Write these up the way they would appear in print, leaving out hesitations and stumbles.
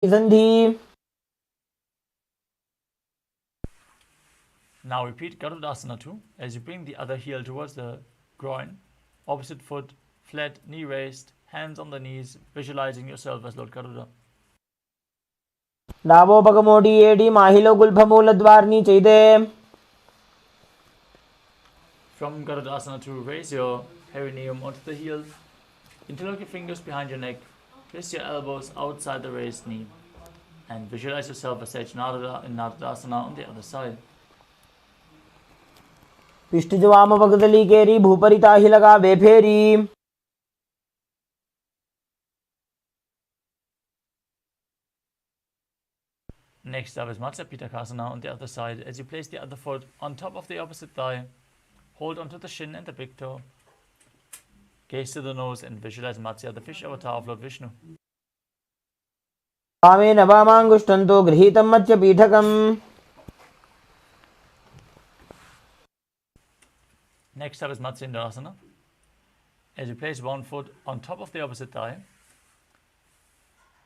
Sandhi. Now repeat Garudasana 2 as you bring the other heel towards the groin, opposite foot flat, knee raised, hands on the knees, visualizing yourself as Lord Garuda. Davopagamo diedi mahilo gulphamula dvarni chede. From Garudasana 2, raise your perineum onto the heel, interlock your fingers behind your neck, place your elbows outside the raised knee, and visualize yourself as Sage Narada in Narudasana on the other side. पिष्टजवाम भगदली केरी भूपरिता ही लगा बेफेरी. Next up is Matsya Pitakasana on the other side as you place the other foot on top of the opposite thigh, hold onto the shin and the big toe, gaze to the nose and visualize Matsya, the fish avatar of Lord Vishnu. वामे नवामांगुष्टंतो गृहीतं मत्स्य पीठकम्. Next up is Matsyendasana. As you place one foot on top of the opposite thigh,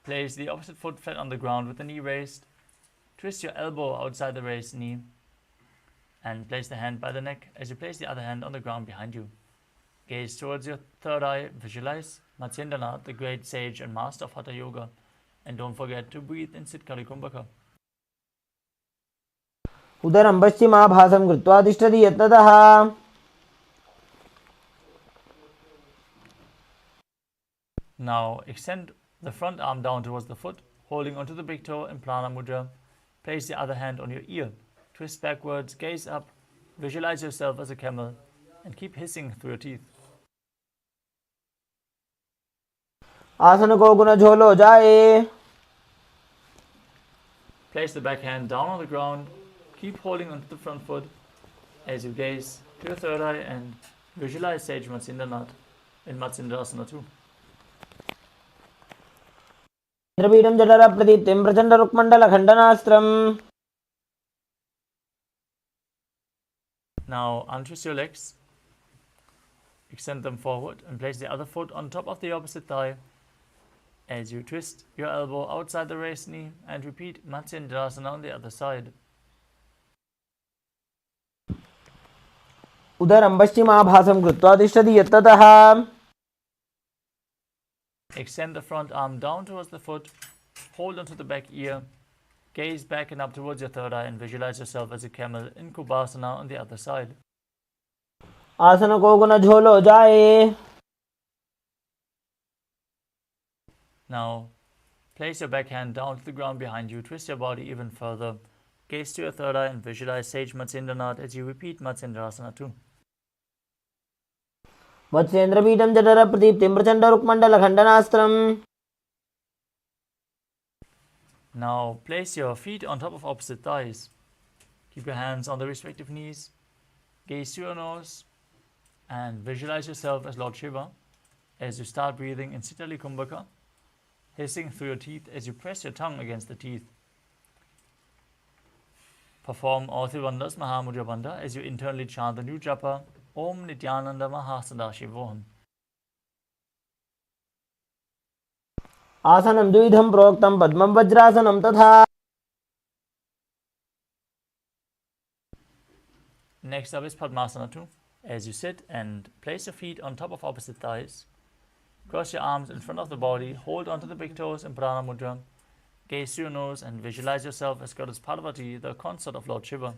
place the opposite foot flat on the ground with the knee raised, twist your elbow outside the raised knee, and place the hand by the neck as you place the other hand on the ground behind you. Gaze towards your third eye, visualize Matsyendana, the great sage and master of Hatha Yoga, and don't forget to breathe in Sitkari Kumbhaka. उदरं पश्चिमाभासं कृत्वा तिष्ठति यत्नतः. Now extend the front arm down towards the foot, holding onto the big toe in Prana Mudra. Place the other hand on your ear. Twist backwards, gaze up, visualize yourself as a camel, and keep hissing through your teeth. आसन को गुण झोलो जाए. Place the back hand down on the ground. Keep holding onto the front foot as you gaze to your third eye and visualize Sage Matsyendana in Matsyendasana 2. इंद्रपीठं जठर प्रदीप्तिं प्रचंड रुक्मंडल खंडनास्त्रम्. Now untwist your legs, extend them forward, and place the other foot on top of the opposite thigh as you twist your elbow outside the raised knee and repeat Matsyendasana on the other side. उदरं पश्चिमाभासं कृत्वा तिष्ठति यत्ततः. Extend the front arm down towards the foot, hold onto the back ear, gaze back and up towards your third eye and visualize yourself as a camel in Kubhasana on the other side. आसन को गुण झोलो जाए. Now, place your back hand down to the ground behind you, twist your body even further, gaze to your third eye and visualize Sage Matsyendana as you repeat Matsyendasana 2. वत्सेन्द्रपीठं जठर प्रदीप्तिं प्रचंड रुक्मंडल खंडनास्त्रम्. Now, place your feet on top of opposite thighs. Keep your hands on the respective knees, gaze to your nose, and visualize yourself as Lord Shiva as you start breathing in Sitali Kumbhaka, hissing through your teeth as you press your tongue against the teeth. Perform all three bandhas Mahamudra Bandha as you internally chant the new japa Om Nithyananda Paramashivam. आसनं द्विधं प्रोक्तं पद्मं वज्रासनं तथा. Next up is Padmasana 2. As you sit and place your feet on top of opposite thighs, cross your arms in front of the body, hold onto the big toes in Prana Mudra, gaze through your nose and visualize yourself as Goddess Parvati, the consort of Lord Shiva.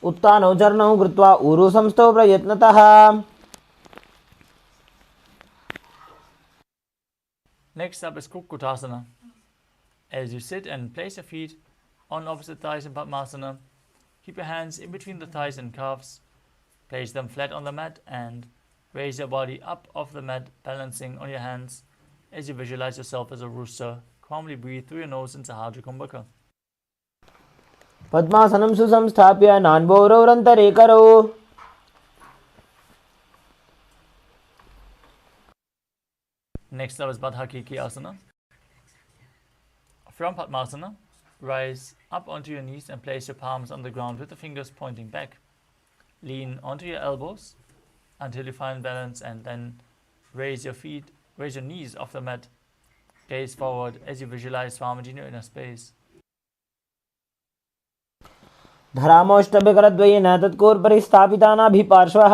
उत्तानौ चरणौ कृत्वा ऊरु संस्थौ प्रयत्नतः. Next up is Kukutasana. As you sit and place your feet on opposite thighs in Padmasana, keep your hands in between the thighs and calves, place them flat on the mat and raise your body up off the mat, balancing on your hands as you visualize yourself as a rooster. Calmly breathe through your nose in Sahasrara Kumbhaka. पद्मासनं सुसंस्थाप्य नान्भोरौरन्तरे करौ. Next up is Badhakiki Asana. From Padmasana, rise up onto your knees and place your palms on the ground with the fingers pointing back. Lean onto your elbows until you find balance and then raise your knees off the mat. Gaze forward as you visualize Swamiji in your inner space. धरामोष्टभ्यकरद्वयेन तत्कोर्परिस्थापितानाभिपार्श्वः.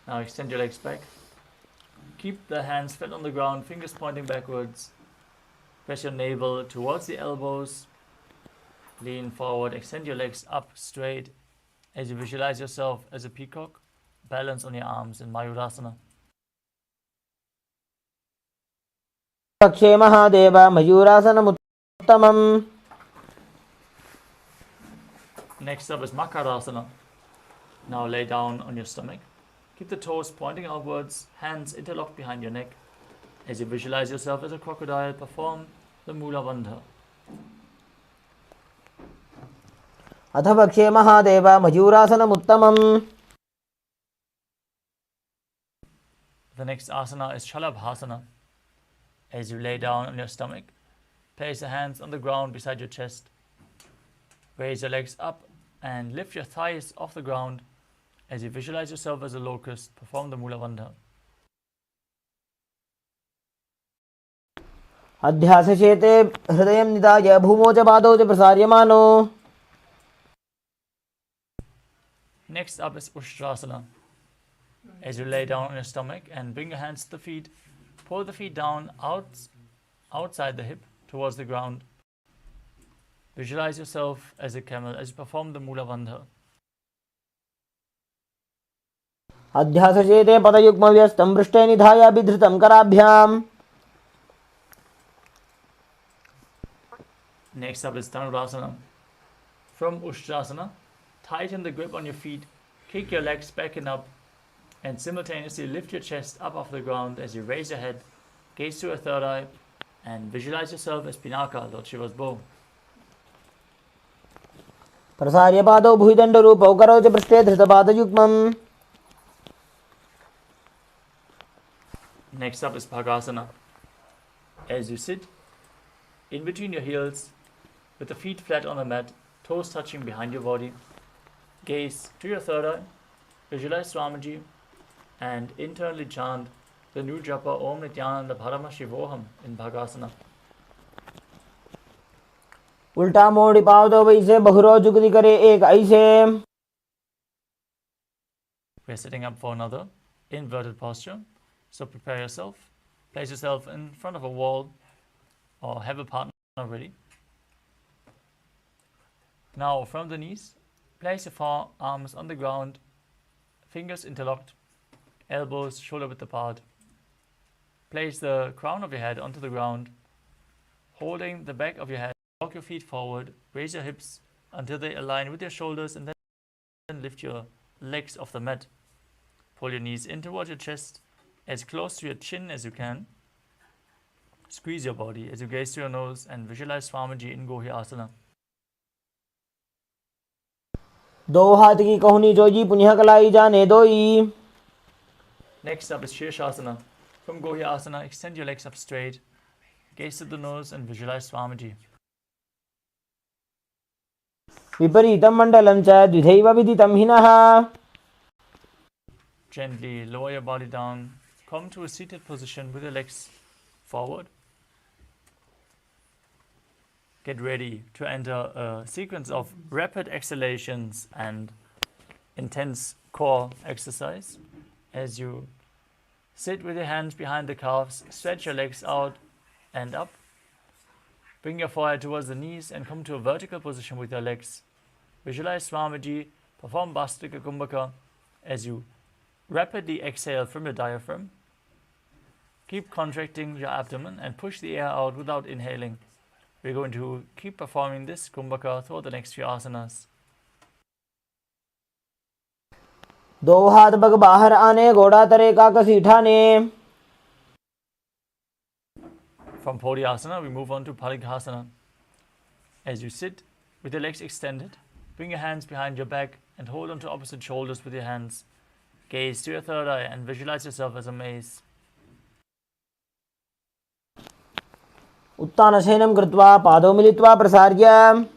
Now extend your legs back. Keep the hands flat on the ground, fingers pointing backwards. Press your navel towards the elbows. Lean forward, extend your legs up straight as you visualize yourself as a peacock. Balance on your arms in Mayurasana. पक्षे Mahadev मयूरासनमुत्तमम्. Next up is Makarasana. Now lay down on your stomach. Keep the toes pointing outwards, hands interlocked behind your neck. As you visualize yourself as a crocodile, perform the Mula Bandha. अथ पक्षे Mahadev मयूरासनमुत्तमम्. The next asana is Shalabhasana. As you lay down on your stomach, place your hands on the ground beside your chest. Raise your legs up and lift your thighs off the ground. As you visualize yourself as a locust, perform the Mula Bandha. अध्यासचेते हृदयं निधाय भूमौ च पादौ च प्रसार्यमानो. Next up is Ushtrasana. As you lay down on your stomach and bring your hands to the feet, pull the feet down outside the hip towards the ground. Visualize yourself as a camel as you perform the Mula Bandha. अध्यासचेते पदयुग्मव्यस्तं पृष्ठे निधाय बिधृतं कराभ्याम्. Next up is Dhanurasana. From Ushtrasana, tighten the grip on your feet, kick your legs back and up, and simultaneously lift your chest up off the ground as you raise your head, gaze to your third eye, and visualize yourself as Pinaka, Lord Shiva's bow. प्रसार्य पादौ भुजदण्डरूपौ करौ च पृष्ठे धृतपादयुग्मम्. Next up is Bhagasana. As you sit, in between your heels, with the feet flat on the mat, toes touching behind your body, gaze to your third eye, visualize Swamiji, and internally chant the new japa Om Nithyananda Paramashivoham in Bhagasana. उल्टा मोड़ी पादौ वैसे बहुरो जुगति करे एक ऐसे. We're sitting up for another inverted posture. So prepare yourself. Place yourself in front of a wall or have a partner ready. Now from the knees, place your forearms on the ground, fingers interlocked, elbows shoulder width apart. Place the crown of your head onto the ground, holding the back of your head. Walk your feet forward, raise your hips until they align with your shoulders, and then lift your legs off the mat. Pull your knees in towards your chest, as close to your chin as you can. Squeeze your body as you gaze to your nose and visualize Swamiji in Gohi Asana. दो हाथ की कहुनी जोजी पुनः कलाई जाने दोई. Next up is Shirshasana. From Gohi Asana, extend your legs up straight, gaze to the nose and visualize Swamiji. विपरीतं मण्डलं च द्विधैव विदितं हिनः. Gently lower your body down. Come to a seated position with your legs forward. Get ready to enter a sequence of rapid exhalations and intense core exercise. As you sit with your hands behind the calves, stretch your legs out and up. Bring your forehead towards the knees and come to a vertical position with your legs. Visualize Swamiji, perform Bhastrika Kumbhaka as you rapidly exhale from your diaphragm. Keep contracting your abdomen and push the air out without inhaling. We're going to keep performing this Kumbhaka throughout the next few asanas. दो हाथ bug बाहर आने घोड़ा तरे का कसी ठाने. From Podiasana, we move on to Parighasana. As you sit with your legs extended, bring your hands behind your back and hold onto opposite shoulders with your hands. Gaze to your third eye and visualize yourself as a mace. उत्तानशयनं कृत्वा पादौ मिलित्वा प्रसार्य.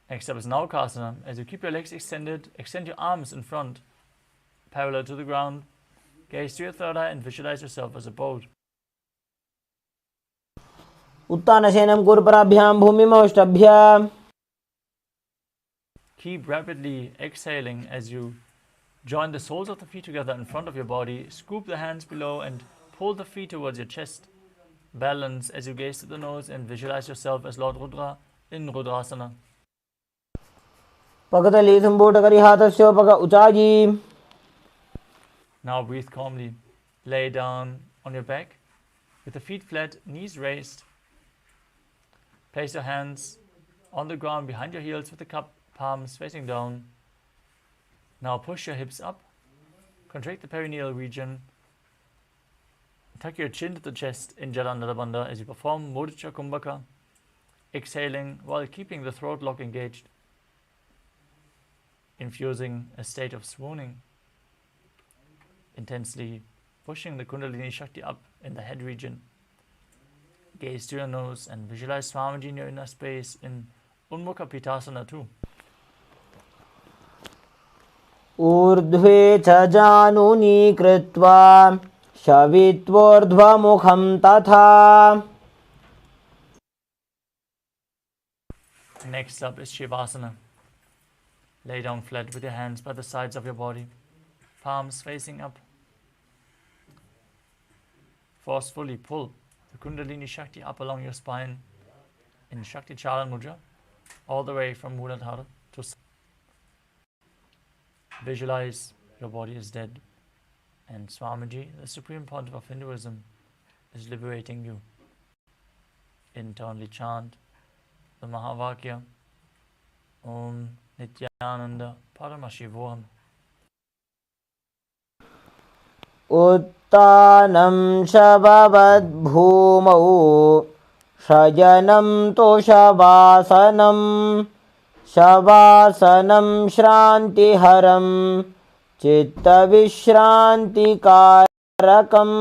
Next up is Naukasana. As you keep your legs extended, extend your arms in front, parallel to the ground. Gaze to your third eye and visualize yourself as a boat. उत्तानशयनं कुरुपराभ्यां भूमिमवष्टभ्य. Keep rapidly exhaling as you join the soles of the feet together in front of your body. Scoop the hands below and pull the feet towards your chest. Balance as you gaze to the nose and visualize yourself as Lord Rudra in Rudrasana. पकतली सम्भूटकरिहातस्योपक उचायी. Now breathe calmly. Lay down on your back with the feet flat, knees raised. Place your hands on the ground behind your heels with the cup palms facing down. Now push your hips up. Contract the perineal region. Tuck your chin to the chest in Jalandhara Bandha as you perform Murcha Kumbhaka, exhaling while keeping the throat lock engaged, infusing a state of swooning, intensely pushing the Kundalini Shakti up in the head region. Gaze to your nose and visualize Swamiji in your inner space in Unmukha Pitasana too. ऊर्ध्वे च जानुनी कृत्वा शवित्वोर्ध्वमुखं तथा. Next up is Shivasana. Lay down flat with your hands by the sides of your body, palms facing up. Forcefully pull the Kundalini Shakti up along your spine in Shakti Charan Mudra, all the way from Muladhara to visualize your body is dead and Swamiji, the Supreme Pontiff of Hinduism, is liberating you. Internally chant the Mahavakya Om Nithyananda Paramashivoham. उत्तानं शववद्भूमौ शयनं तोषवासनं. शवासनं श्रान्तिहरं चित्तविश्रान्तिकारकम्.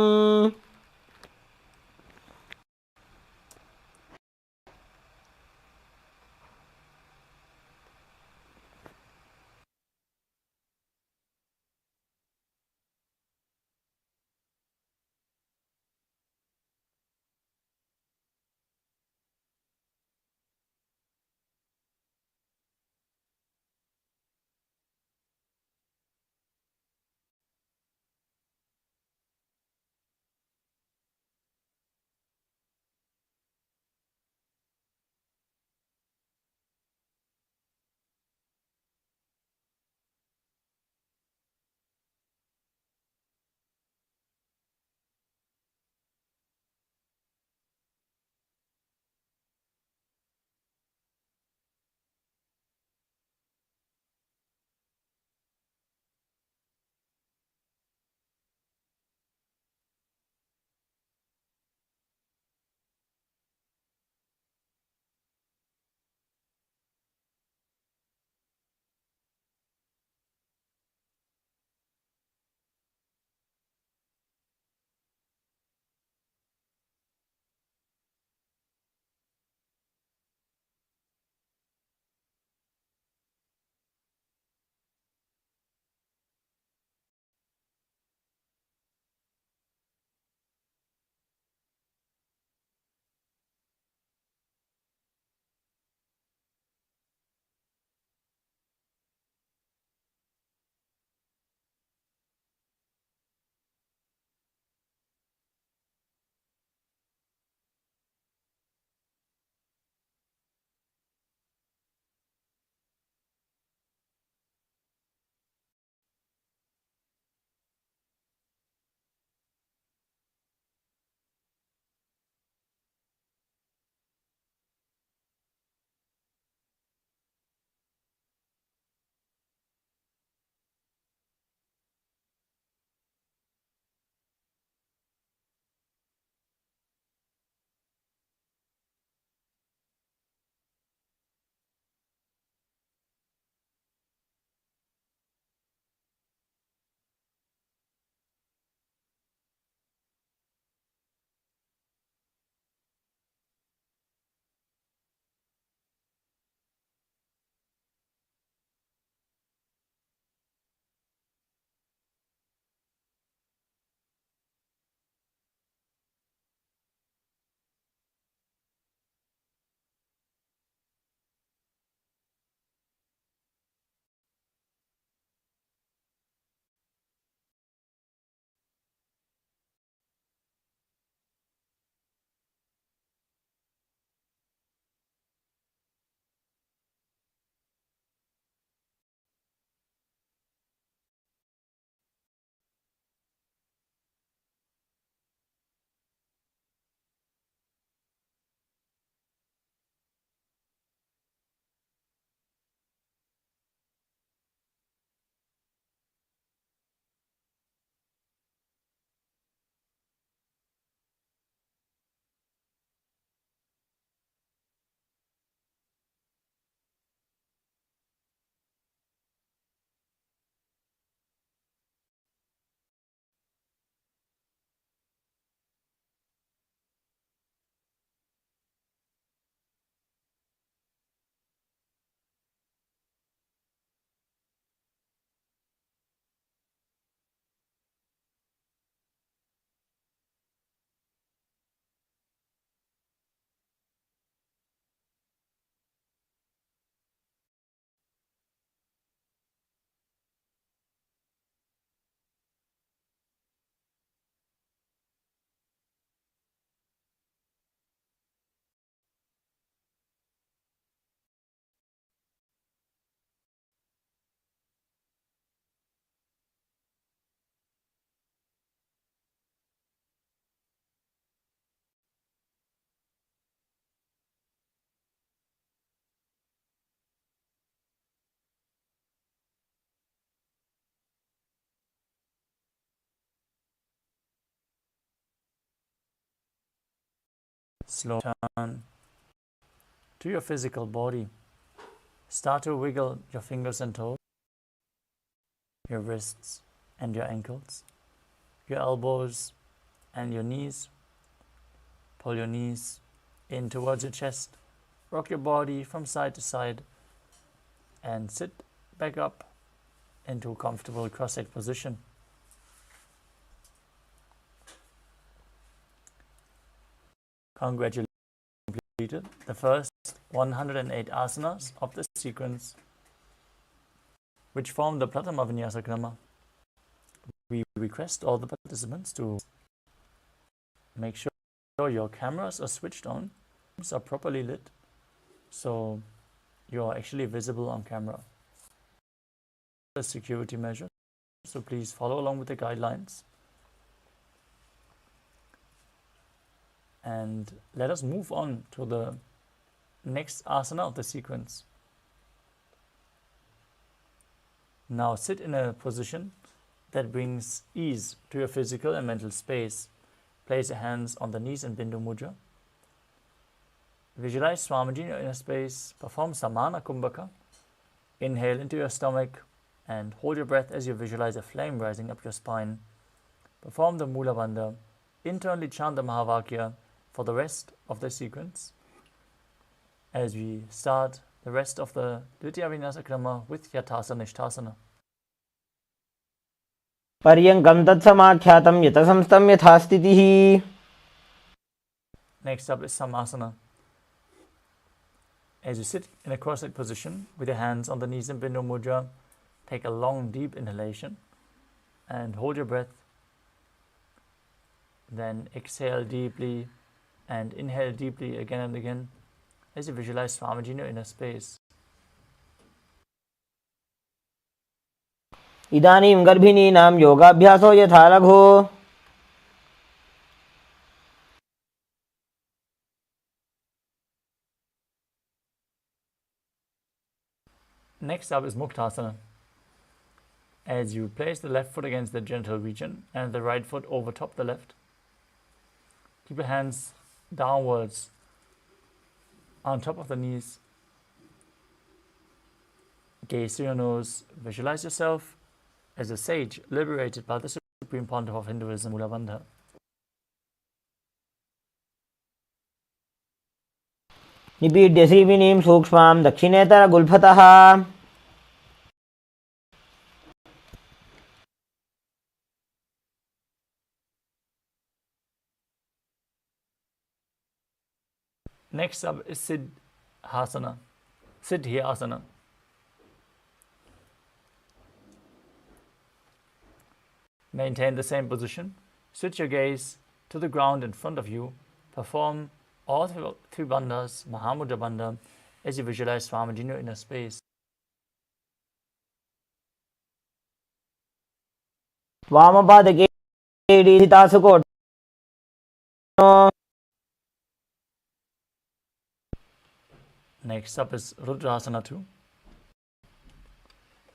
Slow turn to your physical body. Start to wiggle your fingers and toes, your wrists and your ankles, your elbows and your knees. Pull your knees in towards your chest. Rock your body from side to side and sit back up into a comfortable cross-legged position. Congratulations, completed the first 108 asanas of this sequence, which form the Pratama Vinyasa Krama. We request all the participants to make sure your cameras are switched on, are properly lit, so you are actually visible on camera. A security measure, so please follow along with the guidelines. And let us move on to the next asana of the sequence. Now sit in a position that brings ease to your physical and mental space. Place your hands on the knees in Bindu Mudra. Visualize Swamiji in your inner space. Perform Samana Kumbhaka. Inhale into your stomach and hold your breath as you visualize a flame rising up your spine. Perform the Mula Bandha. Internally chant the Mahavakya for the rest of the sequence as we start the rest of the Dvitiya Vinyasa Krama with Yathasana Nishthasana. पर्यङ्कं तत्समाख्यातं यतसंस्थं यथा स्थितिः. Next up is Samasana. As you sit in a cross-legged position with your hands on the knees in Bindu Mudra, take a long deep inhalation and hold your breath. Then exhale deeply and inhale deeply again and again as you visualize Swamiji in your inner space. इदानीं गर्भिणीनां योगाभ्यासो यथा लघु. Next up is Muktasana. As you place the left foot against the genital region and the right foot over top the left, keep your hands downwards on top of the knees. Gaze to your nose. Visualize yourself as a sage liberated by the Supreme Pontiff of Hinduism, Mula Bandha. निपीड्य सीविनीं सूक्ष्मां दक्षिणेतरगुल्फतः. Next up is Siddhyasana. Maintain the same position. Switch your gaze to the ground in front of you. Perform all three bandhas, Mahamudra Bandha, as you visualize Swamiji in your inner space. वामपादके स्थितासुकोट. Next up is Rudrasana 2.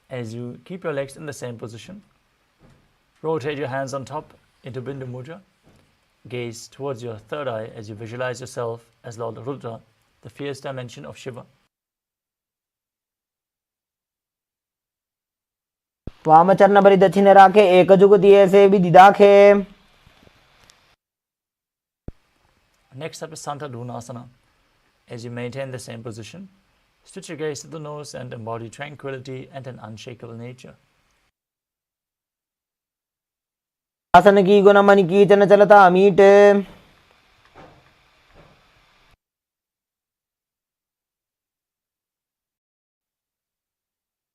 As you keep your legs in the same position, rotate your hands on top into Bindu Mudra. Gaze towards your third eye as you visualize yourself as Lord Rudra, the fierce dimension of Shiva. वामचरण बलि दक्षिण राखे एक जुगति ऐसे विदिदाखे. Next up is Santadunasana. As you maintain the same position, switch your gaze to the nose and embody tranquility and an unshakable nature. आसन की गुण मन की चन चलता meet.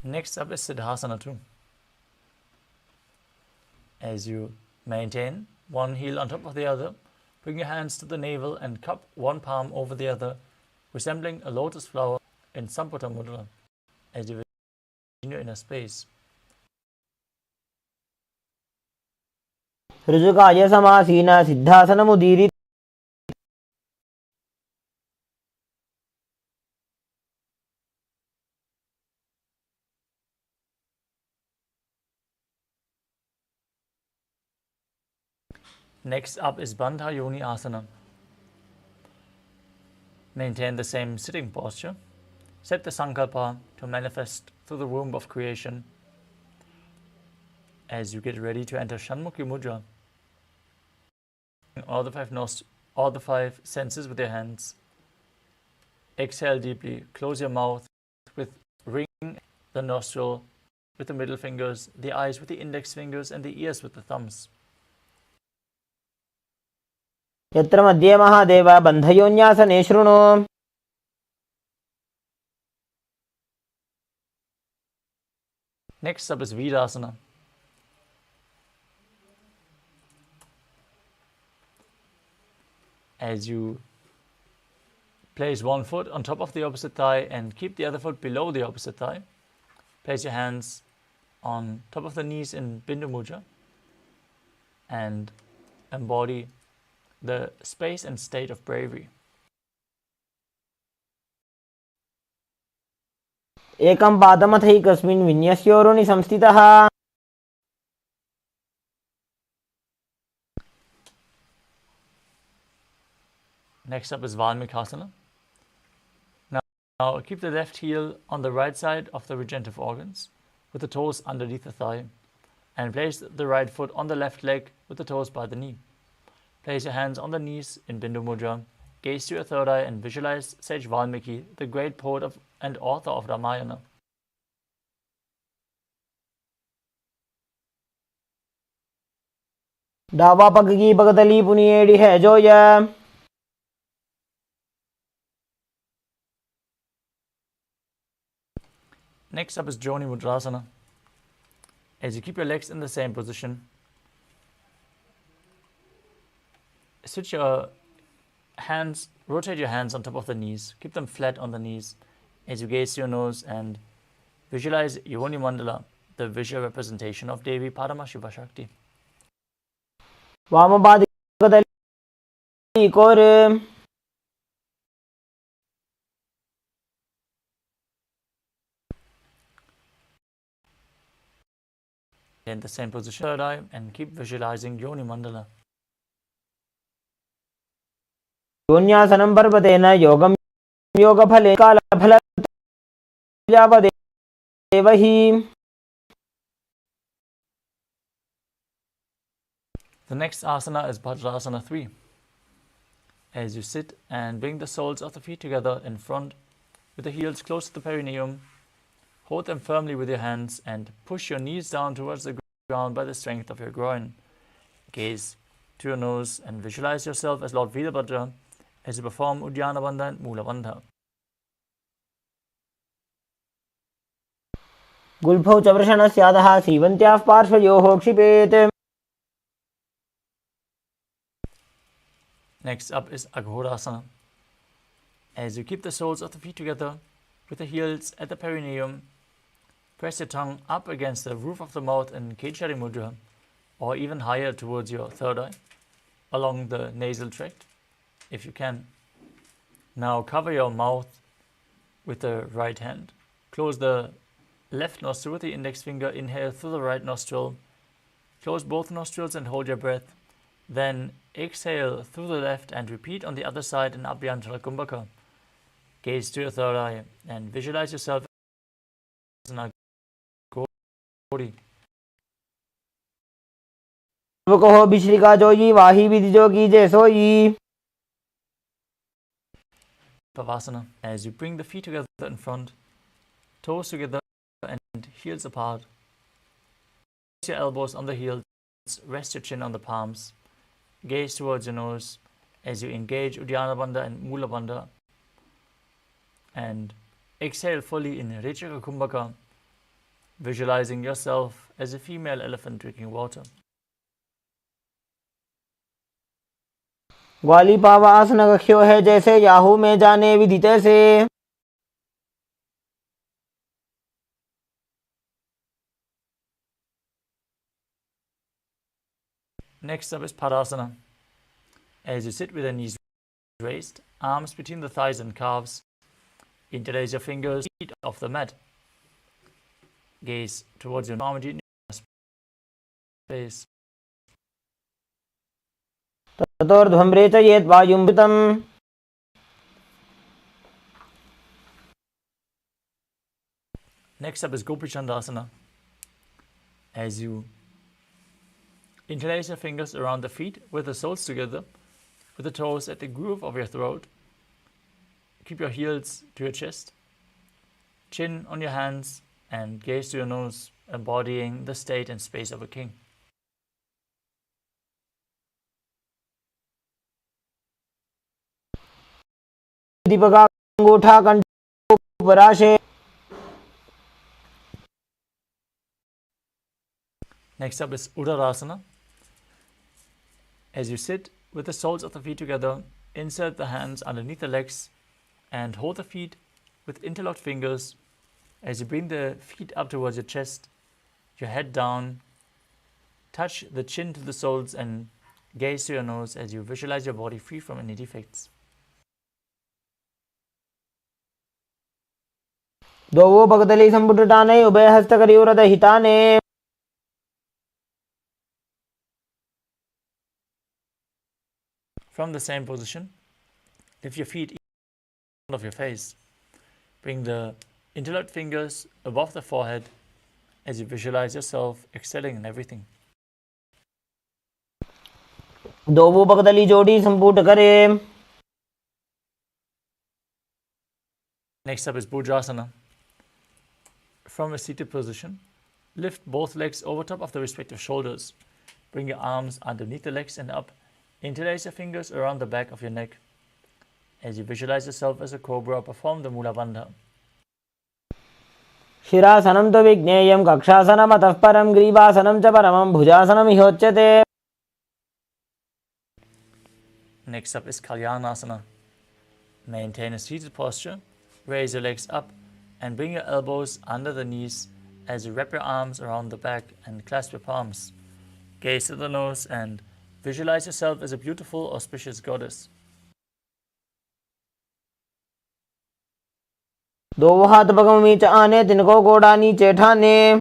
Next up is Siddhasana 2. As you maintain one heel on top of the other, bring your hands to the navel and cup one palm over the other, resembling a lotus flower in Samputta Mudra, as you in your inner space. ऋजुकाय समासीन सिद्धासनमुदीरित. Next up is Bandha Yoni Asana. Maintain the same sitting posture. Set the sankalpa to manifest through the womb of creation as you get ready to enter Shanmukhi Mudra. All the five senses with your hands. Exhale deeply. Close your mouth with ring, the nostril with the middle fingers, the eyes with the index fingers, and the ears with the thumbs. यत्र मध्ये महादेव बन्धयोन्यासने शृणु. Next up is Virasana. As you place one foot on top of the opposite thigh and keep the other foot below the opposite thigh. Place your hands on top of the knees in Bindu Mudra and embody the space and state of bravery. एकं पादमथैकस्मिन् विन्यस्योरुणि संस्थितः. Next up is Valmikasana. Now keep the left heel on the right side of the regenerative organs with the toes underneath the thigh, and place the right foot on the left leg with the toes by the knee. Place your hands on the knees in Bindu Mudra, gaze to your third eye and visualize Sage Valmiki, the great poet and author of Ramayana. डावा पग की पगतली पुनिएड़ी है Zoya. Next up is Joni Mudrasana. As you keep your legs in the same position, switch your hands, rotate your hands on top of the knees, keep them flat on the knees as you gaze to your nose and visualize Yoni Mandala, the visual representation of Devi Paramashiva Shakti. वामपाद पगतली कोर. In the same position, third eye, and keep visualizing Yoni Mandala. योन्यासनं पर्वतेन योगं योगफले कालफलत्यावदेव हि. The next asana is Bhadrasana 3. As you sit and bring the soles of the feet together in front with the heels close to the perineum, hold them firmly with your hands and push your knees down towards the ground by the strength of your groin. Gaze to your nose and visualize yourself as Lord Veerbhadra as you perform Uddiyana Bandha and Mula Bandha. गुल्फौ च वृषणस्यादः सीवन्त्याः पार्श्वयोः क्षिपेत्. Next up is Aghorasana. As you keep the soles of the feet together with the heels at the perineum, press your tongue up against the roof of the mouth in Kechari Mudra, or even higher towards your third eye, along the nasal tract, if you can. Now cover your mouth with the right hand. Close the left nostril with the index finger. Inhale through the right nostril. Close both nostrils and hold your breath. Then exhale through the left and repeat on the other side in Abhyantara Kumbhaka. Gaze to your third eye and visualize yourself as an Aghori. कहो बिश्रिका जोई वाही विधि जोगी जैसोई. Pavasana. As you bring the feet together in front, toes together and heels apart. Place your elbows on the heels, rest your chin on the palms. Gaze towards your nose as you engage Uddiyana Bandha and Mula Bandha. And exhale fully in Rechaka Kumbhaka, visualizing yourself as a female elephant drinking water. ग्वाली पावा आसन रख्यो है जैसे Yahoo में जाने विधि तैसे. Next up is Padasana. As you sit with your knees raised, arms between the thighs and calves, interlace your fingers feet off the mat. Gaze towards your palm in your space. ततोर्ध्वं रेचयेत् वायुं वृतं. Next up is Gopi Chandasana. As you interlace your fingers around the feet with the soles together, with the toes at the groove of your throat. Keep your heels to your chest, chin on your hands, and gaze to your nose, embodying the state and space of a king. Dipka अंगूठा कंठ पराशे. Next up is Uttarasana. As you sit with the soles of the feet together, insert the hands underneath the legs and hold the feet with interlocked fingers. As you bring the feet up towards your chest, your head down, touch the chin to the soles and gaze to your nose as you visualize your body free from any defects. द्वौ भगदली संपुटटाने उभय हस्तकरियुरद हिताने. From the same position, lift your feet in front of your face. Bring the interlocked fingers above the forehead as you visualize yourself excelling in everything. द्वौ भगदली जोड़ी संपुट करे. Next up is Bhudrasana. From a seated position, lift both legs over top of the respective shoulders. Bring your arms underneath the legs and up. Interlace your fingers around the back of your neck. As you visualize yourself as a cobra, perform the Mula Bandha. शिरासनं तु विज्ञेयं कक्षासनम् अतः परं ग्रीवासनं च परमं भुजासनं ह्योच्यते. Next up is Kalyanasana. Maintain a seated posture. Raise your legs up and bring your elbows under the knees as you wrap your arms around the back and clasp your palms. Gaze to the nose and visualize yourself as a beautiful, auspicious goddess. दो हाथ पगों नीच आने तिनको गोड़ा नीचे ठाने.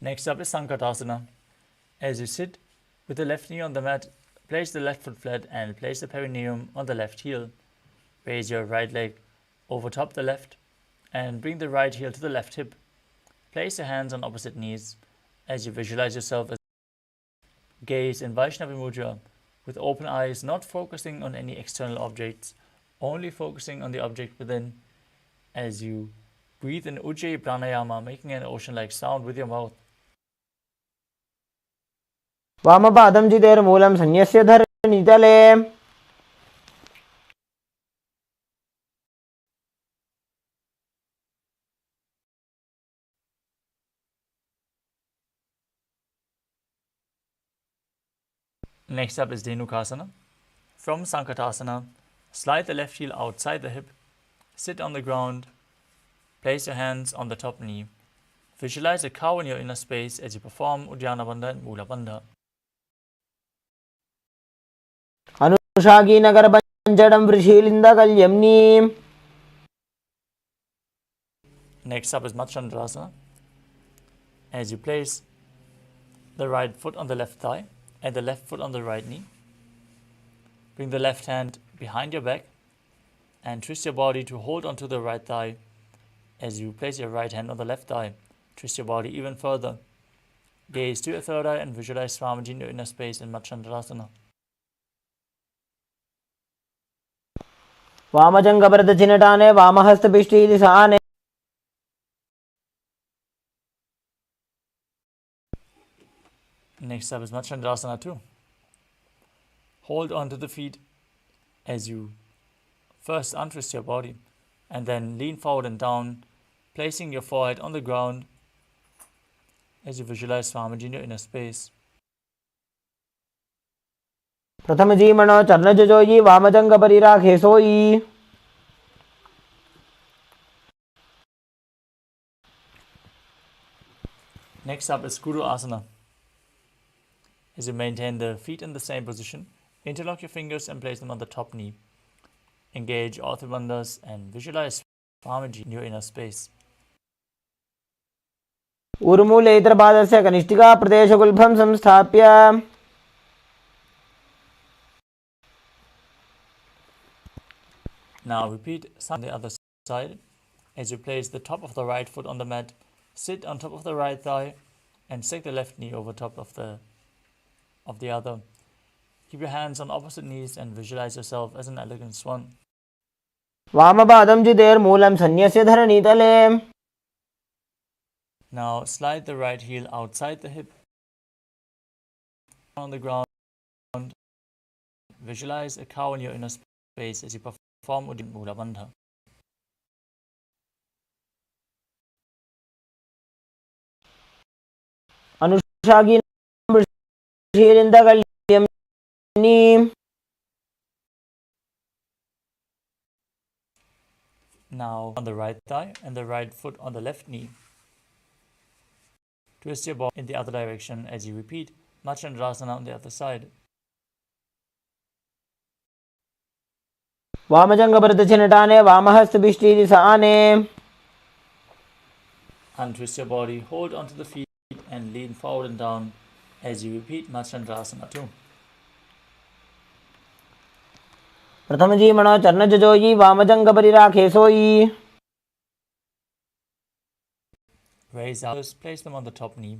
Next up is Sankatasana. As you sit with the left knee on the mat, place the left foot flat and place the perineum on the left heel. Raise your right leg over top the left and bring the right heel to the left hip. Place your hands on opposite knees as you visualize yourself as gaze in Vaishnavi Mudra with open eyes, not focusing on any external objects, only focusing on the object within as you breathe in Ujjayi Pranayama, making an ocean-like sound with your mouth. वामपादं जितेर्मूलं संन्यस्य धरणितले. Next up is Dhenukasana. From Sankatasana, slide the left heel outside the hip, sit on the ground, place your hands on the top knee. Visualize a cow in your inner space as you perform Uddiyana Bandha and Mula Bandha. अनुषागी Nagar पंचडं वृषीलिंद कल्यम्नी. Next up is Matsyendrasana. As you place the right foot on the left thigh and the left foot on the right knee, bring the left hand behind your back and twist your body to hold onto the right thigh. As you place your right hand on the left thigh, twist your body even further. Gaze to your third eye and visualize Swamiji in your inner space in Matsyendrasana. वामजंग प्रदक्षिणटाने वामहस्त पिष्टी दिशाने. Next up is Matsyendrasana 2. Hold on to the feet as you first untwist your body and then lean forward and down, placing your forehead on the ground as you visualize Swamiji in your inner space. प्रथम जीमणो चरणजोजी वामजंग परिराखे सोई. Next up is Guru Asana. As you maintain the feet in the same position, interlock your fingers and place them on the top knee. Engage all three bandhas and visualize Swamiji in your inner space. ऊर्मूलेतरपादस्य कनिष्ठिका प्रदेशगुल्फं संस्थाप्य Now repeat on the other side. As you place the top of the right foot on the mat, sit on top of the right thigh and stick the left knee over top of the other. Keep your hands on opposite knees and visualize yourself as an elegant swan. वामपादं जितेर्मूलं सन्न्यस्य धरणीतले. Now slide the right heel outside the hip on the ground. Visualize a cow in your inner space as you perform Uddiyana Mula Bandha. अनुषागीनं वृषीरिन्दकल्यं. Now on the right thigh and the right foot on the left knee. Twist your body in the other direction as you repeat Machandrasana on the other side. वामजङ्घभरतचिनटाने वामहस्तभिष्टीति Sane. Untwist your body, hold onto the feet and lean forward and down as you repeat Machandrasana too. प्रथमजीमणो चरणजजोयि वामजङ्घपरिराखेसोयि. Raise up, place them on the top knee.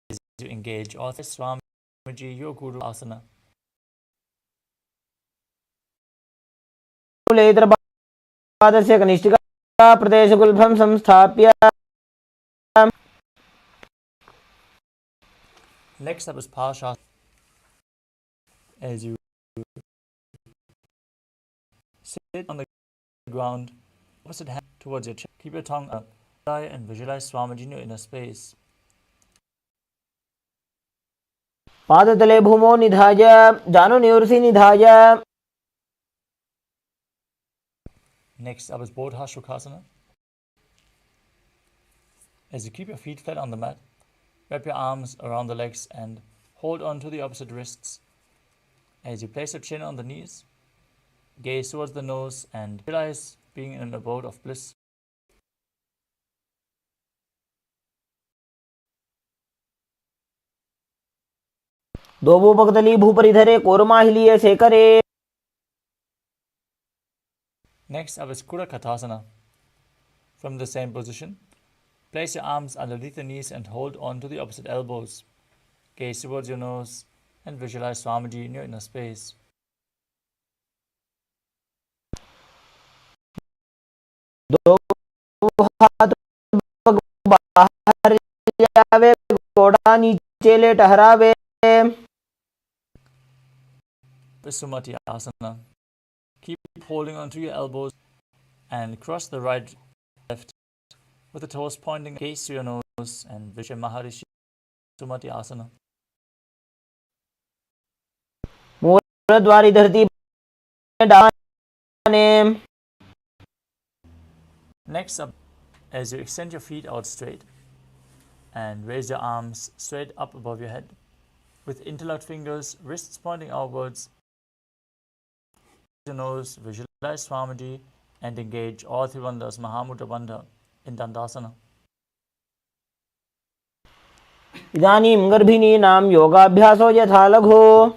As you engage all three Swamiji, your Guru Asana. मूलेतरपादस्य कनिष्ठिका प्रदेशगुल्फं संस्थाप्य. Next up is Parashasana. As you sit on the ground, opposite hand towards your chest. Keep your tongue up and visualize Swamiji in your inner space. पादतले भूमौ निधाय जानुनिवृत्ति निधाय. Next up is Bodhashukasana. As you keep your feet flat on the mat, wrap your arms around the legs and hold on to the opposite wrists. As you place your chin on the knees, gaze towards the nose and realize being in an abode of bliss. दोभूपकतली भूपरिधरे कोरमाहिलीये शेखरे. Next up is Kudakatasana. From the same position, place your arms underneath the knees and hold on to the opposite elbows. Gaze towards your nose and visualize Swamiji in your inner space. दो हाथ बाहर जावे, घोड़ा नीचे ले टहरावे. Sumati Asana. Keep holding onto your elbows and cross the right left with the toes pointing. Gaze to your nose and Vishay Maharishi Sumati Asana. मूलद्वारी धरती डाने. Next up, as you extend your feet out straight and raise your arms straight up above your head with interlocked fingers, wrists pointing outwards. Your nose, visualize Swamiji and engage all three bandhas Mahamudra Bandha in Dandasana. इदानीं गर्भिणीनां योगाभ्यासो यथा लघु.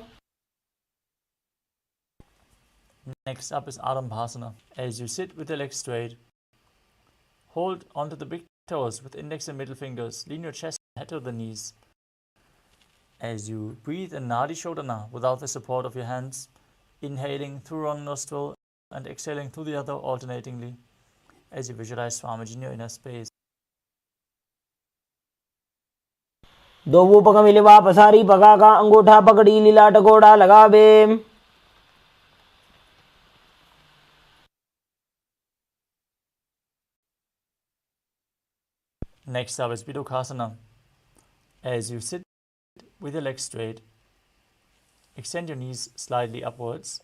Next up is Arambhasana. As you sit with your legs straight, hold onto the big toes with index and middle fingers. Lean your chest and head to the knees. As you breathe in Nadi Shodhana without the support of your hands, inhaling through one nostril and exhaling through the other alternatingly, as you visualize Swamiji in your inner space. दोभूपक मिलवा पसारी पका का अंगूठा पकड़ी लीलाट घोड़ा लगावे. Next up is Bidokasana. As you sit with your legs straight, extend your knees slightly upwards.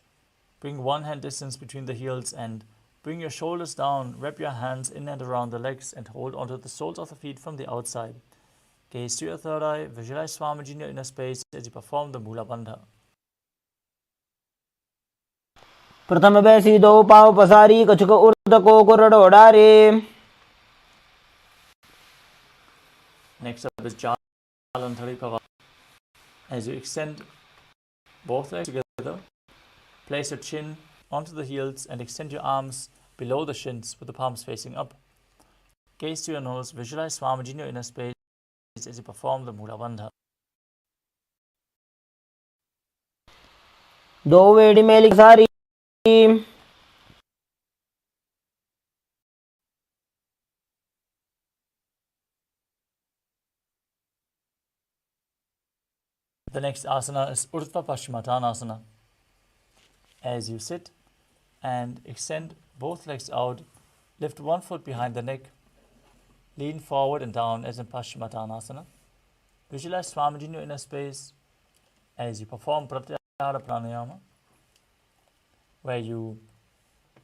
Bring one hand distance between the heels and bring your shoulders down. Wrap your hands in and around the legs and hold onto the soles of the feet from the outside. Gaze to your third eye, visualize Swamiji in your inner space as you perform the Mula Bandha. प्रथम बैसी दो पाव पसारी कछुक उर्द को कुरडोडारे. Next up is Jalandhari. As you extend both legs together, place your chin onto the heels and extend your arms below the shins with the palms facing up. Gaze to your nose, visualize Swamiji in your inner space as you perform the Mula Bandha. दो वेड़ी मेली सारी. The next asana is Urdhva Paschimottanasana. As you sit and extend both legs out, lift one foot behind the neck, lean forward and down as in Paschimottanasana. Visualize Swamiji in your inner space as you perform Pratyahara Pranayama, where you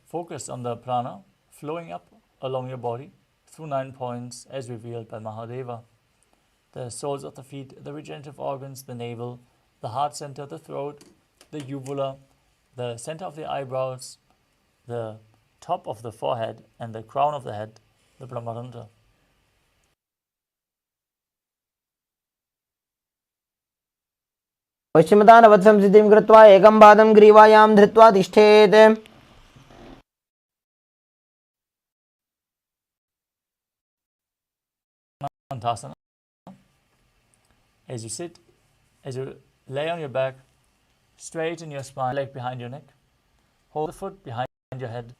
focus on the prana flowing up along your body through 9 points as revealed by Mahadeva. The soles of the feet, the regenerative organs, the navel, the heart center, the throat, the uvula, the center of the eyebrows, the top of the forehead, and the crown of the head, the Brahmarandra. पश्चिमतानवत् संसिद्धिं कृत्वा एकं पादं ग्रीवायां धृत्वा तिष्ठेत्. Anantasana. As you sit, as you lay on your back, straighten your spine, leg behind your neck, hold the foot behind your head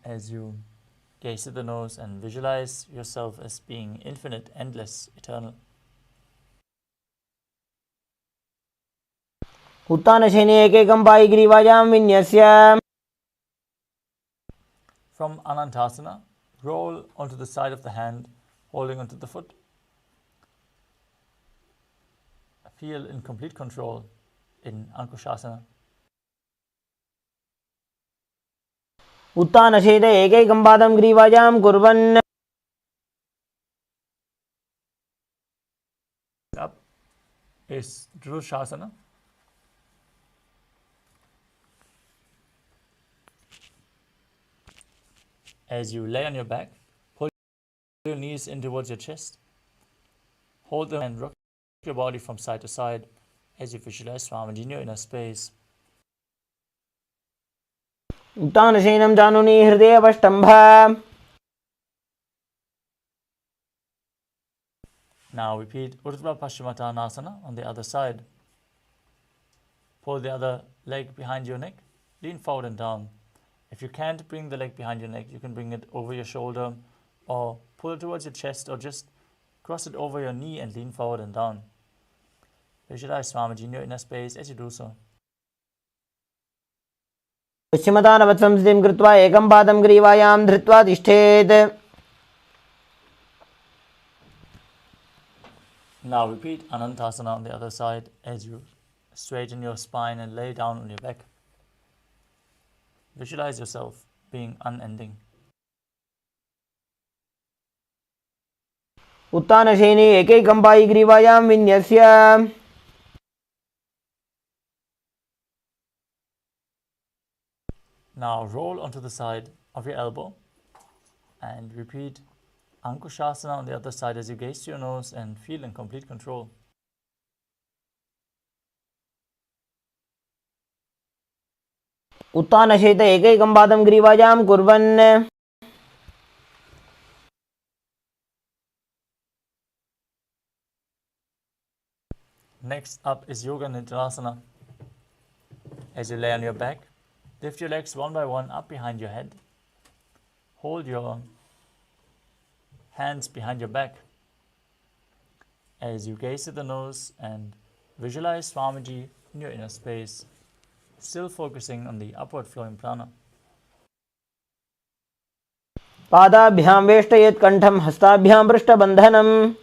as you gaze at the nose and visualize yourself as being infinite, endless, eternal. उत्तानशयने एकैकं Pai ग्रीवायां विन्यस्य. From Anantasana, roll onto the side of the hand, holding onto the foot. Feel in complete control in Ankushasana. उत्तानशयित एकैकं पादं ग्रीवायां कुर्वन्. Up is Dhrushasana. As you lay on your back, pull your knees in towards your chest. Hold them and rock your body from side to side as you visualize Swamiji in your inner space. उत्तानशयनं जानुनी हृदयवष्टम्भ. Now repeat Urdhva Paschimottanasana on the other side. Pull the other leg behind your neck, lean forward and down. If you can't bring the leg behind your neck, you can bring it over your shoulder or pull it towards your chest or just cross it over your knee and lean forward and down. Visualize Swamiji in your inner space as you do so. पश्चिमतानवत् संसिद्धिं कृत्वा एकं पादं ग्रीवायां धृत्वा तिष्ठेत्. Now repeat Anantasana on the other side as you straighten your spine and lay down on your back. Visualize yourself being unending. उत्तानशयने एकैकं Pai ग्रीवायां विन्यस्य. Now roll onto the side of your elbow and repeat Ankushasana on the other side as you gaze to your nose and feel in complete control. उत्तानशयित एकैकं पादं ग्रीवायां कुर्वन्. Next up is Yoga Nidrasana. As you lay on your back, lift your legs one by one up behind your head. Hold your hands behind your back as you gaze at the nose and visualize Swamiji in your inner space, still focusing on the upward flowing prana. पादाभ्यां वेष्टयेत् कण्ठं हस्ताभ्यां पृष्ठबन्धनम्.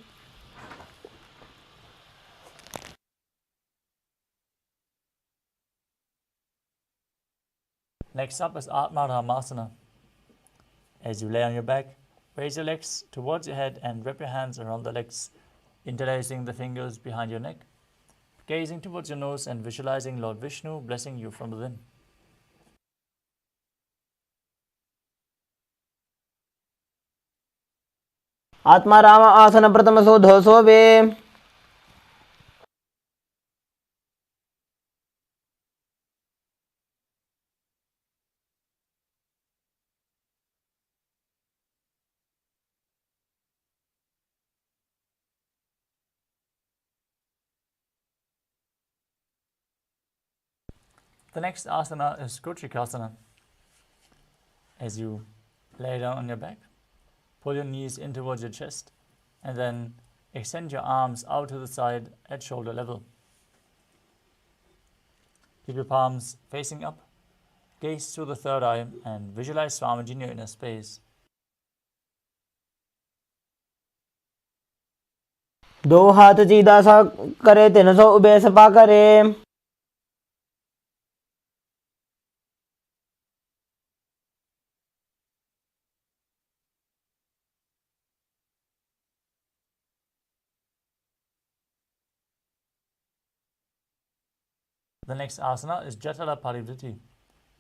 Next up is Atma Ramasana. As you lay on your back, Raise your legs towards your head and wrap your hands around the legs, interlacing the fingers behind your neck, gazing towards your nose and visualizing Lord Vishnu blessing you from within. Atma Rama Asana Pratamaso Dhosove. The next asana is Kotrikasana. As you lay down on your back, pull your knees in towards your chest, and then extend your arms out to the side at shoulder level. Keep your palms facing up, gaze through the third eye, and visualize Swamiji in your inner space. दो हाथ सीधा सा करे 300 ube Sapa करे. The next asana is Jatala Parivritti.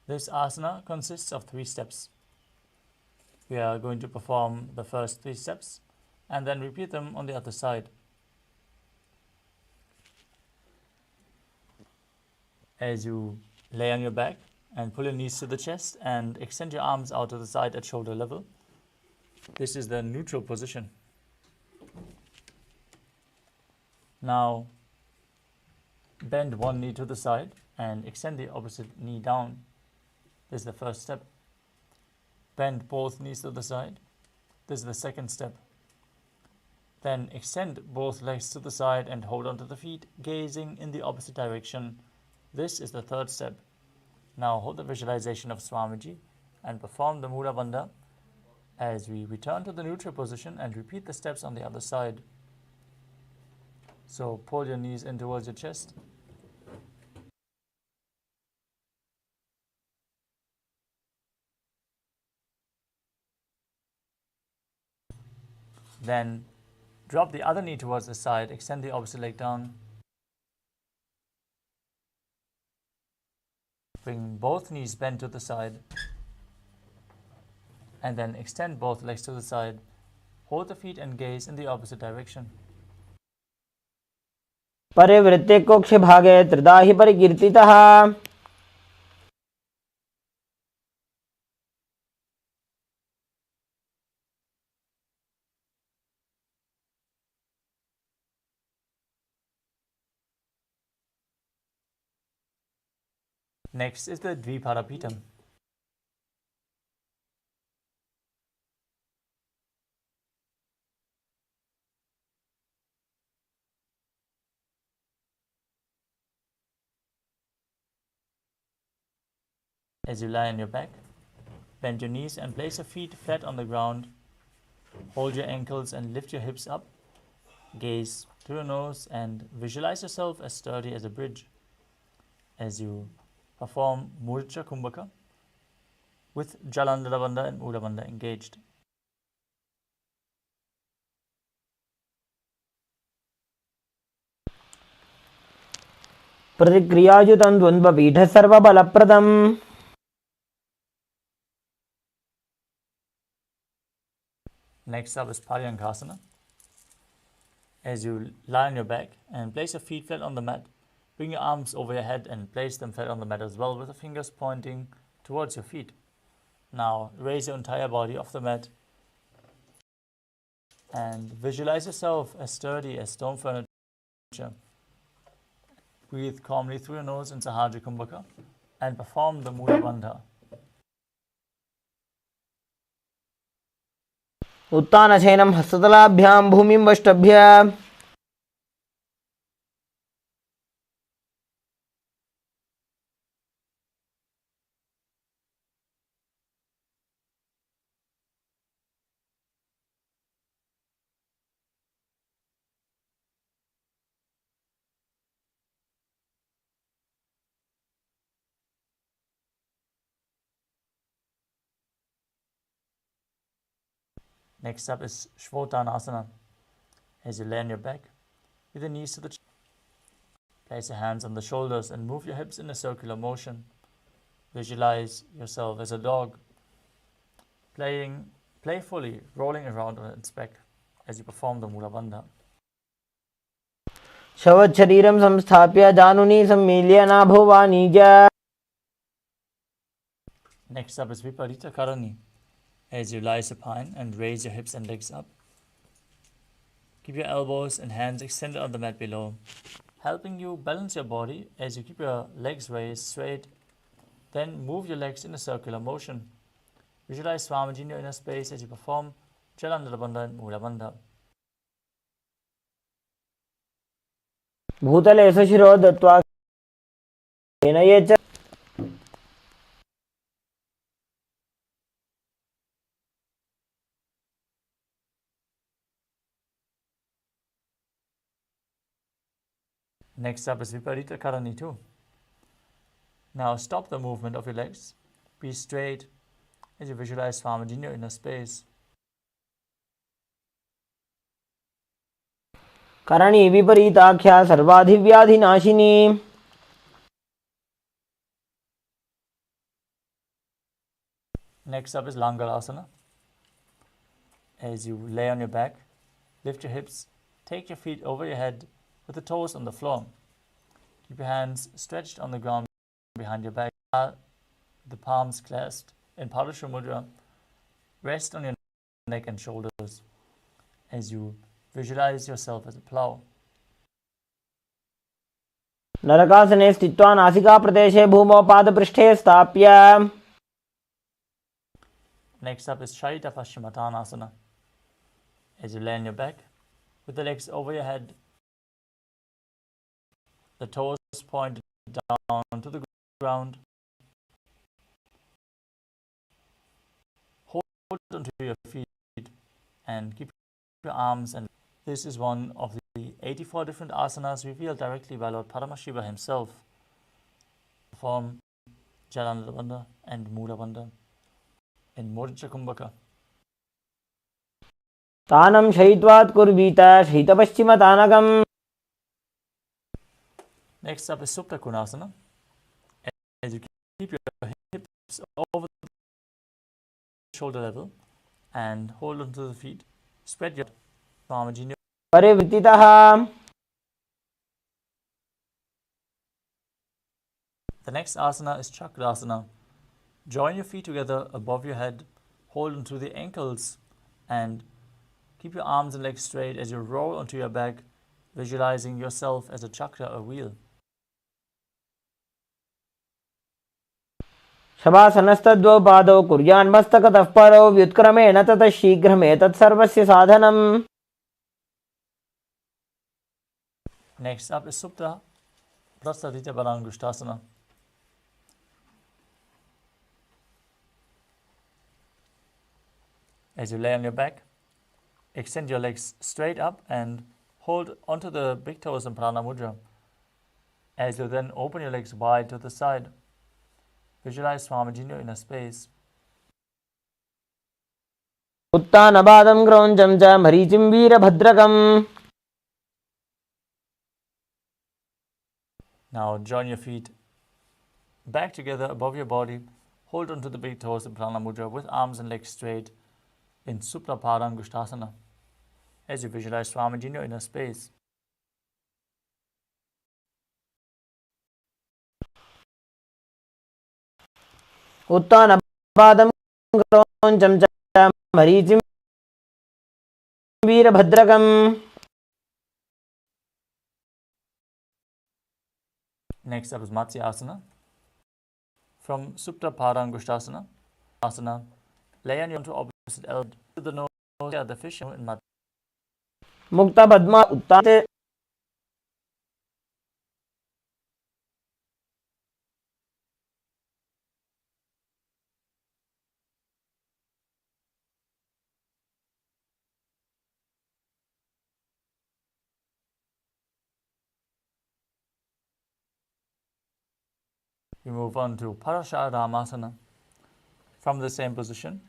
This asana consists of 3 steps. We are going to perform the first 3 steps and then repeat them on the other side. As you lay on your back and pull your knees to the chest and extend your arms out to the side at shoulder level, this is the neutral position. Now, bend one knee to the side and extend the opposite knee down. This is the first step. Bend both knees to the side. This is the second step. Then extend both legs to the side and hold onto the feet, gazing in the opposite direction. This is the third step. Now hold the visualization of Swamiji and perform the Mula Bandha as we return to the neutral position and repeat the steps on the other side. So pull your knees in towards your chest. Then drop the other knee towards the side, extend the opposite leg down. Bring both knees bent to the side. And then extend both legs to the side. Hold the feet and gaze in the opposite direction. परिवृत्ते कोक्ष भागे त्रिदाहि परिकीर्तितः. Next is the Dvipadapitam. As you lie on your back, bend your knees and place your feet flat on the ground. Hold your ankles and lift your hips up. Gaze through your nose and visualize yourself as sturdy as a bridge. As you perform Murcha Kumbhaka with Jalandhara Bandha and Mula Bandha engaged. प्रतिक्रियायुतं द्वन्द्वपीठ सर्वबलप्रदम्. Next up is Paryankasana. As you lie on your back and place your feet flat on the mat, bring your arms over your head and place them flat on the mat as well with the fingers pointing towards your feet. Now raise your entire body off the mat and visualize yourself as sturdy as stone furniture. Breathe calmly through your nose in Sahaja Kumbhaka and perform the Mula Bandha. उत्तानशयनं हस्ततलाभ्यां भूमिं वष्टभ्य. Next up is Shvotanasana. As you lay on your back, with the knees to the chest, place your hands on the shoulders and move your hips in a circular motion. Visualize yourself as a dog, playfully rolling around on its back as you perform the Mula Bandha. शवच्छरीरं संस्थाप्य जानुनी सम्मील्य नाभुवाणीज. Next up is Viparita Karani. As you lie supine and raise your hips and legs up, keep your elbows and hands extended on the mat below, helping you balance your body as you keep your legs raised straight. Then move your legs in a circular motion. Visualize Swamiji in your inner space as you perform Jalandhara Bandha and Mula Bandha. भूतले सुशिरो दत्त्वा केनये च. Next up is Viparita Karani too. Now stop the movement of your legs. Be straight as you visualize Swamiji in your inner space. Karni विपरीताख्या सर्वाधिव्याधिनाशिनी. Next up is Langarasana. As you lay on your back, lift your hips, take your feet over your head with the toes on the floor. Keep your hands stretched on the ground behind your back, the palms clasped in Padasha Mudra. Rest on your neck and shoulders as you visualize yourself as a plow. नरकासने स्थित्वा नासिकाप्रदेशे भूमौ पादपृष्ठे स्थाप्य. Next up is Sharita Paschimottanasana. As you lay on your back, with the legs over your head, the toes pointed down to the ground. Hold onto your feet and keep your arms. And this is one of the 84 different asanas revealed directly by Lord Paramashiva himself. Perform Jalandhara Bandha and Mula Bandha in Murja Kumbhaka. तानं शयित्वात् कुर्वीत शयितपश्चिमतानकम्. Next up is Supta Konasana. As you keep your hips over the shoulder level and hold onto the feet, spread your Swamiji. परिवृत्तितः. The next asana is Chakrasana. Join your feet together above your head, hold onto the ankles, and keep your arms and legs straight as you roll onto your back, visualizing yourself as a chakra, a wheel. शवासनस्तद्वौ पादौ कुर्यान्मस्तकतः परौ व्युत्क्रमेण ततः शीघ्रमेतत् सर्वस्य साधनम्. Next up is Supta Prasadita Balangushtasana. As you lay on your back, extend your legs straight up and hold onto the big toes in Prana Mudra. As you then open your legs wide to the side, visualize Swamiji in your inner space. उत्तानपादं क्रौञ्चं च मरीचिं वीरभद्रकम्. Now join your feet back together above your body. Hold onto the big toes in Prana Mudra with arms and legs straight in Supta Padangushtasana. As you visualize Swamiji in your inner space. उत्तानपादं क्रौञ्चं च मरीचिं वीरभद्रकम्. Next up is Matsyasana. From Supta Padangushtasana, asana, lay on your opposite elbow to the nose, the fish in Matsya. मुक्त Padma उत्ताने. We move on to Parasharamasana. From the same position,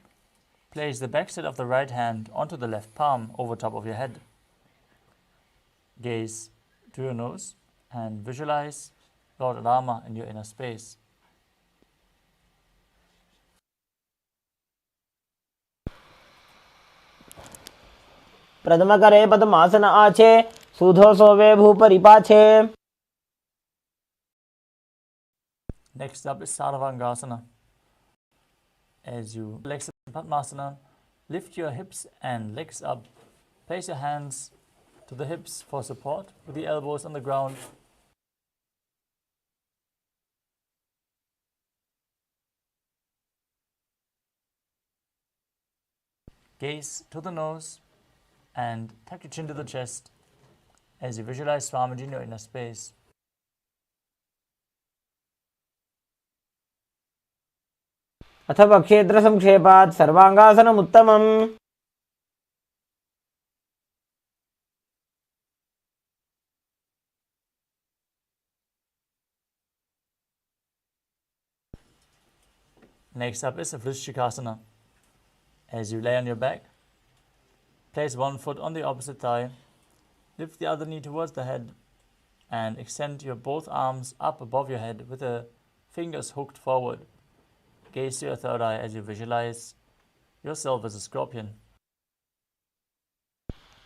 Place the backside of the right hand onto the left palm over top of your head. Gaze to your nose and visualize Lord Rama in your inner space. प्रथम करे पद्मासन आछे सूधो सोवे भूपरिपाछे. Next up is Sarvangasana. As you relax in Padmasana, lift your hips and legs up. Place your hands to the hips for support with the elbows on the ground. Gaze to the nose and tuck your chin to the chest as you visualize Swamiji in your inner space. अथवा क्षेत्र संक्षेपात् सर्वांगासनम् उत्तमम्. Next up is Vrishchikasana. As you lay on your back, place one foot on the opposite thigh, lift the other knee towards the head, and extend your both arms up above your head with the fingers hooked forward. Gaze to your third eye as you visualize yourself as a scorpion.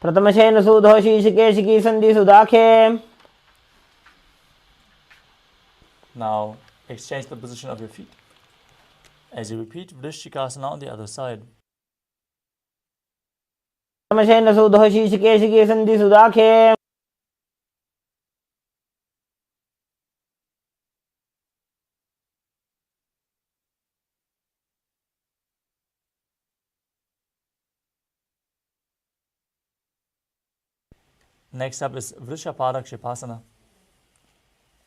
प्रथमशेन सूधो शीशिकेशिकी सन्धि सुदाखे. Now exchange the position of your feet as you repeat Vrishchikasana on the other side. प्रथमशेन सूधो शीशिकेशिकी सन्धि सुदाखे. Next up is Vrishaparakshipasana.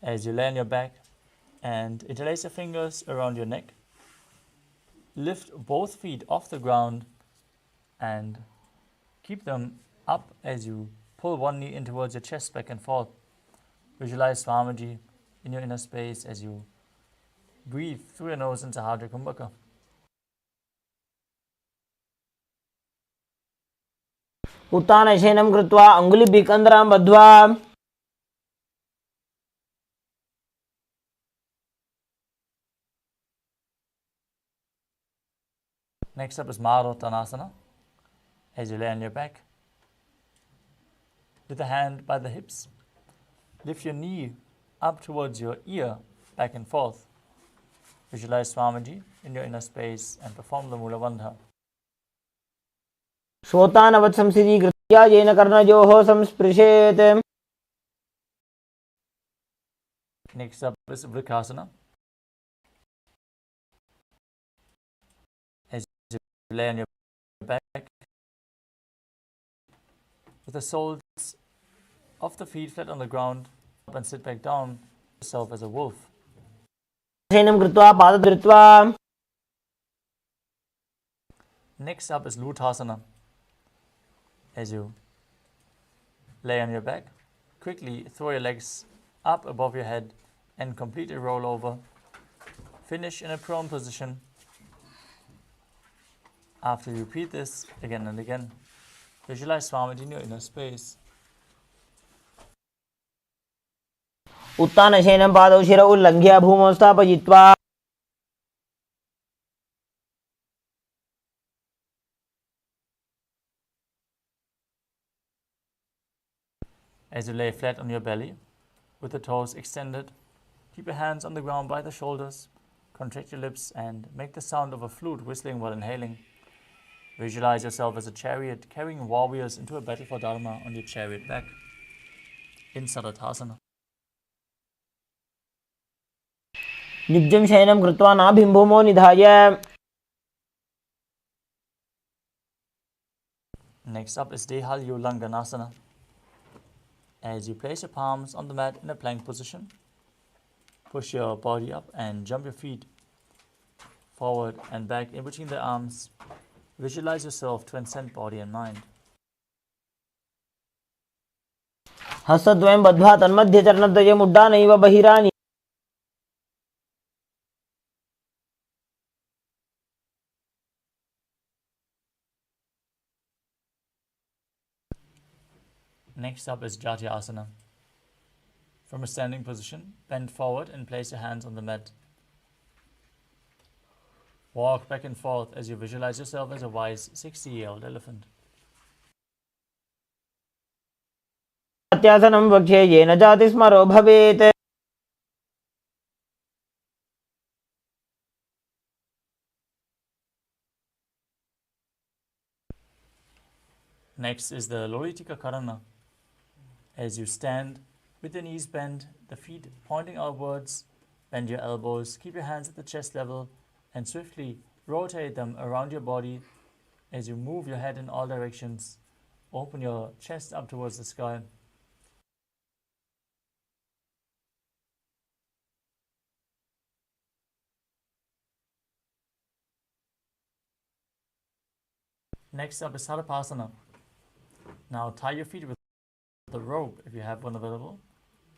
As you lay on your back and interlace your fingers around your neck, lift both feet off the ground and keep them up as you pull one knee in towards your chest back and forth. Visualize Swamiji in your inner space as you breathe through your nose into Hardra Kumbhaka. उत्तानशयनं कृत्वा अङ्गुलिभिः कन्द्रां बद्ध्वा. Next up is Marottanasana. As you lay on your back, with the hand by the hips, lift your knee up towards your ear, back and forth. Visualize Swamiji in your inner space and perform the Mula Bandha. श्रोतानवत् संसिद्धीकृत्य yen कर्णयोः संस्पृशेत्. Next up is Vrikasana. As you lay on your back, with the soles of the feet flat on the ground, up and sit back down, yourself as a wolf. शयनं कृत्वा पादधृत्वा. Next up is Luthasana. As you lay on your back, quickly throw your legs up above your head and complete a roll over. Finish in a prone position. After you repeat this again and again, visualize Swamiji in your inner space. उत्तानशयनं पादौ शिर उल्लङ्घ्य भूमौ स्थापयित्वा. As you lay flat on your belly, with the toes extended, keep your hands on the ground by the shoulders, contract your lips and make the sound of a flute whistling while inhaling. Visualize yourself as a chariot carrying warriors into a battle for Dharma on your chariot back in Sadatasana. निजं शयनं कृत्वा नाभिं भूमौ निधाय. Next up is Dehalyu Langanasana. As you place your palms on the mat in a plank position, push your body up and jump your feet forward and back in between the arms. Visualize yourself transcend body and mind. हस्तद्वयं बद्ध्वा तन्मध्ये चरणद्वयम् उड्डानैव बहिरानि. Next up is Jatyasana. From a standing position, bend forward and place your hands on the mat. Walk back and forth as you visualize yourself as a wise 60-year-old elephant. अत्यासनं वक्ष्ये येन जातिस्मरो भवेत्. Next is the Lolitika Karana. As you stand with your knees bent, the feet pointing outwards, bend your elbows, keep your hands at the chest level, and swiftly rotate them around your body as you move your head in all directions. Open your chest up towards the sky. Next up is Sarapasana. Now tie your feet with a rope if you have one available.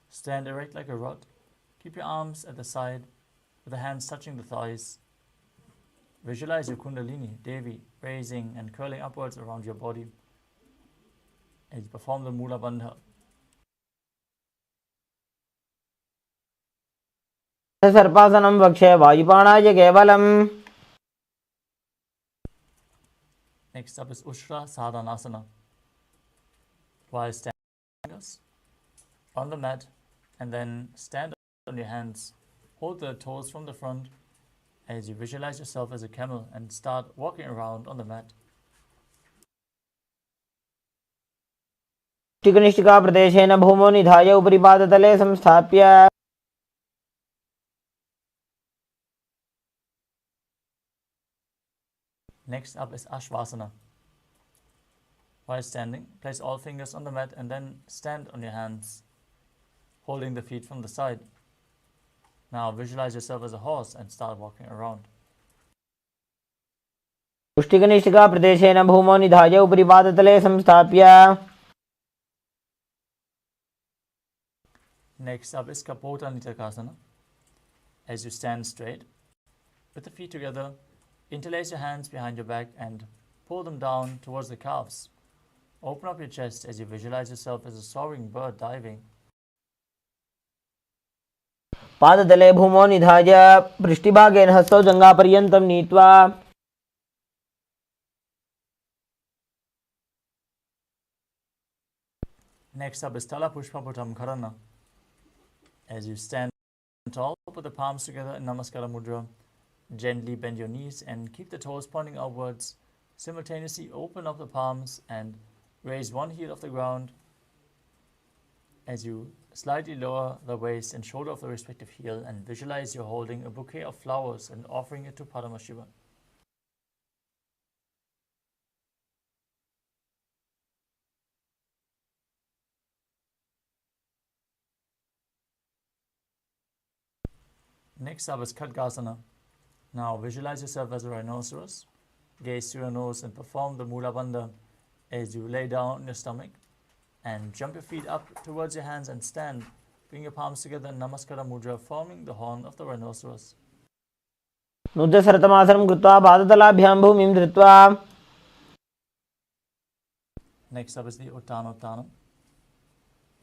Stand erect like a rod. Keep your arms at the side with the hands touching the thighs. Visualize your Kundalini, Devi, raising and curling upwards around your body as you perform the Mula Bandha. सर्पासनं वक्ष्ये वायुपाणाय केवलम्. Next up is Ushra Sadhanasana. While standing on the mat and then stand on your hands, hold the toes from the front as you visualize yourself as a camel and start walking around on the mat. मुष्टिकनिष्ठिका प्रदेशेन भूमौ निधाय उपरि पादतले संस्थाप्य. Next up is Ashvasana. While standing, place all fingers on the mat and then stand on your hands, holding the feet from the side. Now visualize yourself as a horse and start walking around. मुष्टिकनिष्ठिका प्रदेशेन भूमौ निधाय उपरि पादतले संस्थाप्य. Next up is Kapota Nitakasana. As you stand straight, with the feet together, interlace your hands behind your back and pull them down towards the calves. Open up your chest as you visualize yourself as a soaring bird diving. पादतले भूमौ निधाय पृष्ठभागेन हस्तौ जङ्घापर्यन्तं नीत्वा. Next up is Tala Pushpaputam Karana. As you stand tall, put the palms together in Namaskara Mudra. Gently bend your knees and keep the toes pointing outwards. Simultaneously open up the palms and raise one heel off the ground as you slightly lower the waist and shoulder of the respective heel and visualize you're holding a bouquet of flowers and offering it to Paramashivam. Next up is Khadgasana. Now visualize yourself as a rhinoceros. Gaze through your nose and perform the Mula Bandha as you lay down on your stomach and jump your feet up towards your hands and stand. Bring your palms together in Namaskara Mudra, forming the horn of the rhinoceros. नुद्यसरतमासनं कृत्वा पादतलाभ्यां भूमिं धृत्वा. Next up is the Uttanottanam.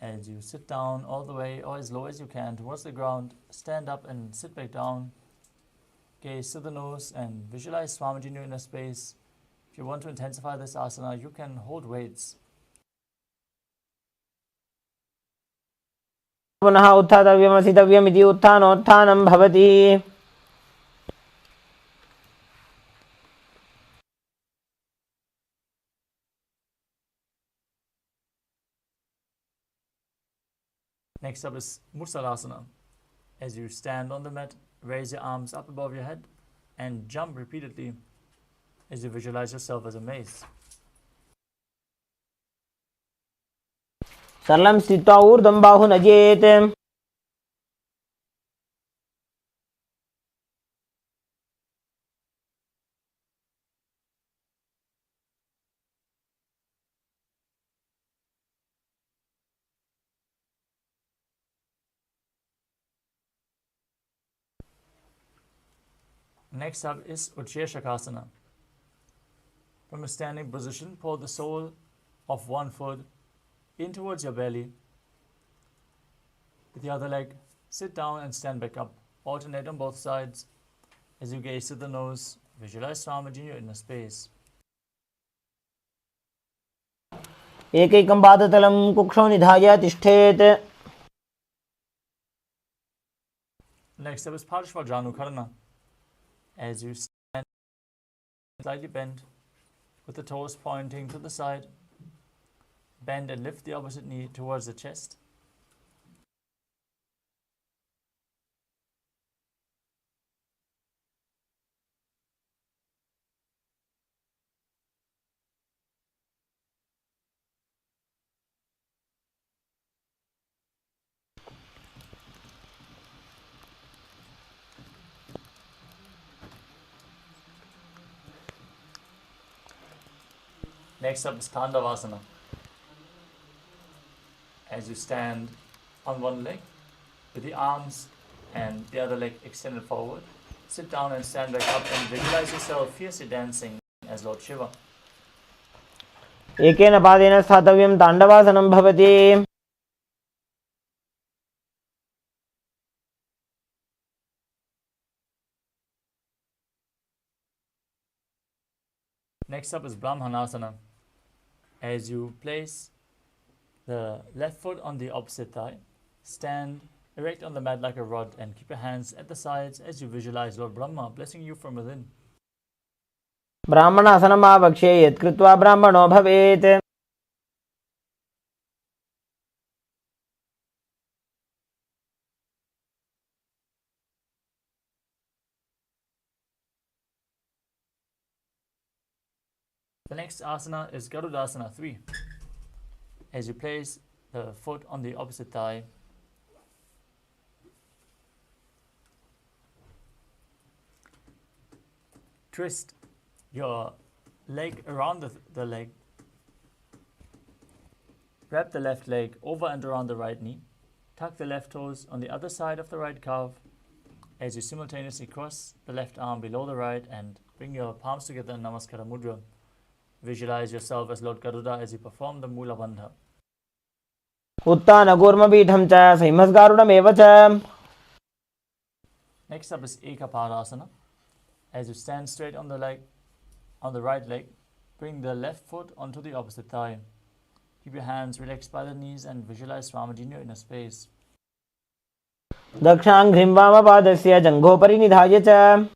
As you sit down all the way or as low as you can towards the ground, stand up and sit back down. Gaze to the nose and visualize Swamiji in your inner space. If you want to intensify this asana, you can hold weights. पुनः उत्थातव्यमसितव्यमिति उत्थानोत्थानं भवति. Next up is Mursalasana. As you stand on the mat, raise your arms up above your head and jump repeatedly as you visualize yourself as a mace. सरलं स्थित्वा ऊर्ध्वं बाहु नजेत्. Next up is Ucheshakasana. From a standing position, pull the sole of one foot in towards your belly. With the other leg, sit down and stand back up. Alternate on both sides. As you gaze to the nose, visualize Swamiji in your inner space. एकैकं पादतलं कुक्षौ निधाय तिष्ठेत्. Next step is Parashvajanukarana. As you stand slightly bent, with the toes pointing to the side, bend and lift the opposite knee towards the chest. Next up is Tandavasana. As you stand on one leg, with the arms and the other leg extended forward, sit down and stand back up and visualize yourself fiercely dancing as Lord Shiva. एकेन पादेन स्थातव्यं ताण्डवासनं भवति. Next up is Brahmanasana. As you place the left foot on the opposite thigh, stand erect on the mat like a rod and keep your hands at the sides as you visualize Lord Brahma blessing you from within. ब्राह्मणासनम् आवक्ष्ये यत्कृत्वा ब्राह्मणो भवेत्. The next asana is Garudasana 3. As you place the foot on the opposite thigh, twist your leg around the leg, wrap the left leg over and around the right knee, tuck the left toes on the other side of the right calf as you simultaneously cross the left arm below the right and bring your palms together in Namaskara Mudra. Visualize yourself as Lord Garuda as you perform the Mula Bandha. उत्तानकूर्मपीठं च सिंहस्गारुडमेव च. Next up is Ekapadasana. As you stand straight on the right leg, bring the left foot onto the opposite thigh. Keep your hands relaxed by the knees and visualize Swamiji in your inner space. दक्षाङ्घ्रिं वामपादस्य जङ्घोपरि निधाय च.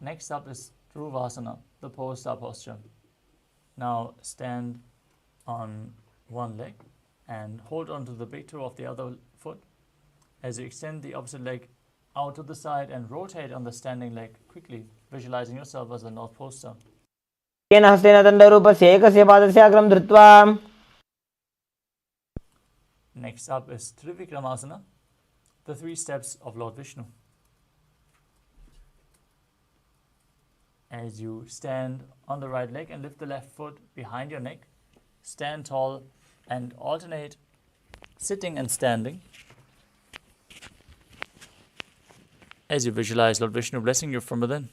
Next up is Dhruvasana, the pole star posture. Now stand on one leg and hold onto the big toe of the other foot as you extend the opposite leg out to the side and rotate on the standing leg quickly, visualizing yourself as the North Pole star. येन हस्तेन दण्डरूपस्य एकस्य पादस्य अग्रं धृत्वा. Next up is Trivikramasana, the 3 steps of Lord Vishnu. As you stand on the right leg and lift the left foot behind your neck, stand tall and alternate sitting and standing as you visualize Lord Vishnu blessing you from within.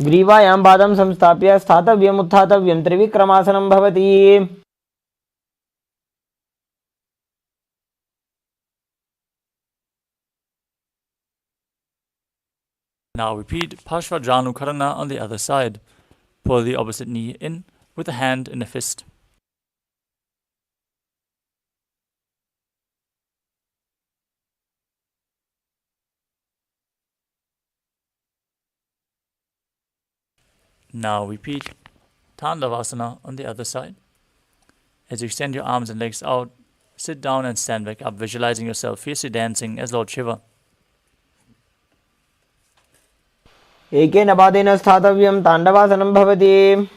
ग्रीवायां पादं संस्थाप्य स्थातव्यम् उत्थातव्यं त्रिविक्रमासनं भवति. Now repeat Parashvajanukarana on the other side. Pull the opposite knee in with a hand in a fist. Now repeat Tandavasana on the other side. As you extend your arms and legs out, sit down and stand back up, visualizing yourself fiercely dancing as Lord Shiva. एकेन पादेन स्थातव्यं ताण्डवासनं भवति.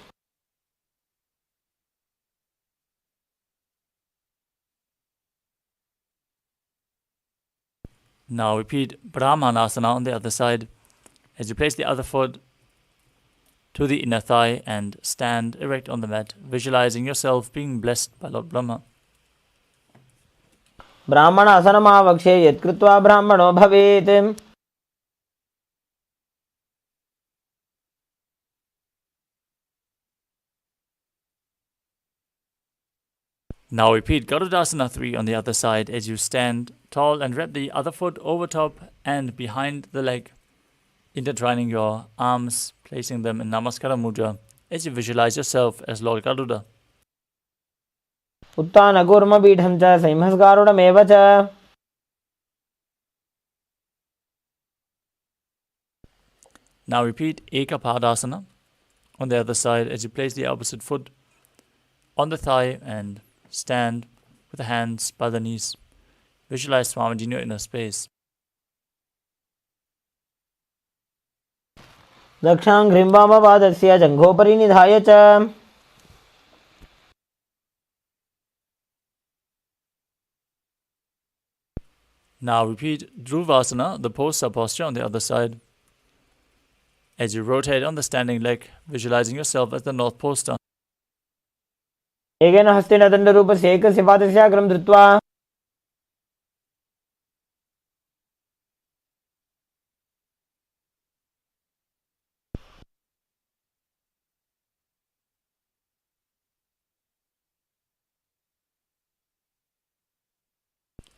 Now repeat Brahmanasana on the other side. As you place the other foot to the inner thigh and stand erect on the mat, visualizing yourself being blessed by Lord Brahma. ब्राह्मणासनम् आवक्ष्ये यत्कृत्वा ब्राह्मणो भवेत्. Now repeat Garudasana 3 on the other side as you stand tall and wrap the other foot over top and behind the leg, intertwining your arms, placing them in Namaskara Mudra as you visualize yourself as Lord Garuda. उत्तानकूर्मपीठं च संहस्गारुडमेव च. Now repeat Ekapadasana on the other side as you place the opposite foot on the thigh and stand with the hands by the knees. Visualize Swamiji in your inner space. दक्षाङ्घ्रिं वामपादस्य जङ्घोपरि निधाय च. Now repeat Dhruvasana, the poster posture on the other side. As you rotate on the standing leg, visualizing yourself as the North Poster. एकेन हस्तेन दण्डरूपस्य एकस्य पादस्य अग्रं धृत्वा.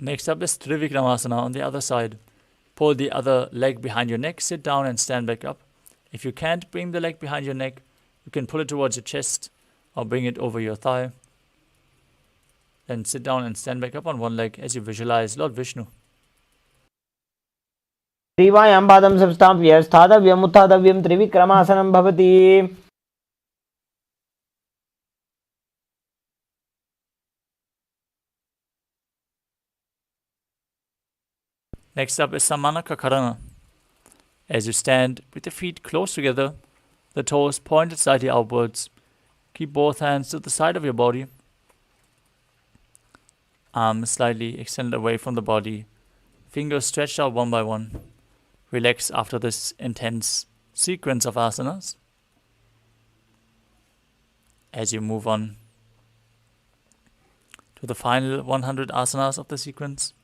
Next up is Trivikramasana on the other side. Pull the other leg behind your neck, sit down and stand back up. If you can't bring the leg behind your neck, you can pull it towards your chest or bring it over your thigh. Then sit down and stand back up on one leg as you visualize Lord Vishnu. ग्रीवायां पादं संस्थाप्य स्थातव्यम् उत्थातव्यं त्रिविक्रमासनं भवति. Next up is Samanakakarana. As you stand with the feet close together, the toes pointed slightly outwards. Keep both hands to the side of your body. Arms slightly extended away from the body. Fingers stretched out one by one. Relax after this intense sequence of asanas. As you move on to the final 100 asanas of the sequence.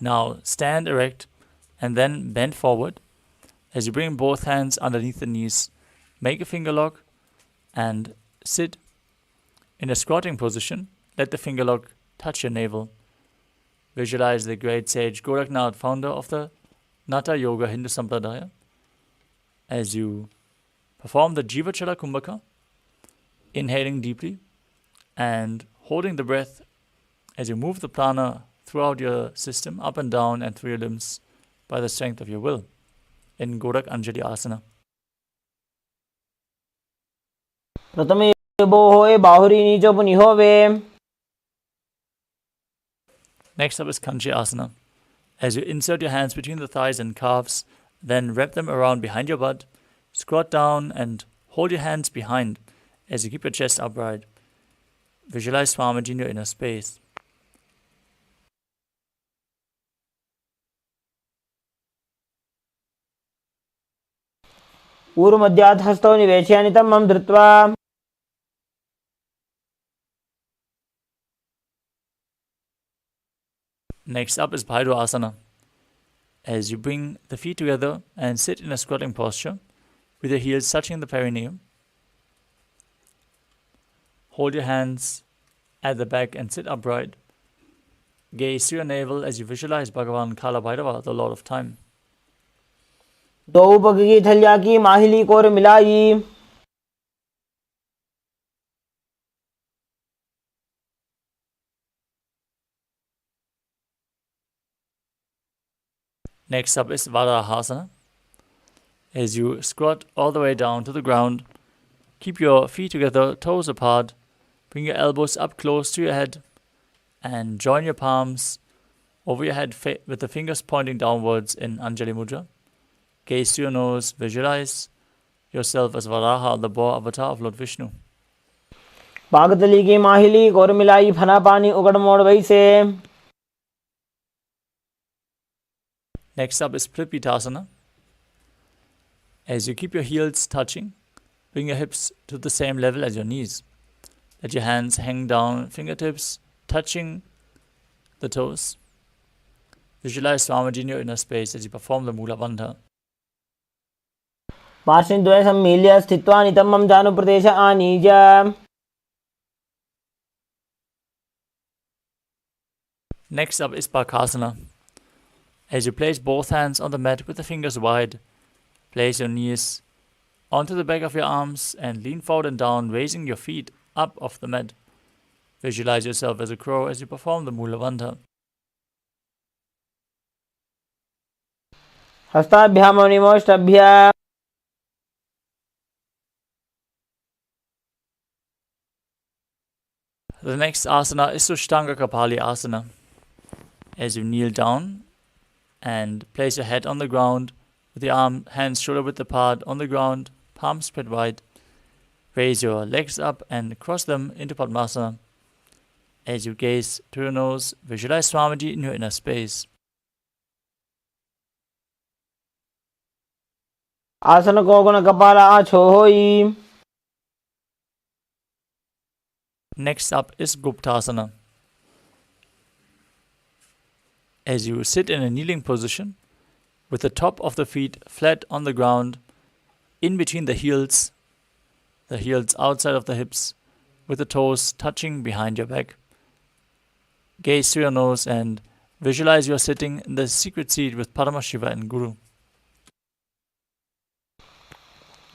Now stand erect and then bend forward. As you bring both hands underneath the knees, make a finger lock and sit in a squatting position. Let the finger lock touch your navel. Visualize the great sage Gorakhnath, founder of the Nata Yoga Hindu Sampradaya, as you perform the Jivachala Kumbhaka, inhaling deeply and holding the breath as you move the prana throughout your system, up and down and through your limbs by the strength of your will in Gorak Anjali Asana. प्रथमे बोहोए बाहुरी नीचो पुनिहोवे. Next up is Kanchi Asana. As you insert your hands between the thighs and calves, then wrap them around behind your butt, squat down and hold your hands behind as you keep your chest upright. Visualize Swamiji in your inner space. ऊरुमध्यात् हस्तौ निवेशयानि तमं धृत्वा. Next up is Bhairo Asana. As you bring the feet together and sit in a squatting posture with your heels touching the perineum. Hold your hands at the back and sit upright. Gaze to your navel as you visualize Bhagavan Kala Bhairava, the Lord of Time. दो पग की थलिया की माहिली core मिलाई. Next up is Varahasana. As you squat all the way down to the ground, keep your feet together, toes apart, bring your elbows up close to your head, and join your palms over your head with the fingers pointing downwards in Anjali Mudra. Gaze to your nose, visualize yourself as Varaha, the boar avatar of Lord Vishnu. पागतली की माहिली core मिलाई फना पानी उगड़ मोड़ वही से. Next up is Prithvitasana. As you keep your heels touching, bring your hips to the same level as your knees. Let your hands hang down, fingertips touching the toes. Visualize Swamiji in your inner space as you perform the Mula Bandha. पार्श्वद्वये सम्मील्य स्थित्वा नितम्बं जानुप्रदेश आनीय. Next up is Bakasana. As you place both hands on the mat with the fingers wide, place your knees onto the back of your arms and lean forward and down, raising your feet up off the mat. Visualize yourself as a crow as you perform the Mula Bandha. हस्ताभ्याम निमोष्टाभ्याम. The next asana is Sushtanga Kapali Asana. As you kneel down and place your head on the ground with your hands shoulder width apart on the ground, palms spread wide. Raise your legs up and cross them into Padmasana. As you gaze to your nose, visualize Swamiji in your inner space. आसन को गुण कपाला आछो होई. Next up is Guptasana. As you sit in a kneeling position, with the top of the feet flat on the ground, in between the heels outside of the hips, with the toes touching behind your back. Gaze to your nose and visualize you are sitting in the secret seat with Paramashiva and Guru.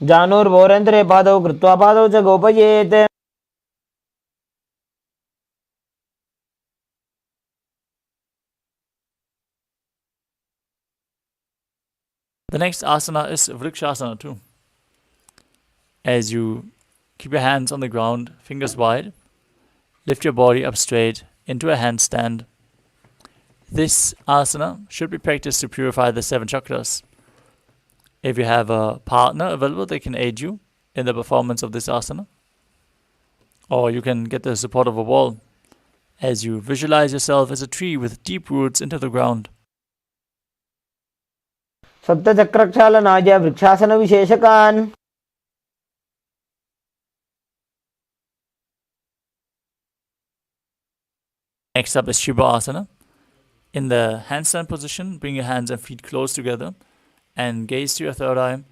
जानुर्भोरन्तरे पादौ कृत्वा पादौ च गोपयेत्. The next asana is Vrikshasana too. As you keep your hands on the ground, fingers wide, lift your body up straight into a handstand. This asana should be practiced to purify the 7 chakras. If you have a partner available, they can aid you in the performance of this asana. Or you can get the support of a wall as you visualize yourself as a tree with deep roots into the ground. सप्तचक्रक्षालनाय vrikshasana विशेषकान्. Next up is Shiva Asana. In the handstand position, bring your hands and feet close together and gaze to your third eye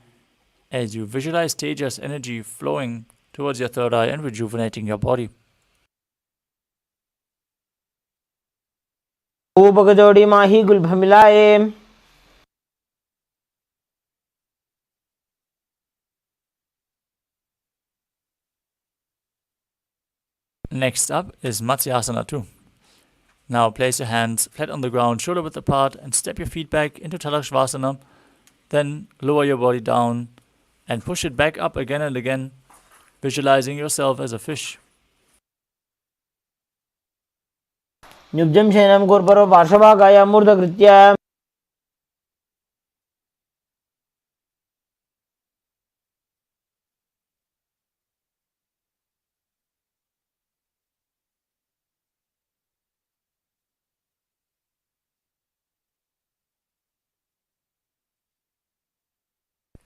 as you visualize Tejas energy flowing towards your third eye and rejuvenating your body. ऊपक जोड़ी माही गुल्भ मिलाए. Next up is Matsyasana too. Now place your hands flat on the ground, shoulder width apart, and step your feet back into Talakshvasana. Then lower your body down and push it back up again and again, visualizing yourself as a fish. युब्जं शयनं कुर्परो पार्श्वभागाय मूर्धकृत्य.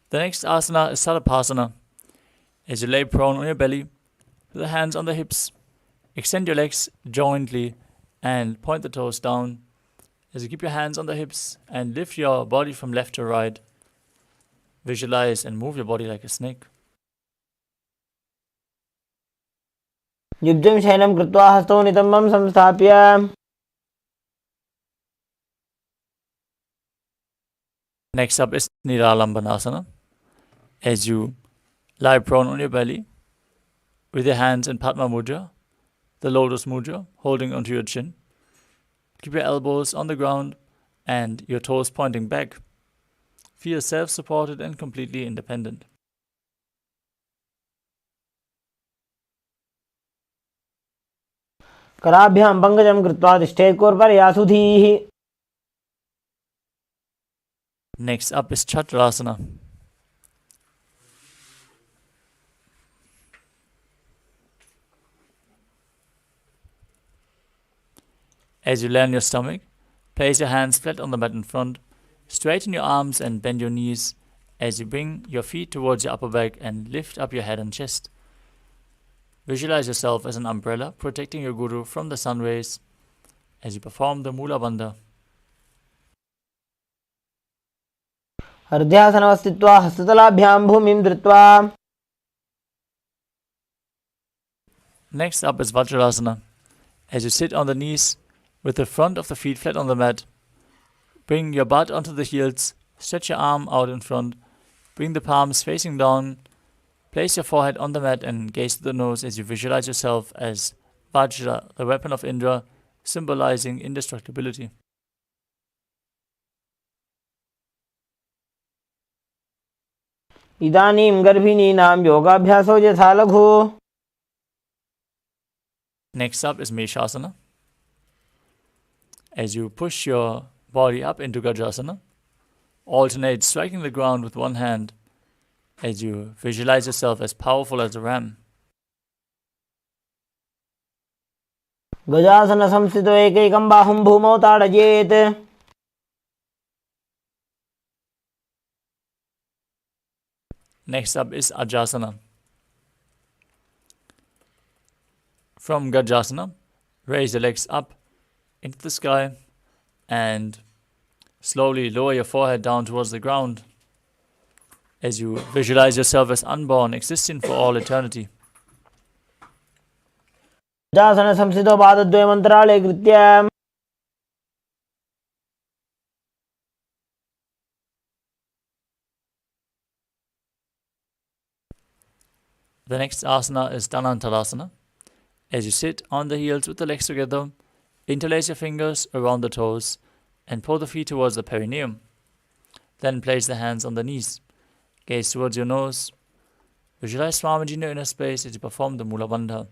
The next asana is Sarapasana. As you lay prone on your belly, with the hands on the hips, extend your legs jointly and point the toes down. As you keep your hands on the hips and lift your body from left to right, visualize and move your body like a snake. युब्जं शयनं कृत्वा हस्तौ नितम्बं संस्थाप्य. Next up is Niralambanasana. As you lie prone on your belly, with your hands in Padma Mudra, the Lotus Mudra, holding onto your chin. Keep your elbows on the ground and your toes pointing back. Feel self-supported and completely independent. कराभ्यां पङ्कजं कृत्वा तिष्ठेत् कोर्परयासुधीः. Next up is Chaturasana. As you lay on your stomach, place your hands flat on the mat in front Straighten your arms and bend your knees as you bring your feet towards your upper back and lift up your head and chest. Visualize yourself as an umbrella protecting your guru from the sun rays as you perform the Mula Bandha. अर्ध्यासनवस्थित्वा हस्ततलाभ्यां भूमिं धृत्वा. Next up is Vajrasana. As you sit on the knees with the front of the feet flat on the mat, bring your butt onto the heels, stretch your arm out in front, bring the palms facing down, place your forehead on the mat and gaze to the nose as you visualize yourself as Vajra, the weapon of Indra, symbolizing indestructibility. इदानीं गर्भिणीनां योगाभ्यासो यथा लघु. Next up is Meshasana. As you push your body up into Gajasana, alternate striking the ground with one hand as you visualize yourself as powerful as a ram. गजासन संस्थितो एकैकं बाहुं भूमौ ताडयेत्. Next up is Ajasana. From Gajasana, raise your legs up into the sky and slowly lower your forehead down towards the ground as you visualize yourself as unborn, existing for all eternity. गजासन संस्थितो पादद्वयम् अन्तराळे कृत्य. The next asana is Dhanantalasana. As you sit on the heels with the legs together, interlace your fingers around the toes and pull the feet towards the perineum. Then place the hands on the knees. Gaze towards your nose. Visualize Swamiji in your inner space as you perform the Mula Bandha.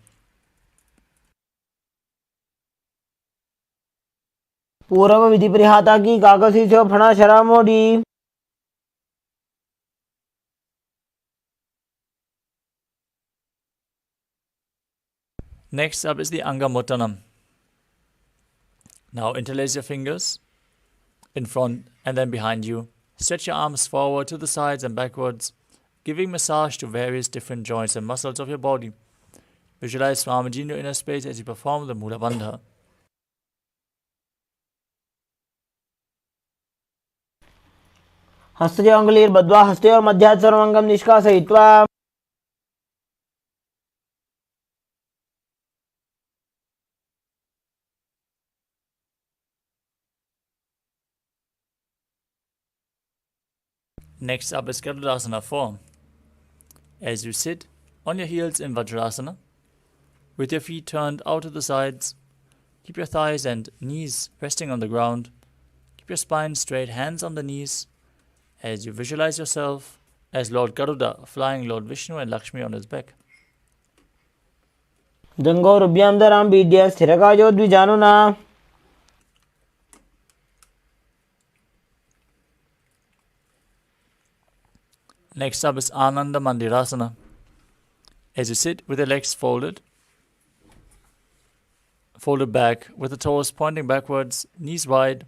पूर्व विधि परिहाता की काकसी से फणा शरा मोड़ी. Next up is the Angamottanam. Now interlace your fingers in front and then behind you. Stretch your arms forward to the sides and backwards, giving massage to various different joints and muscles of your body. Visualize Swamiji in your inner space as you perform the Mula Bandha. हस्तयोर्बद्ध्वा हस्तयोर्मध्यात् सर्वंगं निष्कासयित्वा. Next up is Garudasana form. As you sit on your heels in Vajrasana, with your feet turned out to the sides, keep your thighs and knees resting on the ground. Keep your spine straight, hands on the knees, as you visualize yourself as Lord Garuda flying Lord Vishnu and Lakshmi on his back. जंगोरुभ्यां दरां बीड्य स्थिरकायो द्विजानुना. Next up is Ananda Mandirasana. As you sit with your legs folded back, with the toes pointing backwards, knees wide,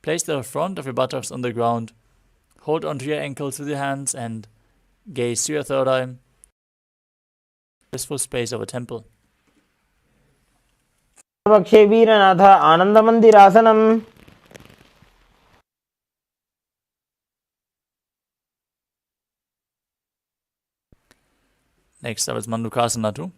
place the front of your buttocks on the ground. Hold onto your ankles with your hands and gaze to your third eye. Blissful space of a temple. पक्षे वीरनाथ आनंदमंदिरासनम. Next up is Mandukasana too.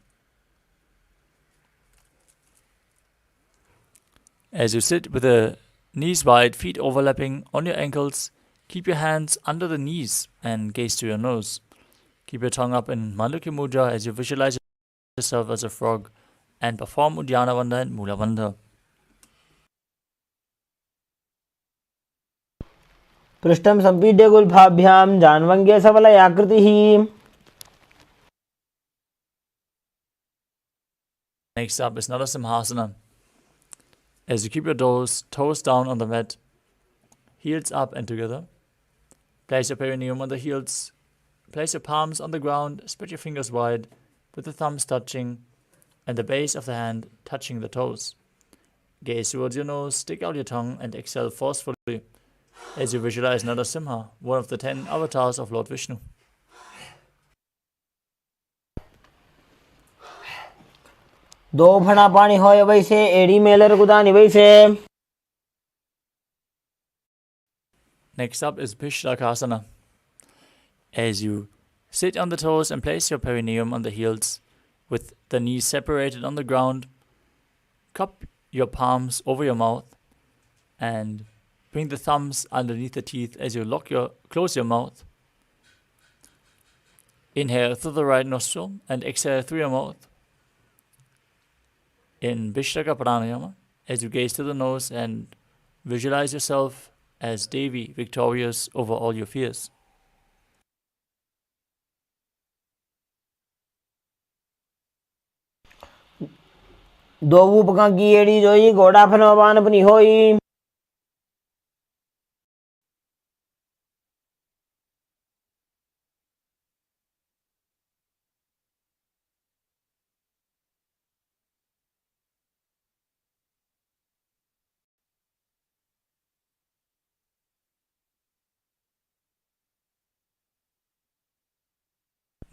As you sit with the knees wide, feet overlapping on your ankles, keep your hands under the knees and gaze to your nose. Keep your tongue up in Mandukya Mudra as you visualize yourself as a frog and perform Uddiyana Bandha and Mula Bandha. पृष्ठं संपीड्य गुल्फाभ्यां जान्वंग्य सबलयाकृतिः. Next up is Narasimhasana. As you keep your toes down on the mat, heels up and together. Place your perineum on the heels. Place your palms on the ground. Spread your fingers wide with the thumbs touching and the base of the hand touching the toes. Gaze towards your nose, stick out your tongue and exhale forcefully. as you visualize Narasimha, one of the 10 avatars of Lord Vishnu. दो फणा पानी होय वैसे एड़ी Mailer गुदानी वैसे. Next up is Bhishlakasana. As you sit on the toes and place your perineum on the heels, with the knees separated on the ground, cup your palms over your mouth and bring the thumbs underneath the teeth as you close your mouth. Inhale through the right nostril and exhale through your mouth. In Vishlaka Pranayama, as you gaze to the nose and visualize yourself as Devi, victorious over all your fears. दो उपका की एड़ी जोई घोड़ा फनवान अपनी होई.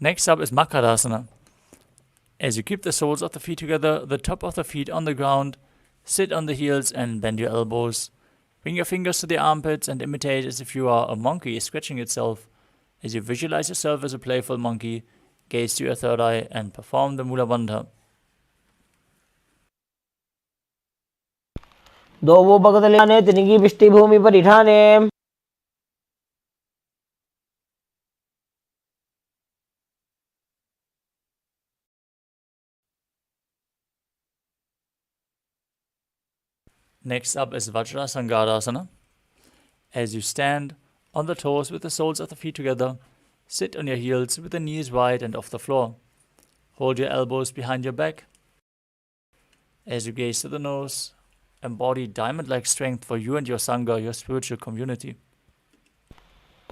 Next up is Makarasana. As you keep the soles of the feet together, the top of the feet on the ground, sit on the heels and bend your elbows. Bring your fingers to the armpits and imitate as if you are a monkey scratching itself. As you visualize yourself as a playful monkey, gaze to your third eye and perform the Mula Bandha. दो वो भगत लाने तिनकी पृष्ठी भूमि पर इठाने. Next up is Vajrasangarasana. As you stand on the toes with the soles of the feet together, sit on your heels with the knees wide and off the floor. Hold your elbows behind your back. As you gaze to the nose, embody diamond-like strength for you and your Sangha, your spiritual community.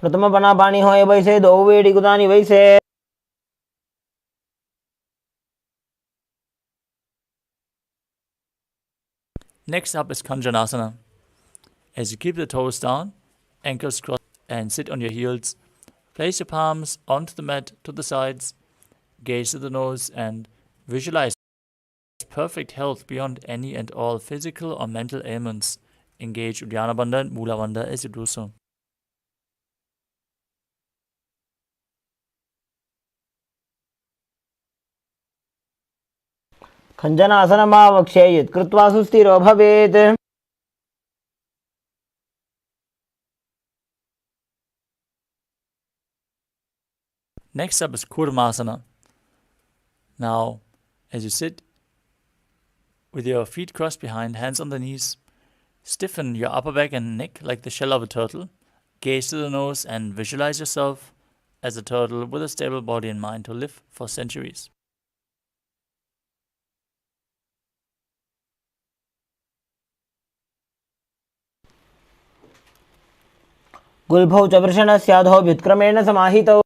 प्रथम बना पानी होय वैसे दो वेड़ी गुदानी वैसे. Next up is Kanjanasana. As you keep the toes down, ankles crossed, and sit on your heels, place your palms onto the mat to the sides, gaze to the nose, and visualize perfect health beyond any and all physical or mental ailments. Engage Uddiyana Bandha and Mula Bandha as you do so. खञ्जनासनमावक्षेयत् कृत्वा सुस्थिरो भवेत्. Next up is Kurmasana. Now, as you sit with your feet crossed behind, hands on the knees, stiffen your upper back and neck like the shell of a turtle. Gaze to the nose and visualize yourself as a turtle with a stable body and mind to live for centuries. गुल्भौ च वृषणस्याधौ व्युत्क्रमेण समाहितौ.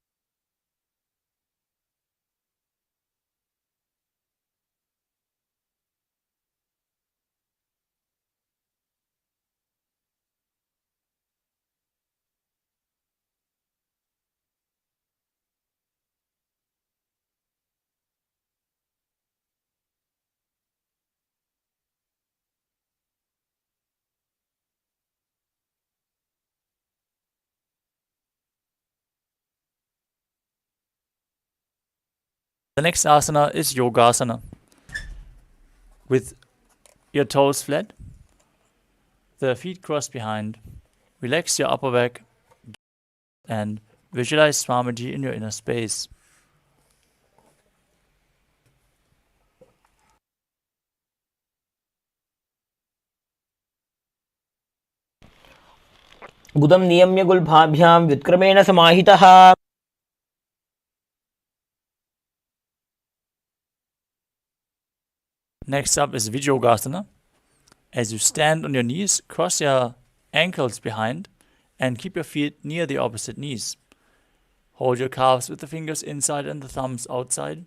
The next asana is Yogasana. With your toes flat, the feet crossed behind, relax your upper back and visualize Swamiji in your inner space. गुदं नियम्य गुल्भाभ्यां व्युत्क्रमेण समाहितः. Next up is Vijogasana. As you stand on your knees, cross your ankles behind and keep your feet near the opposite knees. Hold your calves with the fingers inside and the thumbs outside.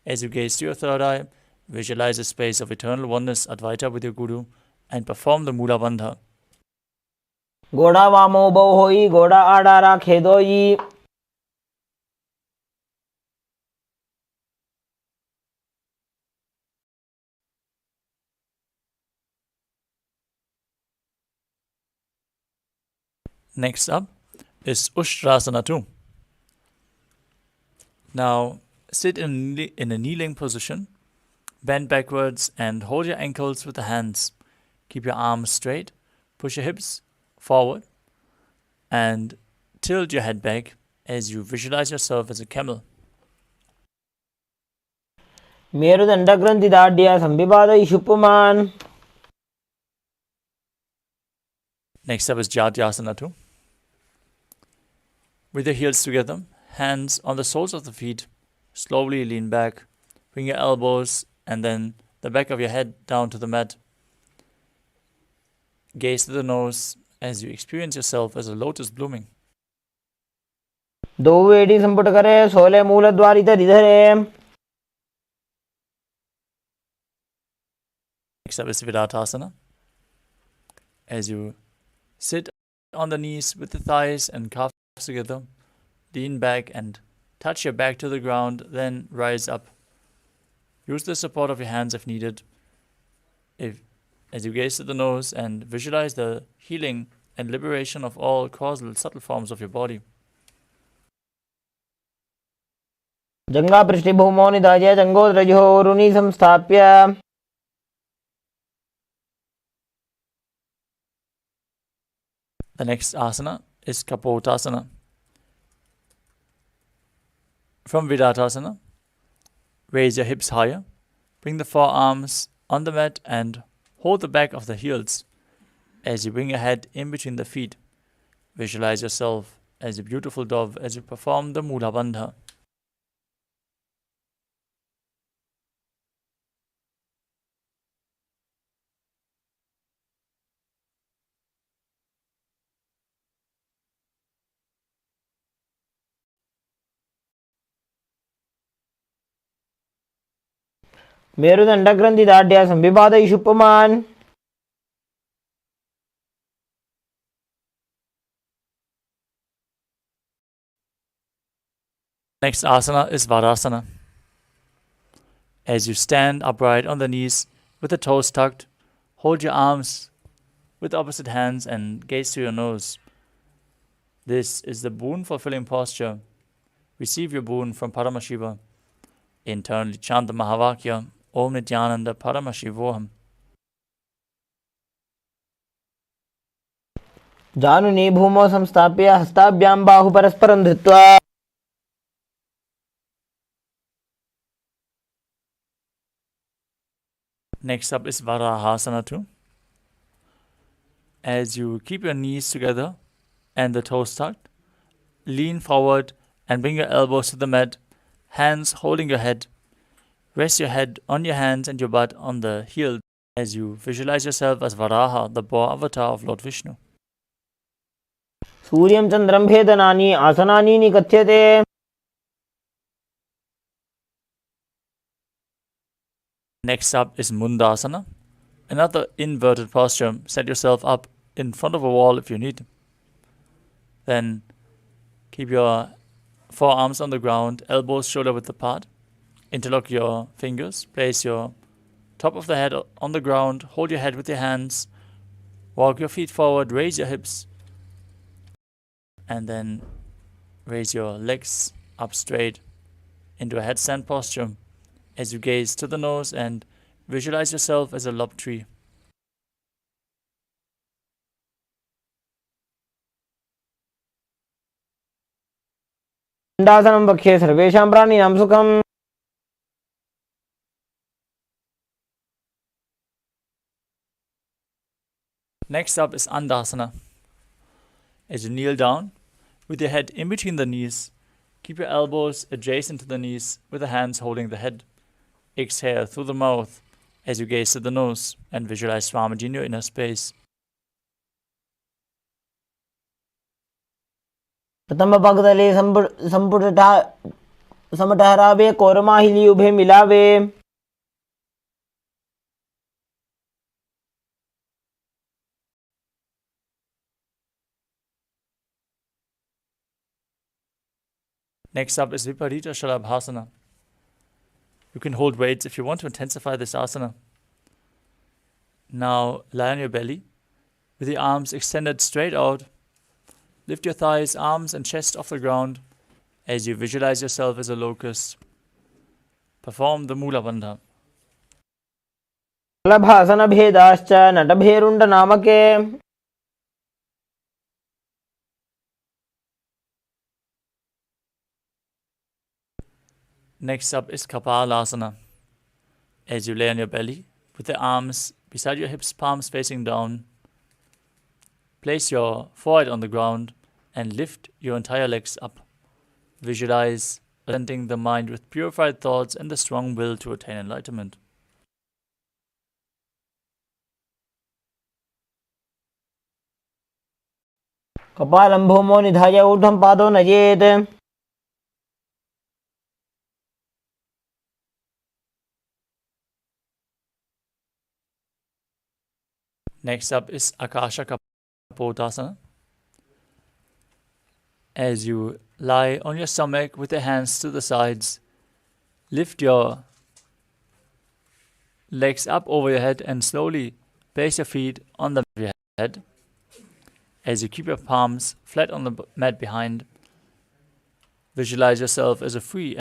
As you gaze to your third eye, visualize a space of eternal oneness Advaita with your Guru and perform the Mula Bandha. घोड़ा वामो बौ होई, घोड़ा आड़ा राखे दोई. Next up is Ustrasana 2. Now sit in a kneeling position, bend backwards and hold your ankles with the hands. Keep your arms straight, push your hips forward and tilt your head back as you visualize yourself as a camel. मेरुदंड ग्रंथि दाढ़्य संविपादयि शुपुमान्. Next up is Jatyasana 2. With your heels together, hands on the soles of the feet, slowly lean back, bring your elbows and then the back of your head down to the mat. Gaze to the nose as you experience yourself as a lotus blooming. दो एड़ी संपुट करे, सोले मूल द्वारित धरे. Next up is Vidatasana. As you sit on the knees with the thighs and calves together, lean back and touch your back to the ground, then rise up. Use the support of your hands if needed. As you gaze to the nose and visualize the healing and liberation of all causal subtle forms of your body. जंगा पृष्ठभूमौ निधाय जंगोद्रजोरुनि संस्थाप्य. The next asana is Kapotasana. From Vidatasana, raise your hips higher, bring the forearms on the mat and hold the back of the heels as you bring your head in between the feet. Visualize yourself as a beautiful dove as you perform the Mula Bandha. मेरुदंड ग्रंथि दाढ़्य संविपादयि शुपुमान्. Next asana is Varasana. As you stand upright on the knees with the toes tucked, hold your arms with the opposite hands and gaze to your nose. This is the boon-fulfilling posture. Receive your boon from Paramashiva. Internally chant the Mahavakya, Om Nithyananda Paramashivoham. जानुनि भूमौ संस्थाप्य हस्ताभ्यां बाहु परस्परं धृत्वा. Next up is Varahasana 2. As you keep your knees together and the toes tucked, lean forward and bring your elbows to the mat, hands holding your head. Rest your head on your hands and your butt on the heels as you visualize yourself as Varaha, the boar avatar of Lord Vishnu. सूर्यं चन्द्रं भेदनानि आसनानि निकथ्यते. Next up is Mundasana, another inverted posture. Set yourself up in front of a wall if you need. Then keep your forearms on the ground, elbows shoulder width apart. Interlock your fingers, place your top of the head on the ground, hold your head with your hands, walk your feet forward, raise your hips, and then raise your legs up straight into a headstand posture as you gaze to the nose and visualize yourself as a lob tree. दण्डासनं वक्ष्ये सर्वेषां प्राणिनां सुखम्. Next up is Andasana. As you kneel down, with your head in between the knees, keep your elbows adjacent to the knees with the hands holding the head. Exhale through the mouth as you gaze to the nose and visualize Swamiji in your inner space. प्रथम पगतले समटहरावे कोरमाहिली उभे मिलावे. Next up is Viparita Shalabhasana. You can hold weights if you want to intensify this asana. Now lie on your belly with the arms extended straight out. Lift your thighs, arms and chest off the ground as you visualize yourself as a locust. Perform the Mula Bandha. लभासन भेदाश्च नटभेरुंड नामके Next up is Kapalasana. As you lay on your belly with the arms beside your hips, palms facing down, place your forehead on the ground and lift your entire legs up. Visualize presenting the mind with purified thoughts and the strong will to attain enlightenment. कपालं भूमो निधाय ऊर्ध्वं पादो नयेत् Next up is Akasha Kapotasana. As you lie on your stomach with your hands to the sides, lift your legs up over your head and slowly place your feet on the back of your head. As you keep your palms flat on the mat behind, visualize yourself as a free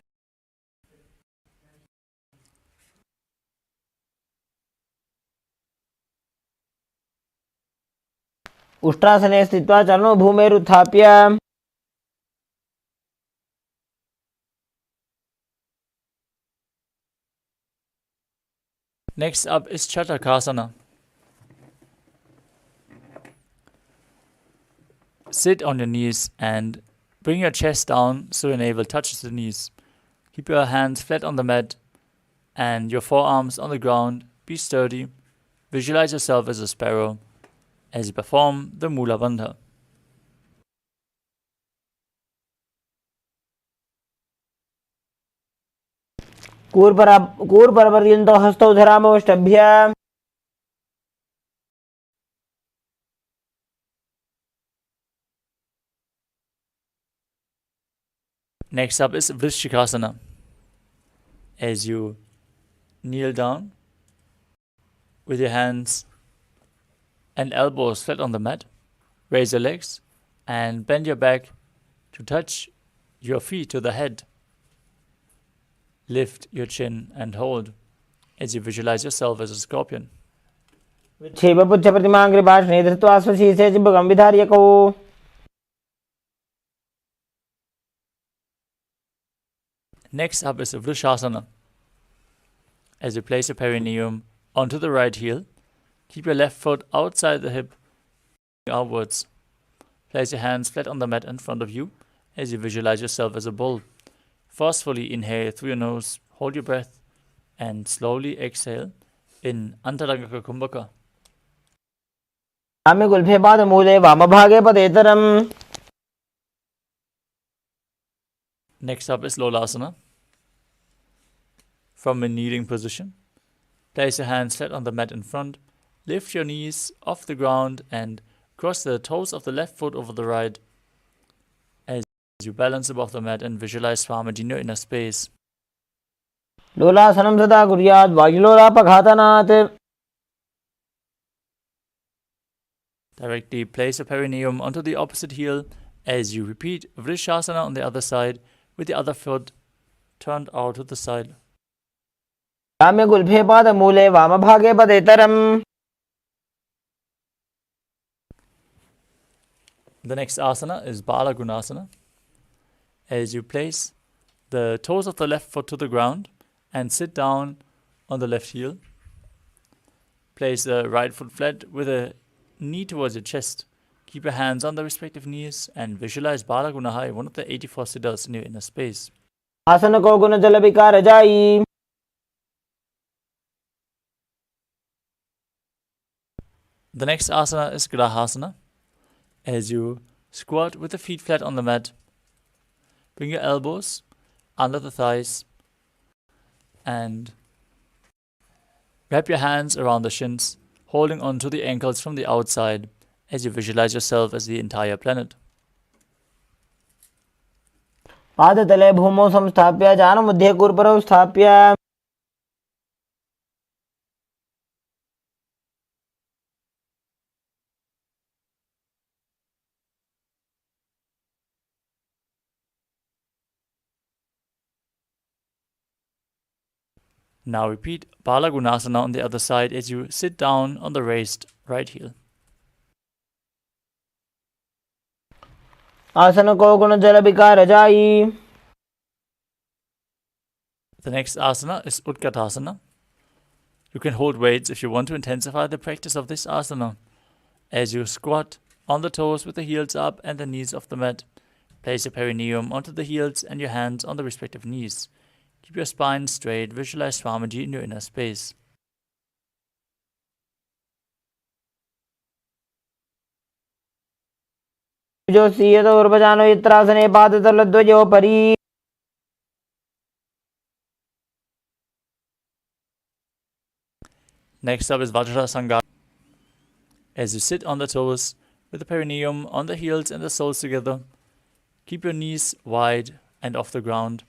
उष्ट्रासने स्थित्वा चरणो भूमेरुत्थाप्य Next up is Chatakasana. Sit on your knees and bring your chest down so your navel touches the knees. Keep your hands flat on the mat and your forearms on the ground. Be sturdy. Visualize yourself as a sparrow as you perform the Mula Bandha. कूर्परपर्यन्तो हस्तौ धरामोष्टभ्य Next up is Vrishikasana. As you kneel down with your hands and elbows flat on the mat, raise your legs and bend your back to touch your feet to the head. Lift your chin and hold as you visualize yourself as a scorpion. विक्षेपपुच्छ प्रतिमाङ्घ्रिभाषणे धृत्वा स्वशीर्षे चिबुकं विधार्यकौ Next up is Vrishasana. As you place your perineum onto the right heel, keep your left foot outside the hip, outwards. Place your hands flat on the mat in front of you as you visualize yourself as a bull. Forcefully inhale through your nose, hold your breath, and slowly exhale in Antaragaka Kumbhaka. आम्य गुल्फे पादमूले वामभागे पदेतरम् Next up is Lolasana. From a kneeling position, place your hands flat on the mat in front, lift your knees off the ground and cross the toes of the left foot over the right as you balance above the mat and visualize Swamiji in your inner space. लोलासनं सदा कुर्यात् वायुलोलापघातनात् Directly place your perineum onto the opposite heel as you repeat Vrishasana on the other side with the other foot turned out to the side. आम्य गुल्फे पादमूले वामभागे पदेतरम् The next asana is Bala Gunasana. As you place the toes of the left foot to the ground and sit down on the left heel, place the right foot flat with a knee towards your chest. Keep your hands on the respective knees and visualize Bala Gunahai, one of the 84 siddhas in your inner space. आसन को गुण जल विकार जाई The next asana is Grahasana. As you squat with the feet flat on the mat, bring your elbows under the thighs and wrap your hands around the shins, holding onto the ankles from the outside as you visualize yourself as the entire planet. पादतले भूमौ संस्थाप्य जानुमध्ये कूर्परौ स्थाप्य Now repeat Balagunasana on the other side as you sit down on the raised right heel. आसन को गुण जल विकार जाई. The next asana is Utkatasana. You can hold weights if you want to intensify the practice of this asana. As you squat on the toes with the heels up and the knees off the mat, place your perineum onto the heels and your hands on the respective knees. Keep your spine straight. Visualize Swamiji in your inner space. जो सीयत उर्वजानो इत्रासने पादतलध्वजोपरि. Next up is Vajrasanga. As you sit on the toes with the perineum on the heels and the soles together, keep your knees wide and off the ground.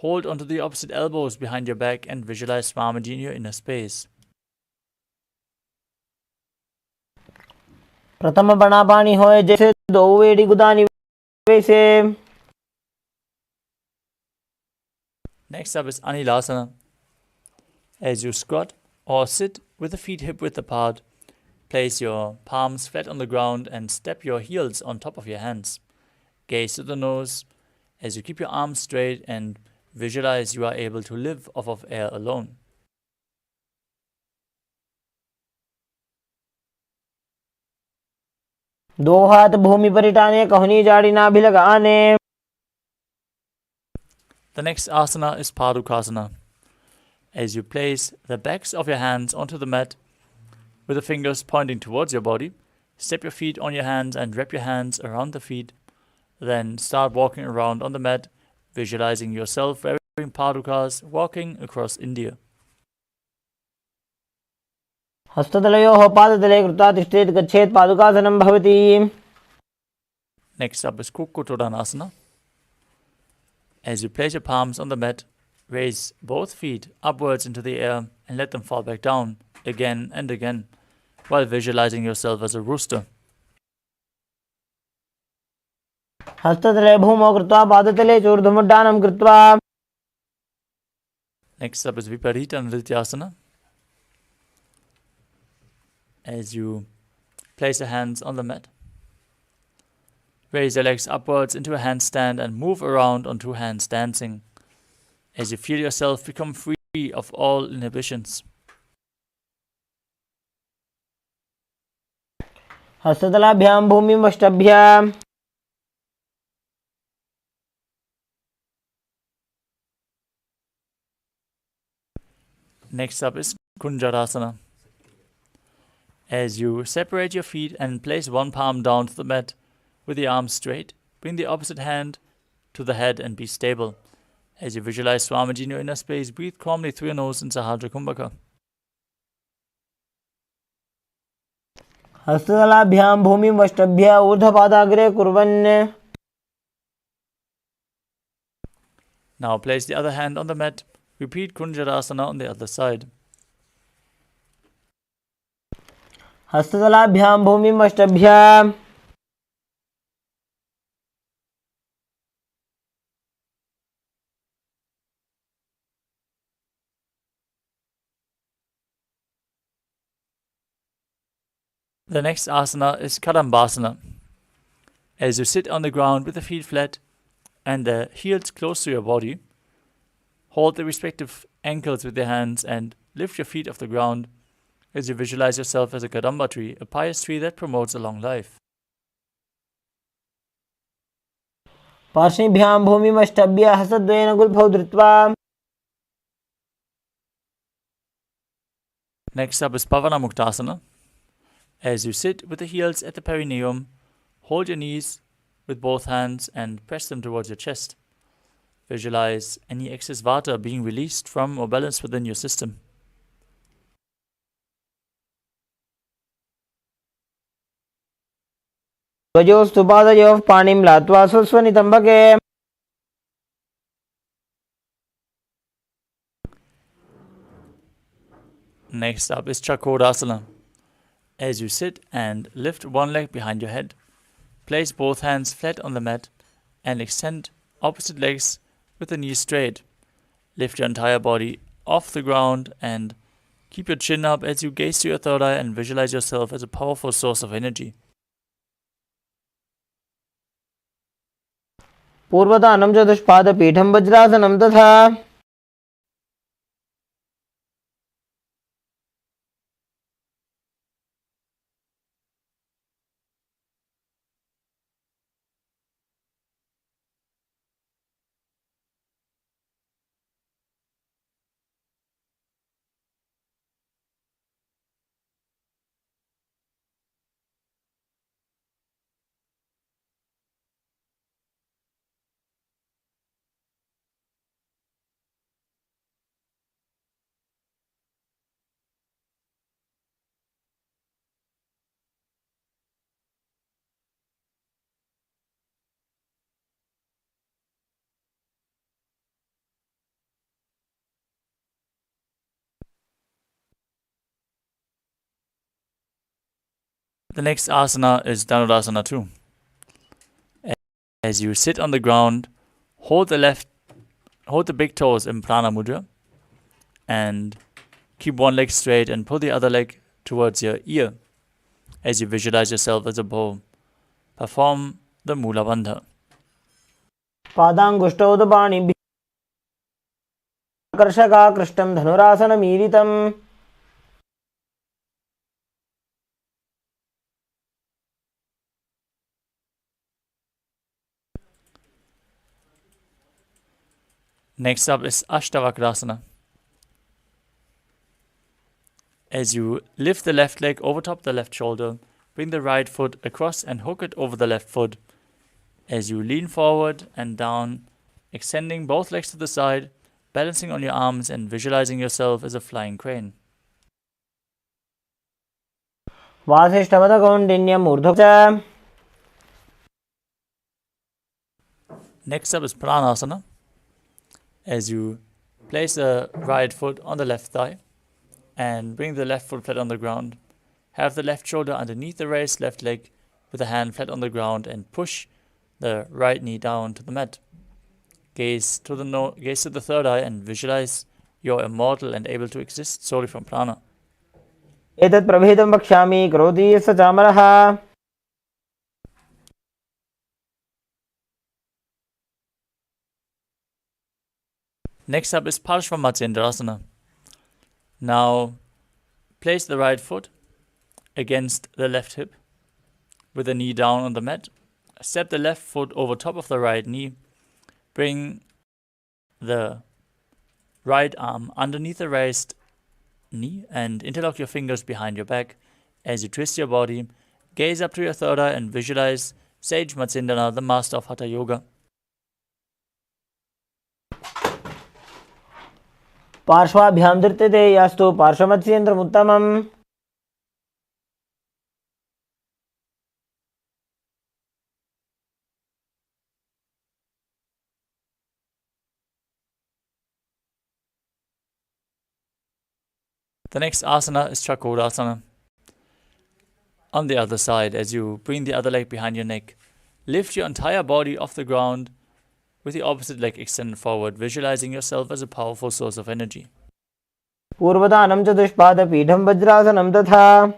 Hold onto the opposite elbows behind your back and visualize Swamiji in your inner space. प्रथम बणापानी होए जैसे दो वेड़ी गुदानी वैसे. Next up is Anilasana. As you squat or sit with the feet hip width apart, place your palms flat on the ground and step your heels on top of your hands. Gaze to the nose as you keep your arms straight and visualize you are able to live off of air alone. दो हाथ भूमि पर टाने कहनी जाड़ी नाभि लगाने. The next asana is Padukasana. As you place the backs of your hands onto the mat with the fingers pointing towards your body, step your feet on your hands and wrap your hands around the feet. Then start walking around on the mat, visualizing yourself wearing padukas, walking across India. हस्ततलयोः पादतले कृत्वा तिष्ठेत् गच्छेत् पादुकासनं भवति. Next up is Kukkutodhanasana. As you place your palms on the mat, raise both feet upwards into the air and let them fall back down again and again while visualizing yourself as a rooster. हस्ततले भूमौ कृत्वा पादतले चूर्धमुड्डानं कृत्वा. Next up is Viparita Nrityasana. As you place your hands on the mat, raise your legs upwards into a handstand and move around on two hands dancing as you feel yourself become free of all inhibitions. हस्ततलाभ्यां भूमिं वष्टभ्य. Next up is Kunjarasana. As you separate your feet and place one palm down to the mat with the arms straight, bring the opposite hand to the head and be stable. As you visualize Swamiji in your inner space, breathe calmly through your nose in Sahadra Kumbhaka. हस्ततलाभ्यां भूमिं वष्टभ्य ऊर्ध्वपादाग्रे कुर्वन्. Now place the other hand on the mat. Repeat Kunjarasana on the other side. हस्ततलाभ्यां भूमिं वष्टभ्य. The next asana is Kadambasana. As you sit on the ground with the feet flat and the heels close to your body, hold the respective ankles with your hands and lift your feet off the ground as you visualize yourself as a Kadamba tree, a pious tree that promotes a long life. पार्श्वभ्यां भूमिं वष्टभ्य हस्तद्वयेन गुल्फौ धृत्वा. Next up is Pavana Muktasana. As you sit with the heels at the perineum, hold your knees with both hands and press them towards your chest. Visualize any excess vata being released from or balanced within your system. ध्वजोस्तु पादयोः पाणिं लात्वा स्वस्वनितम्बके. Next up is Chakodasana. As you sit and lift one leg behind your head, place both hands flat on the mat and extend opposite legs with the knees straight. Lift your entire body off the ground and keep your chin up as you gaze to your third eye and visualize yourself as a powerful source of energy. पूर्वदानं चतुष्पादपीठं वज्रासनं तथा The next asana is Dhanurasana 2. As you sit on the ground, hold the big toes in Prana Mudra and keep one leg straight and pull the other leg towards your ear as you visualize yourself as a bow. Perform the Mula Bandha. पादाङ्गुष्ठौ तु पाणिभ्यः आकर्षकाकृष्टं धनुरासनमीलितम् Next up is Ashtavakrasana. As you lift the left leg over top the left shoulder, bring the right foot across and hook it over the left foot. As you lean forward and down, extending both legs to the side, balancing on your arms and visualizing yourself as a flying crane. वासिष्ठवदकौण्डिन्यम् ऊर्ध्वं Next up is Pranasana. As you place the right foot on the left thigh and bring the left foot flat on the ground, have the left shoulder underneath the raised left leg with the hand flat on the ground and push the right knee down to the mat. Gaze to the third eye and visualize you're immortal and able to exist solely from prana. एतत् प्रभेदं वक्ष्यामि करोति यस्य चामरः Next up is Parshvamatyendrasana. Now place the right foot against the left hip with the knee down on the mat. Step the left foot over top of the right knee. Bring the right arm underneath the raised knee and interlock your fingers behind your back. As you twist your body, gaze up to your third eye and visualize Sage Matsyendana, the master of Hatha Yoga. पार्श्वाभ्यां धृत्यते यास्तु पार्श्वमत्स्येन्द्रमुत्तमम् The next asana is Chakodasana. On the other side, as you bring the other leg behind your neck, lift your entire body off the ground with the opposite leg extended forward, visualizing yourself as a powerful source of energy. पूर्वदानं चतुष्पादपीठं वज्रासनं तथा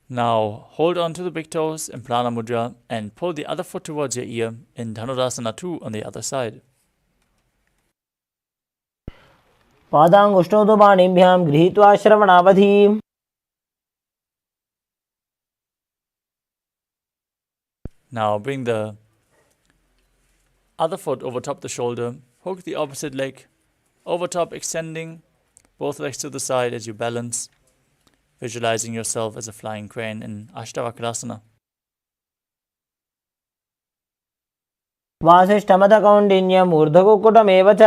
Now hold on to the big toes in Prana Mudra and pull the other foot towards your ear in Dhanurasana 2 on the other side. पादाङ्गुष्ठौ तु पाणिभ्यां गृहीत्वा श्रवणावधि Now bring the other foot over top the shoulder, hook the opposite leg over top, extending both legs to the side as you balance, visualizing yourself as a flying crane in Ashtavakrasana. वासिष्ठमदकौण्डिन्यम् ऊर्ध्वकुक्कुटमेव च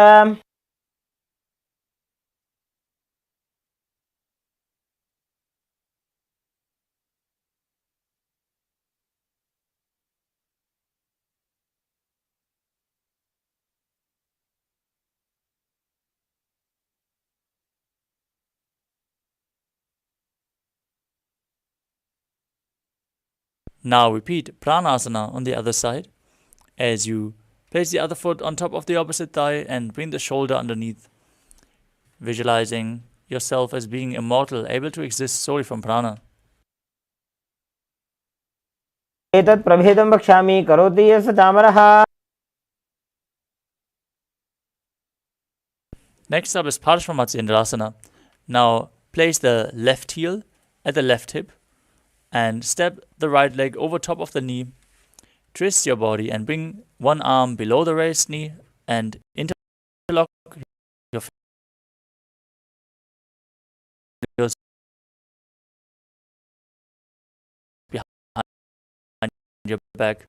Now repeat Pranasana on the other side as you place the other foot on top of the opposite thigh and bring the shoulder underneath, visualizing yourself as being immortal, able to exist solely from prana. एतत् प्रभेदं वक्ष्यामि करोति यः स चामरः. Next up is Parshvamatsyendrasana. Now place the left heel at the left hip and step the right leg over top of the knee. Twist your body and bring one arm below the raised knee and interlock your fingers behind your back.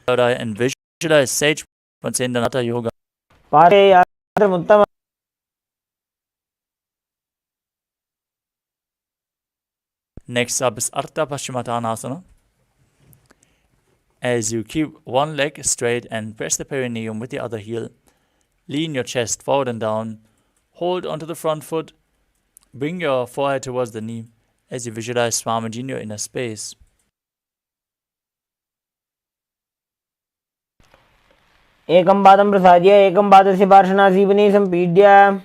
Third eye and visualize Sage Nithyananda Yoga. पाठेयात्रमुत्तमम्. Next up is Ardha Paschimottanasana. As you keep one leg straight and press the perineum with the other heel, lean your chest forward and down, hold onto the front foot, bring your forehead towards the knee as you visualize Swamiji in your inner space. एकं पादं प्रसाद्य एकं पादस्य पार्श्वनासीवने सम्पीड्य.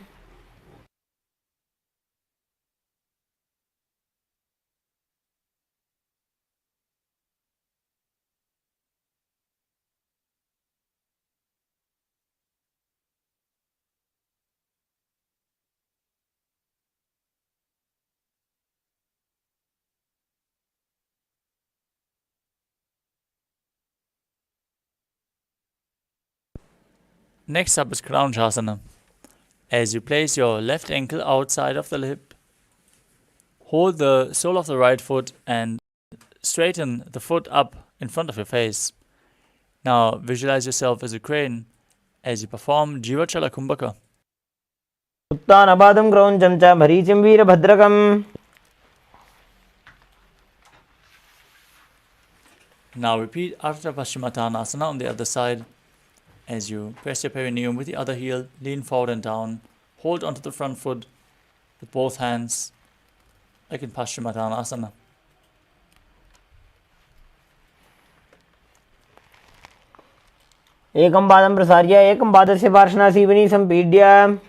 Next up is Kranjasana. As you place your left ankle outside of the hip, hold the sole of the right foot and straighten the foot up in front of your face. Now visualize yourself as a crane as you perform Jivachala Kumbhaka. उत्तानपादं क्रौञ्चं च भरीचं वीरभद्रकम्. Now repeat Ardha Paschimottanasana on the other side. As you press your perineum with the other heel, lean forward and down, hold onto the front foot with both hands, like in Paschimottanasana. एकं पादं प्रसार्य एकं पादस्य पार्श्वनासीवने सम्पीड्य.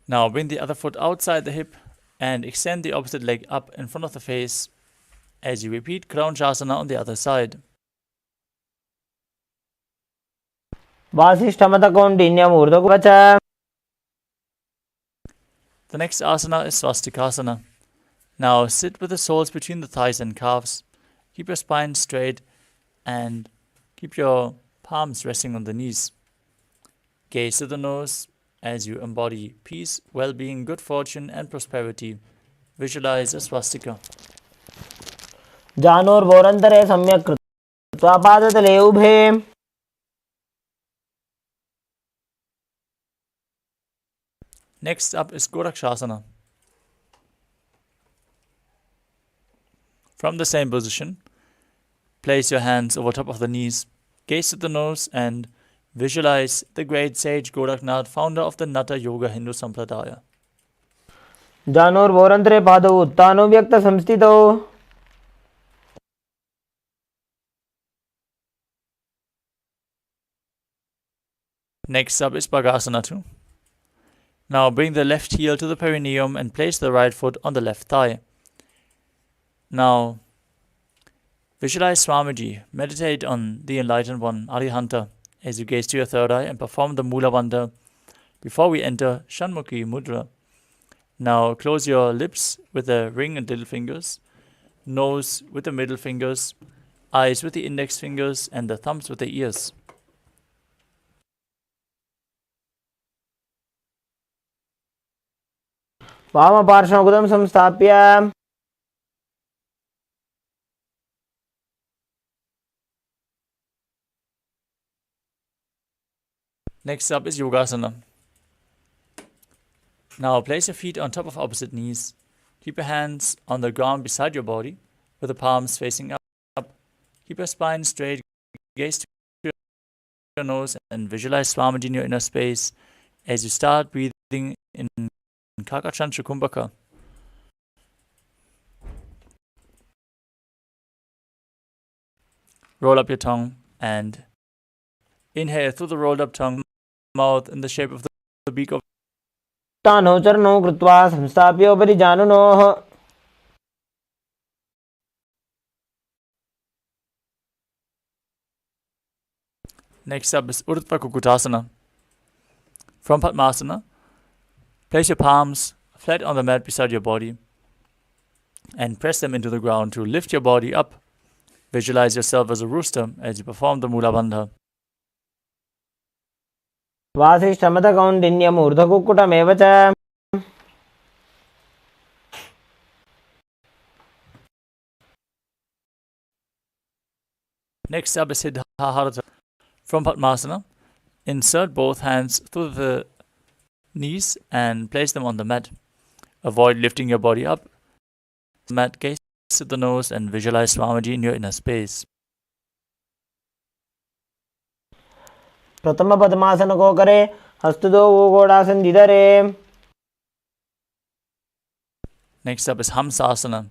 Now bring the other foot outside the hip and extend the opposite leg up in front of the face as you repeat Kranjasana on the other side. वासिष्ठमतकौण्डिन्यम् ऊर्ध्वकुवच. The next asana is Swastikasana. Now sit with the soles between the thighs and calves. Keep your spine straight and keep your palms resting on the knees. Gaze to the nose as you embody peace, well-being, good fortune and prosperity. Visualize a swastika. जानोर्वोरन्तरे सम्यक् कृत्वा पादतले उभे. Next up is Gorakshasana. From the same position, place your hands over top of the knees, gaze at the nose and visualize the great sage Goraknath, founder of the Natha Yoga Hindu Sampradaya. जानोर्वोरन्तरे पादौ उत्तानो व्यक्तसंस्थितौ. Next up is Bhagasana 2. Now bring the left heel to the perineum and place the right foot on the left thigh. Now visualize Swamiji, meditate on the enlightened one, Arihanta, as you gaze to your third eye and perform the Mula Bandha before we enter Shanmukhi Mudra. Now close your lips with the ring and little fingers, nose with the middle fingers, eyes with the index fingers and the thumbs with the ears. वामपार्श्वमुदं संस्थाप्य. Next up is Yogasana. Now place your feet on top of opposite knees. Keep your hands on the ground beside your body with the palms facing up. Keep your spine straight, gaze to your nose and visualize Swamiji in your inner space as you start breathing in Kakachantra Kumbhaka. roll up your tongue and inhale through the rolled up tongue, mouth in the shape of the beak of तानौ चरणौ कृत्वा संस्थाप्योपरि जानुनोः Next up is Urdhva Kukutasana. From Padmasana, place your palms flat on the mat beside your body and press them into the ground to lift your body up. Visualize yourself as a rooster as you perform the Mula Bandha. वासिष्ठमतकौण्डिन्यम् ऊर्ध्वकुक्कुटमेव च Next up is Siddhaharata. From Padmasana, insert both hands through the knees and place them on the mat. Avoid lifting your body up. Mat, gaze at the nose and visualize Swamiji in your inner space. प्रथम पद्मासन को करे हस्तुदो गोडासन दिधरे. Next up is Hamsasana.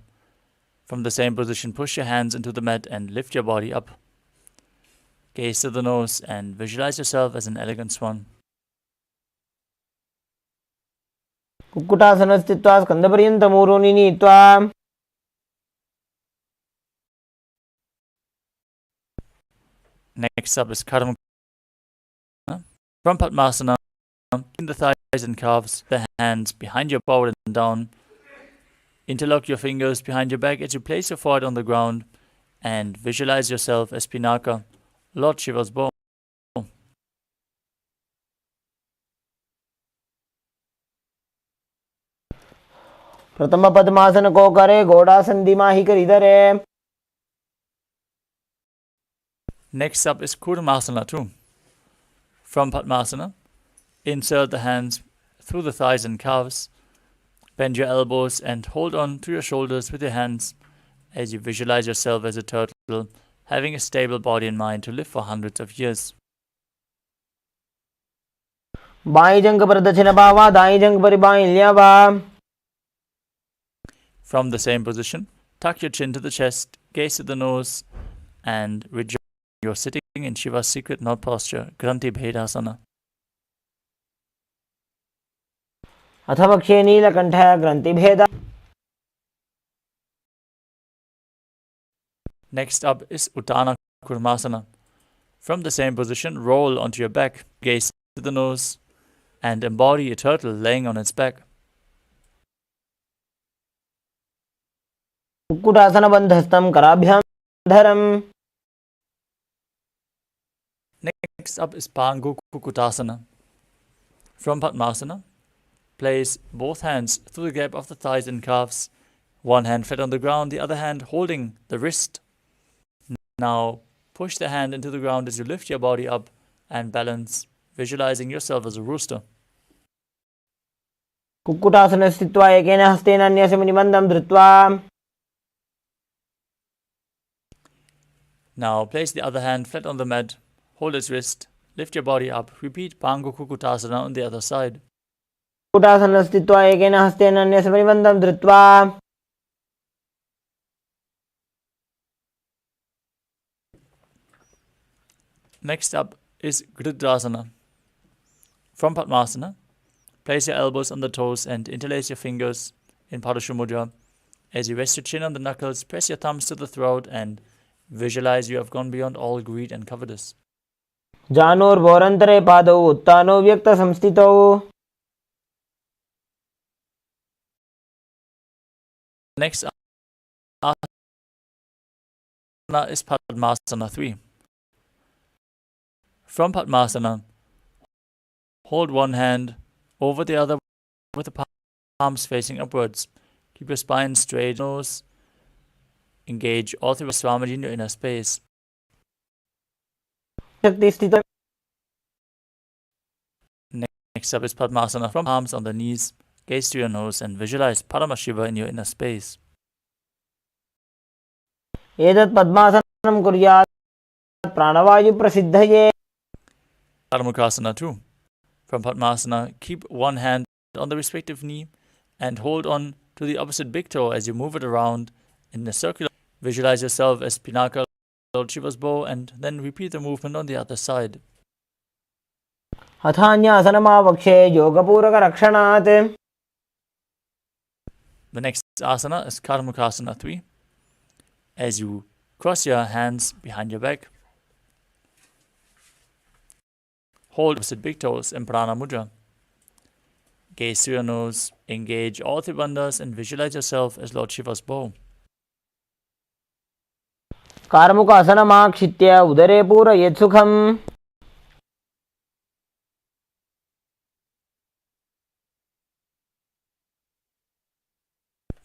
From the same position, push your hands into the mat and lift your body up. Gaze to the nose and visualize yourself as an elegant swan. Kukkutasana स्थित्वा स्कन्धपर्यन्तं ऊरोनि नीत्वा. Next up is Karma. From Padmasana, in the thighs and calves, the hands behind your forward and down. Interlock your fingers behind your back as you place your forehead on the ground and visualize yourself as Pinaka, Lord Shiva's bow. प्रथम पद्मासन को करे गोडासन दिमाहि कर इधरे. Next up is Kurmasana too. From Padmasana, insert the hands through the thighs and calves. Bend your elbows and hold on to your shoulders with your hands as you visualize yourself as a turtle, having a stable body and mind to live for hundreds of years. By जंग पर दक्षिण बावा दाई जंग पर by ल्यावा. From the same position, tuck your chin to the chest, gaze at the nose, and rejoice. You're sitting in Shiva's secret knot posture, Granthi Bhedasana. अथ वक्षे Neelkanth ग्रन्थिभेद. Next up is Uttana Kurmasana. From the same position, roll onto your back, gaze to the nose, and embody a turtle laying on its back. Kukkutasana बन्धस्थं कराभ्यां धरम्. Next up is Pangu Kukutasana. From Padmasana, place both hands through the gap of the thighs and calves, one hand flat on the ground, the other hand holding the wrist. Now push the hand into the ground as you lift your body up and balance, visualizing yourself as a rooster. Kukkutasana स्थित्वा एकेन हस्तेन अन्यस्य मुनिमन्दं धृत्वा. Now place the other hand flat on the mat, hold its wrist, lift your body up, repeat Pangu Kukutasana on the other side. Kukkutasana स्थित्वा एकेन हस्तेन अन्यस्य मुनिमन्दं धृत्वा. Next up is Gridrasana. From Padmasana, place your elbows on the toes and interlace your fingers in Padashu Mudra. As you rest your chin on the knuckles, press your thumbs to the throat and visualize you have gone beyond all greed and covetous. जानोर्भोरन्तरे पादौ उत्तानो व्यक्तसंस्थितौ. Next asana is Padmasana 3. From Padmasana, hold one hand over the other with the palms facing upwards. Keep your spine straight, nose. Engage all three Swamiji in your inner space. Next up is Padmasana. From arms on the knees, gaze to your nose and visualize Paramashiva in your inner space. एतत् पद्मासनं कुर्यात् प्राणवायु प्रसिद्धये. Adamukasana 2. From Padmasana, keep one hand on the respective knee and hold on to the opposite big toe as you move it around in a circular. Visualize yourself as Pinaka, Lord Shiva's bow and then repeat the movement on the other side. अथान्यासनमावक्षे योगपूरकरक्षणात्. The next asana is Karmukasana 3. As you cross your hands behind your back, hold opposite big toes in Prana Mudra. Gaze through your nose, engage all three bandhas and visualize yourself as Lord Shiva's bow. कार्मुकासनमाक्षित्य उदरे पूरयेत् सुखम्.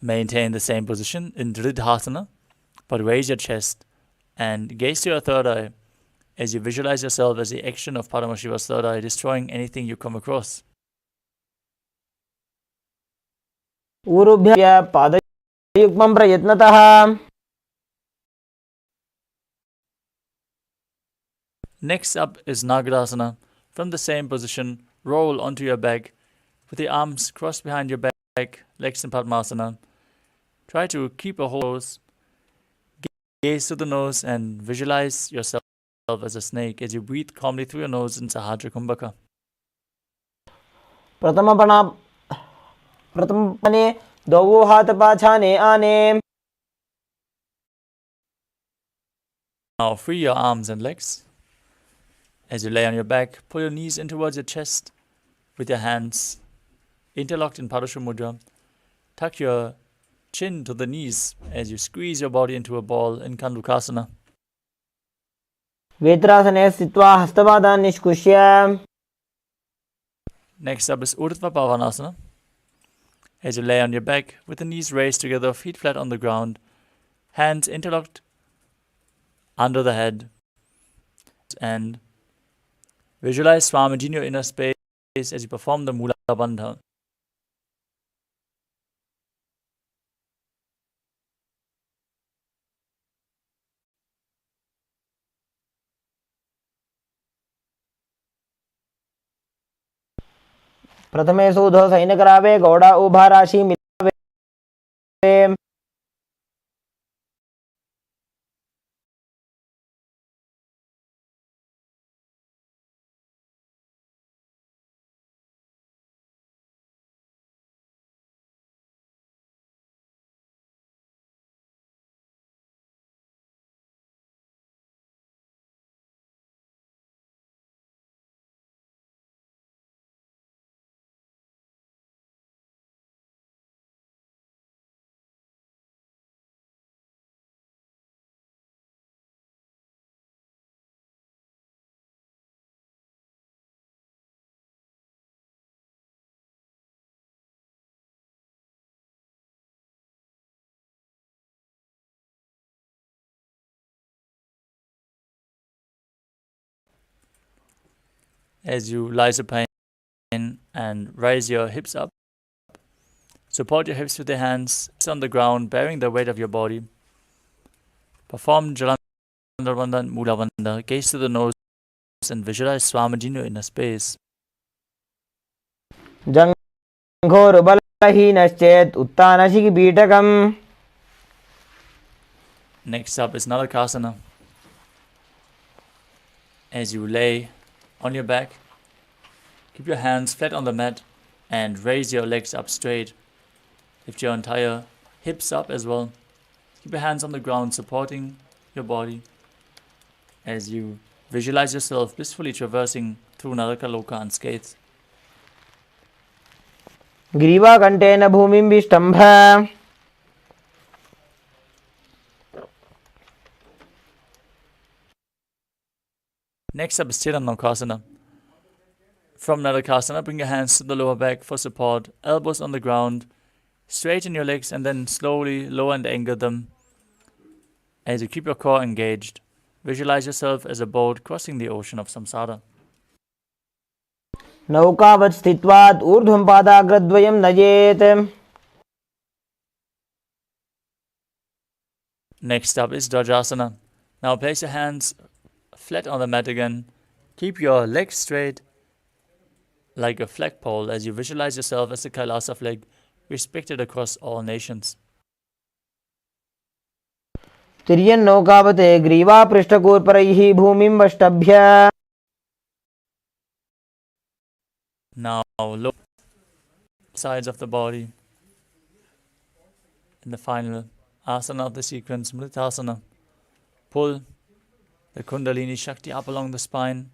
Maintain the same position in Dridhasana, but raise your chest and gaze to your third eye as you visualize yourself as the action of Paramashiva's third eye, destroying anything you come across. ऊरुभ्य पादयुग्मं प्रयत्नतः. Next up is Nagarasana. From the same position, roll onto your back with the arms crossed behind your back, legs in Padmasana. Try to keep a hold. Gaze to the nose and visualize yourself as a snake as you breathe calmly through your nose in Sahajra Kumbhaka. प्रथमपने द्वौ हाथ पाछाने आने. Now free your arms and legs. As you lay on your back, pull your knees in towards your chest with your hands interlocked in Padashu Mudra. Tuck your chin to the knees as you squeeze your body into a ball in Kandukasana. वेत्रासने स्थित्वा हस्तपादान् निष्कुष्य. Next up is Urdhva Pavanasana. As you lay on your back with the knees raised together, feet flat on the ground, hands interlocked under the head, and visualize Swamiji in your inner space as you perform the Mula Bandha. प्रथमे सूधो सैनकरावे गौड़ा उभा राशि मिलावे. As you lie supine and raise your hips up, support your hips with your hands on the ground, bearing the weight of your body. Perform Jalandhar Bandha and Mula Bandha. Gaze to the nose and visualize Swamiji in your inner space. जङ्घोरुबलहीनश्चेत् उत्तानशिखिपीठकम्. Next up is Narakasana. As you lay on your back, keep your hands flat on the mat and raise your legs up straight. Lift your entire hips up as well. Keep your hands on the ground supporting your body as you visualize yourself blissfully traversing through Naraka Loka unscathed. ग्रीवाकण्ठेन भूमिं विष्टम्भ. Next up is Tiranaukasana. From Narakasana, bring your hands to the lower back for support, elbows on the ground, straighten your legs and then slowly lower and anchor them as you keep your core engaged. Visualize yourself as a boat crossing the ocean of samsara. नौकावत् स्थित्वा ऊर्ध्वं पादाग्रद्वयं नयेत्. Next up is Dvajasana. Now place your hands flat on the mat again. Keep your legs straight like a flagpole as you visualize yourself as a Kailasa flag respected across all nations. तिर्यन्नौकावते ग्रीवापृष्ठकूर्परैः भूमिं वष्टभ्य. Now look sides of the body. In the final asana of the sequence, Mritasana, pull the Kundalini Shakti up along the spine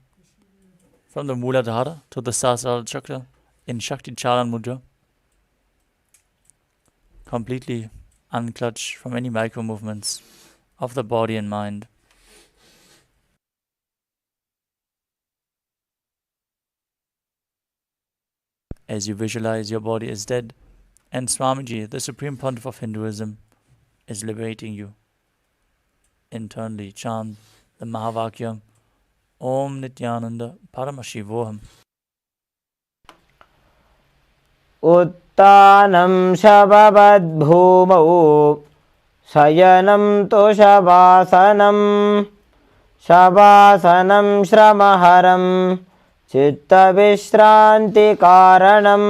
from the Muladhara to the Sahasrara chakra in Shakti Charan Mudra. Completely unclutched from any micro movements of the body and mind. As you visualize your body is dead, and Swamiji, the Supreme Pontiff of Hinduism, is liberating you. Internally chant the Mahavakya, Om Nithyananda Paramashivoham. उत्तानं शववद्भूमौ शयनं तोषवासनं शवासनं श्रमहरं चित्तविश्रान्तिकारणम्.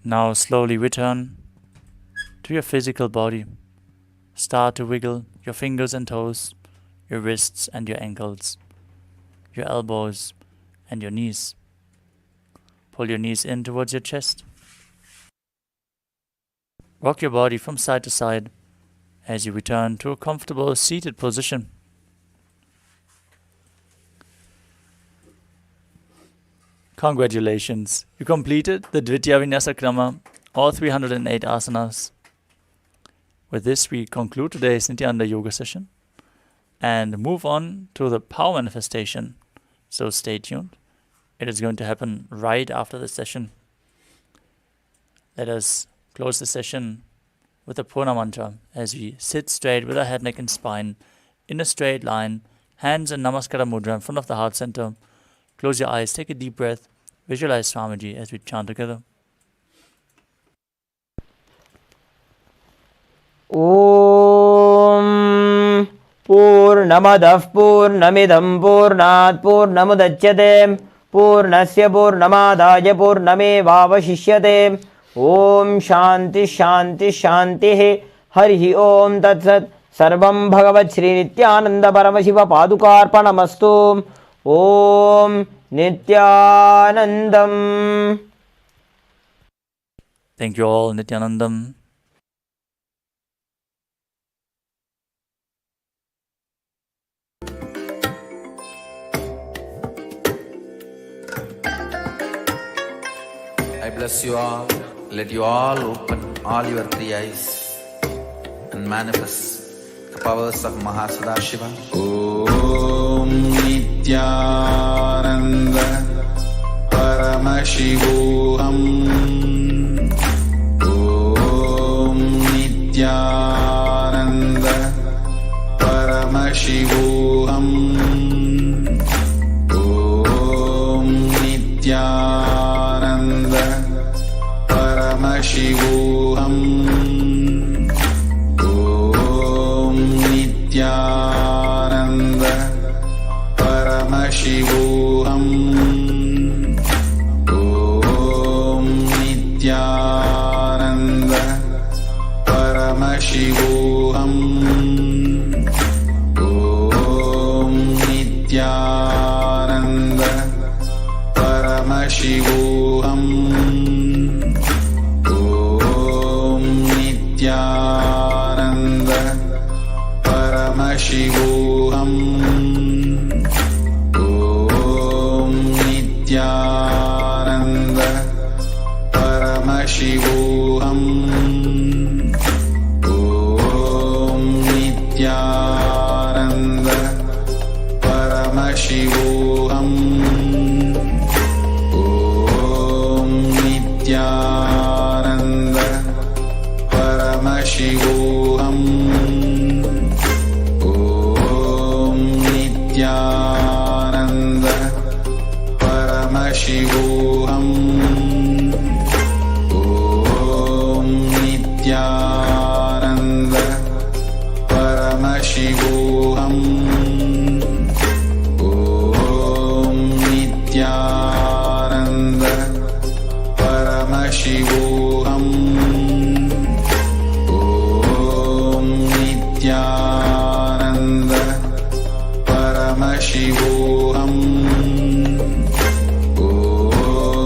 Now slowly return to your physical body. Start to wiggle your fingers and toes, your wrists and your ankles, your elbows and your knees. Pull your knees in towards your chest. Rock your body from side to side as you return to a comfortable seated position. Congratulations, you completed the Dvitiya Vinyasa Krama, all 308 asanas. With this, we conclude today's Nithyananda Yoga session and move on to the power manifestation. So stay tuned It is going to happen right after the session. Let us close the session with a Purna mantra as we sit straight with our head, neck and spine in a straight line, hands in Namaskara Mudra in front of the heart center. Close your eyes, take a deep breath, visualize Swamiji as we chant together. Om Purnamadah Purnamidam Purnat Purnamudachyate Purnasya Purnamadaya Purnamevavashishyate. Om Shanti Shanti Shanti Harihi Om Tat Sat. Sarvam Bhagavat Shri Nithyananda Paramashivam Padukarpanamastu. Om Nithyanandam. Thank you all, Nithyanandam. I bless you all. Let you all open all your three eyes and manifest the powers of Mahasadashiva. Om Nithyananda Paramashivoham. Om Nithyananda Paramashivoham. Om Nithyananda Paramashivoham. Om Nithyananda Paramashivoham. Om Nithyananda Paramashivoham. Om Nithyananda Paramashivoham. Nithyananda Paramashivoham. Om Nithyananda Paramashivoham. Om Nithyananda Paramashivoham. Om Nithyananda Paramashivoham. Om Nithyananda Paramashivoham. Om Nithyananda Paramashivoham. Om Nithyananda Paramashivoham. Om Nithyananda Paramashivoham. Om Nithyananda Paramashivoham. Om Nithyananda Paramashivoham.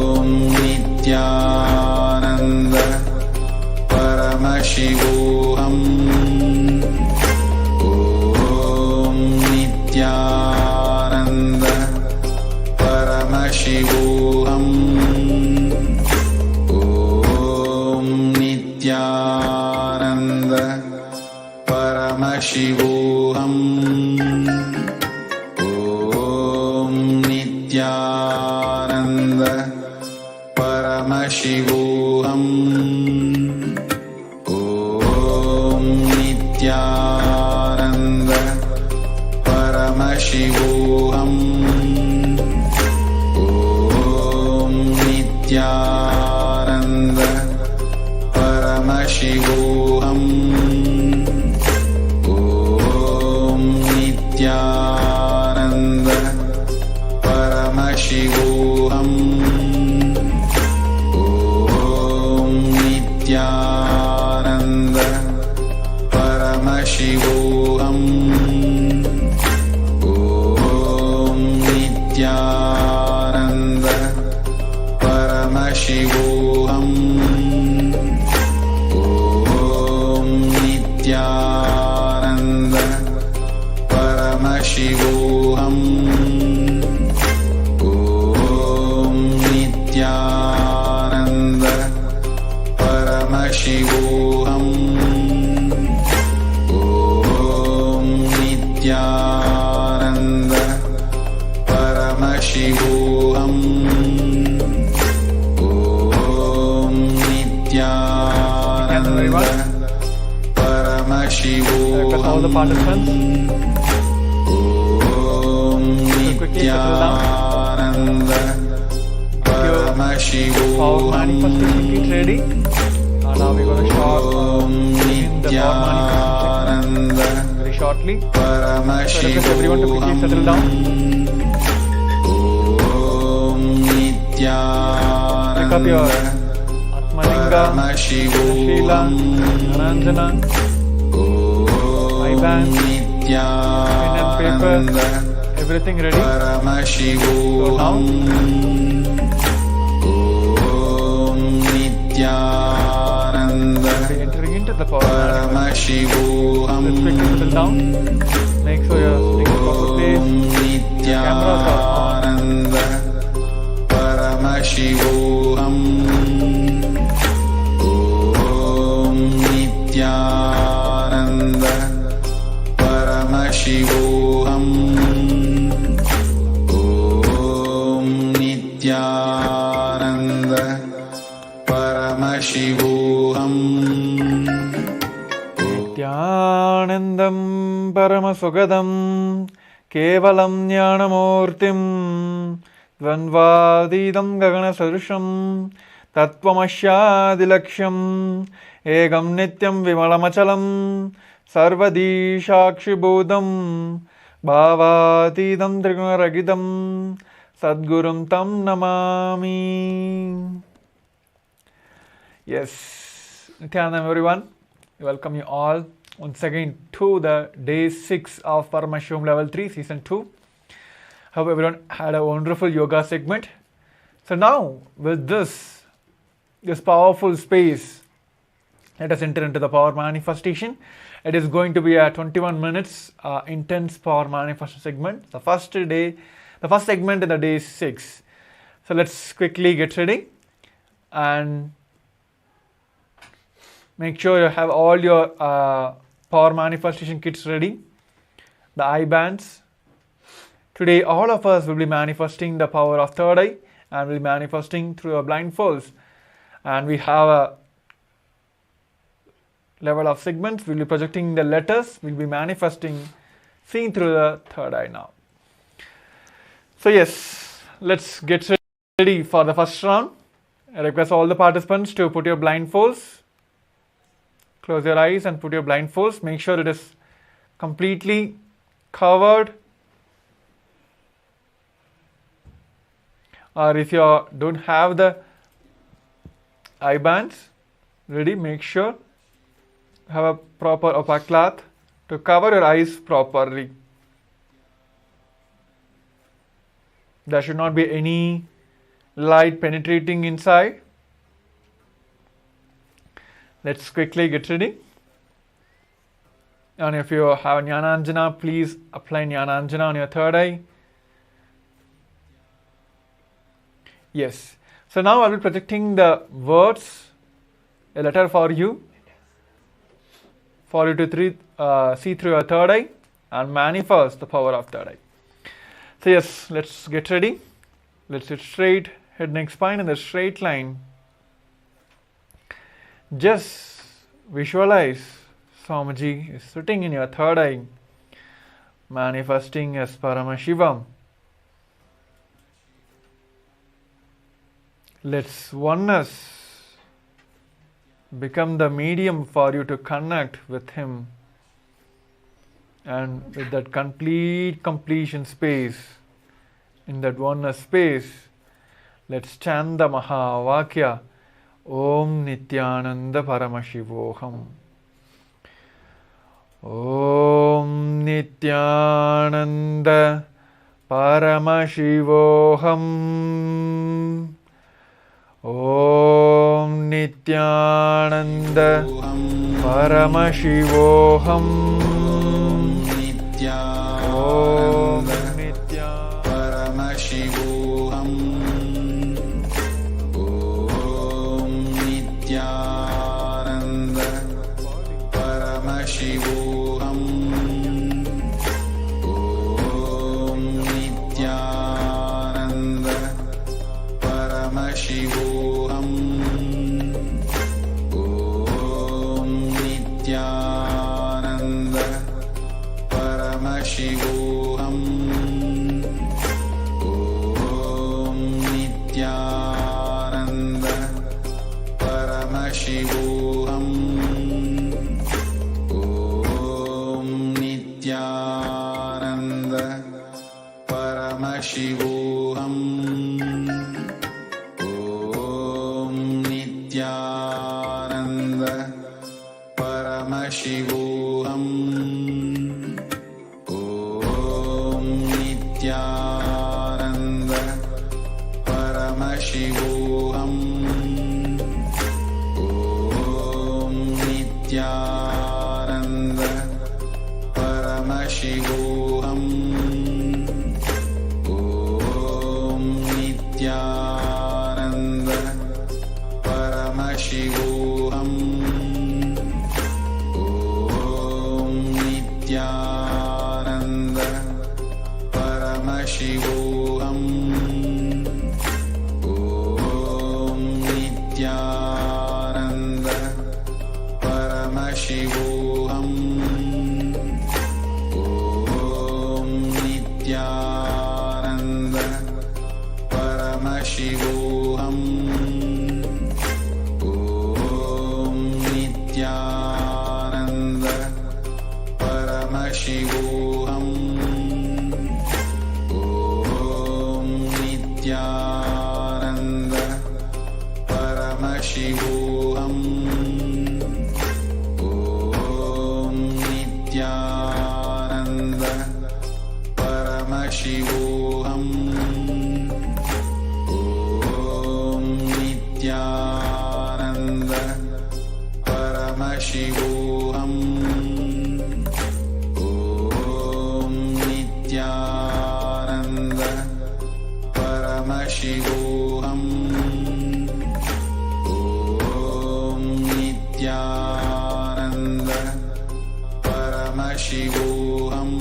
Om Nithyananda Paramashivoham. Om Nithyananda Paramashivoham. Om Nithyananda Paramashivoham. Om Nithyananda Paramashivoham. Om Nithyananda Paramashivoham. Om Nithyananda Paramashivoham. Om Nithyananda Paramashivoham. Om Nithyananda Paramashivoham. Om Nithyananda Paramashivoham. Om Nithyananda Paramashivoham. Paramashivoham. All the participants. Om Nithyananda Paramashivoham. Power manifestation kit ready. And now we're going to start in the power manifestation very shortly. So I request everyone to quickly settle down. Om Nithyananda Pick up your Atmalinga, Shila, Aranjana, I-band, pen and paper, everything ready. So now, Om Nithyananda we're entering into the power Paramashivoham. Let's quickly settle down. Make sure you're sitting in proper place. Cameras are on. Nithyananda Paramashivoham. Om Nithyananda Paramashivoham. Om Nithyananda Paramashivoham. Nithyanandam Paramasogadam Kevalam Jnanamurtim Dvandvadidam Gagana Sarusham Tattvamashyadilaksham Egam Nityam Vimalamachalam Sarvadi Shakshibodham Bhavatidam Trigunaragidam Sadgurum Tam Namami. Yes, Nithyanandam everyone. Welcome you all once again to the day 6 of Paramashivam level 3 season 2. Hope everyone had a wonderful yoga segment. So now with this powerful space, let us enter into the power manifestation. It is going to be a 21 minutes intense power manifestation segment. The first segment in the day 6. So let's quickly get ready and make sure you have all your power manifestation kits ready, the eye bands. Today all of us will be manifesting the power of third eye and will be manifesting through our blindfolds. And we have a level of segments. We'll be projecting the letters. We'll be manifesting, seeing through the third eye now. So yes, let's get ready for the first round. I request all the participants to put your blindfolds. Close your eyes and put your blindfolds. Make sure it is completely covered. Or if you don't have the eye bands ready, make sure you have a proper opaque cloth to cover your eyes properly. There should not be any light penetrating inside. Let's quickly get ready. And if you have Jnananjana, please apply Jnananjana on your third eye. Yes. So now I will be projecting the words, a letter for you to see through your third eye and manifest the power of third eye. So yes, let's get ready. Let's sit straight, head, neck, spine in the straight line. Just visualize Swamiji is sitting in your third eye, manifesting as Paramashivam. Let's oneness become the medium for you to connect with him, and with that completion space, in that oneness space, let's chant the Mahavakya Om Nithyananda Paramashivoham. Om Nithyananda Paramashivoham. Om Nithyananda Paramashivoham. Om Nithyananda Paramashivoham. Om Nithyananda Paramashivoham. Om Nithyananda Paramashivoham. Om Nithyananda Paramashivoham. Om Nithyananda Paramashivoham. Om Nithyananda Paramashivoham. Om Nithyananda Paramashivoham. Om Nithyananda Paramashivoham. Om Nithyananda Paramashivoham. Om Nithyananda Paramashivoham. Om Nithyananda Paramashivoham. Om Nithyananda Paramashivoham. Om Nithyananda Paramashivoham. Om Nithyananda Paramashivoham. Om Nithyananda Paramashivoham. Om Nithyananda Paramashivoham. Om Nithyananda Paramashivoham. Om Nithyananda Paramashivoham. Om Nithyananda Paramashivoham.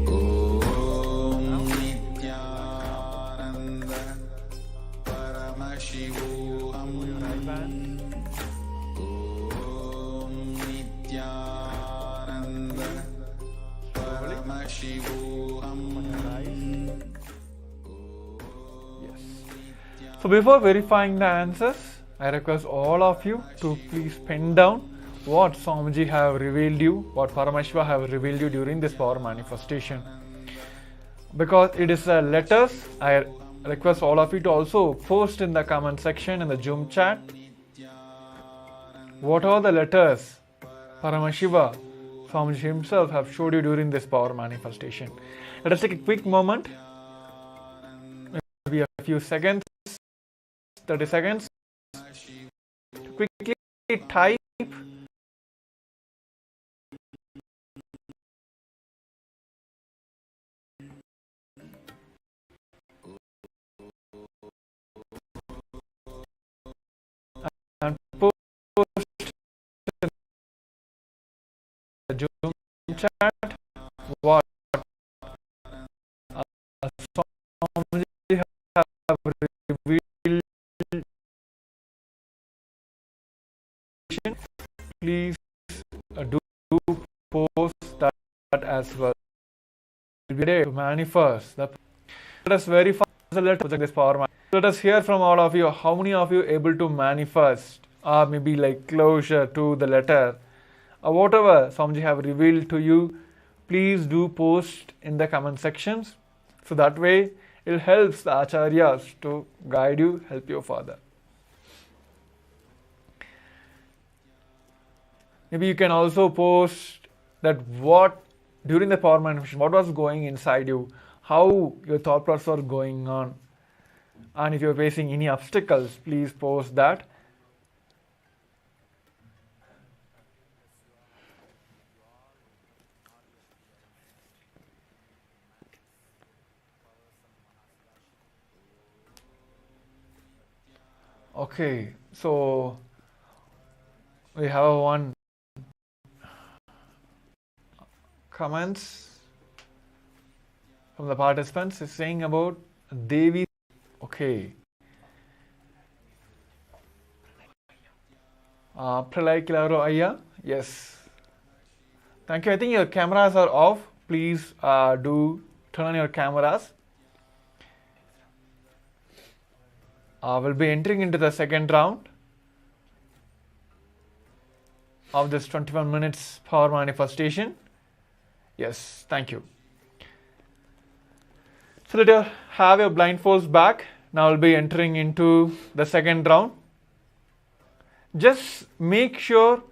Om Nithyananda Paramashivoham. Om Nithyananda Paramashivoham. So before verifying the answers, I request all of you to please pen down what Swamiji have revealed you, what Paramashiva have revealed you during this power manifestation. Because it is letters, I request all of you to also post in the comment section in the Zoom chat what are the letters Paramashiva, Swamiji himself have showed you during this power manifestation. Let us take a quick moment, maybe a few seconds, 30 seconds, to quickly type and post in the Zoom chat what Swamiji have revealed. Please do post that as well. We'll be able to manifest. Let us verify the letter of this power. Let us hear from all of you. How many of you able to manifest, or maybe like closure to the letter, or whatever Swamiji have revealed to you? Please do post in the comment sections. So that way it helps the acharyas to guide you, help you further. Maybe you can also post that what during the power manifestation, what was going inside you, how your thought process are going on, and if you're facing any obstacles, please post that. Okay, so we have one comments from the participants is saying about Devi. Okay. Pralay Kilaro Ayya. Yes. Thank you. I think your cameras are off. Please do turn on your cameras. We'll be entering into the second round of this 21 minutes power manifestation. Yes, thank you. So let you have your blindfolds back. Now we'll be entering into the second round. Just make sure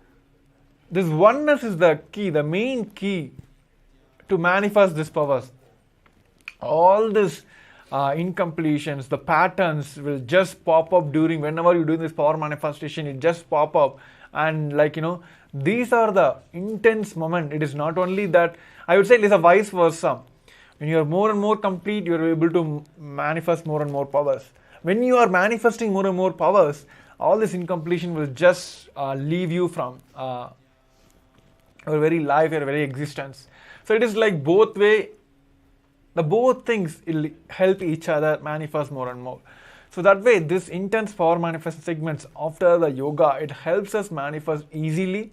this oneness is the key, the main key to manifest these powers. All this incompletions, the patterns will just pop up during whenever you do this power manifestation. It just pop up, and these are the intense moment. It is not only that, I would say it is a vice versa. When you are more and more complete, you are able to manifest more and more powers. When you are manifesting more and more powers, all this incompletion will just leave you from your very life, your very existence. So it is like both way. The both things will help each other manifest more and more. So that way, this intense power manifest segments after the yoga, it helps us manifest easily.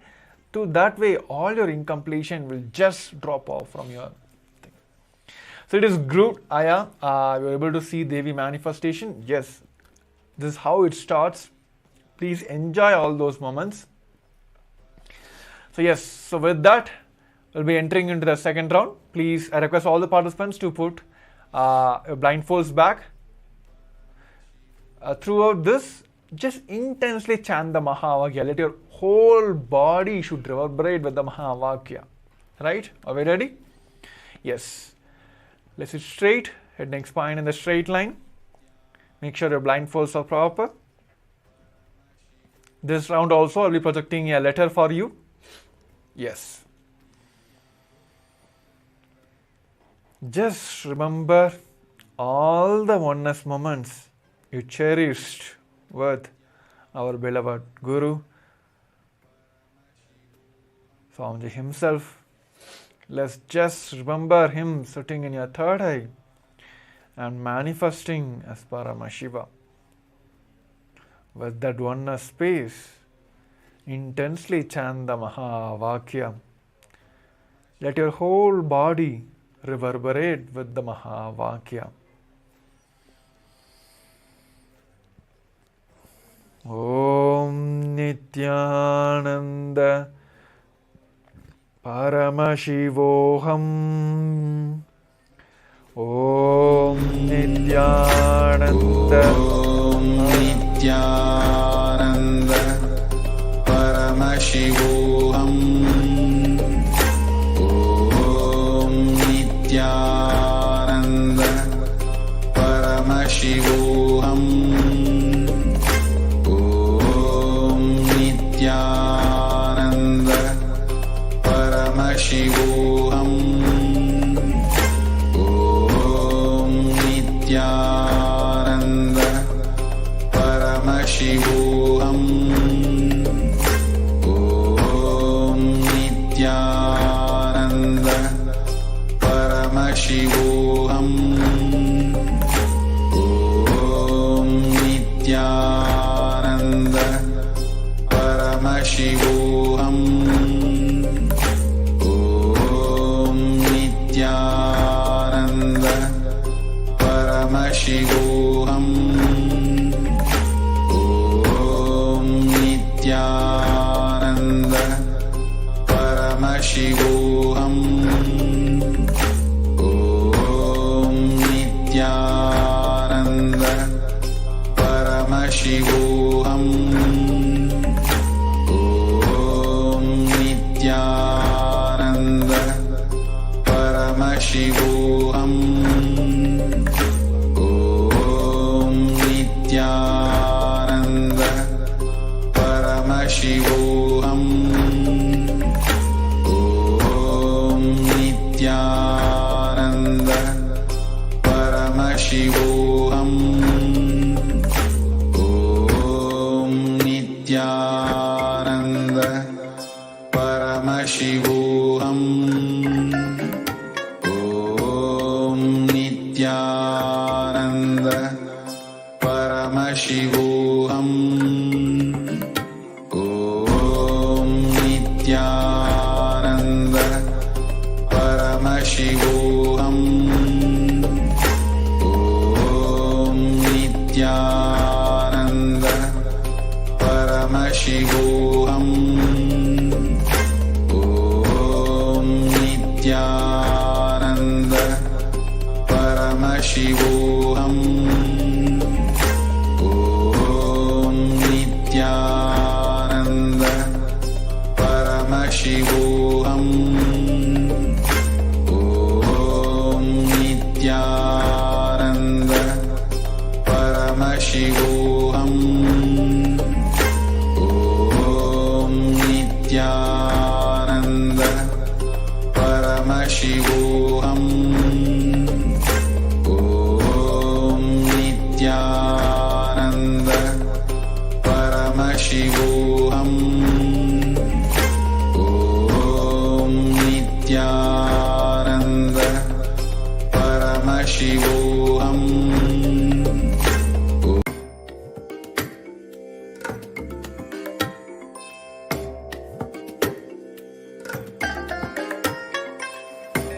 To that way, all your incompletion will just drop off from your thing. So it is good, Aya. You're able to see Devi manifestation. Yes, this is how it starts. Please enjoy all those moments. So yes, so with that, we'll be entering into the second round. Please, I request all the participants to put your blindfolds back. Throughout this, just intensely chant the Mahavakya. Let your whole body should reverberate with the Mahavakya. Right? Are we ready? Yes. Let's sit straight, head, neck, spine in the straight line. Make sure your blindfolds are proper. This round also, I'll be projecting a letter for you. Yes. Just remember all the oneness moments you cherished with our beloved Guru, Swamiji himself. Let's just remember him sitting in your third eye and manifesting as Paramashiva. With that oneness space, intensely chant the Mahavakya. Let your whole body reverberate with the Mahavakya. Om Nithyananda Paramashivoham. Om Nithyananda Paramashivoham. Om Nithyananda Paramashivoham. Om Nithyananda Paramashivoham. Om Nithyananda Paramashivoham. Om Nithyananda Paramashivoham. Om Nithyananda Paramashivoham. Om Nithyananda Paramashivoham. Om Nithyananda Paramashivoham. Om Nithyananda Paramashivoham. Om Nithyananda Paramashivoham. Om Nithyananda Paramashivoham. Om Nithyananda Paramashivoham. Om Nithyananda Paramashivoham. Om Nithyananda Paramashivoham. Om Nithyananda Paramashivoham. Om Nithyananda Paramashivoham. Om Nithyananda Paramashivoham. Om Nithyananda Paramashivoham. Om Nithyananda Paramashivoham.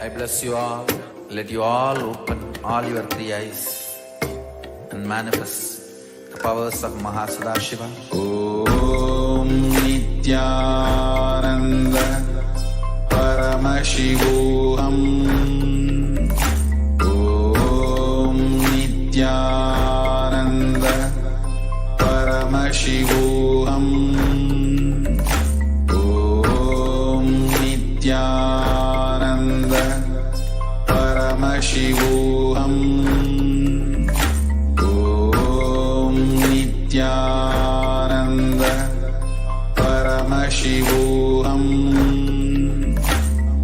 I bless you all. Let you all open all your three eyes and manifest the powers of Mahasada Om Nithyananda Paramashivoham. Om Nithyananda Paramashivoham. Om Nithyananda Paramashivoham. Om Nithyananda Paramashivoham.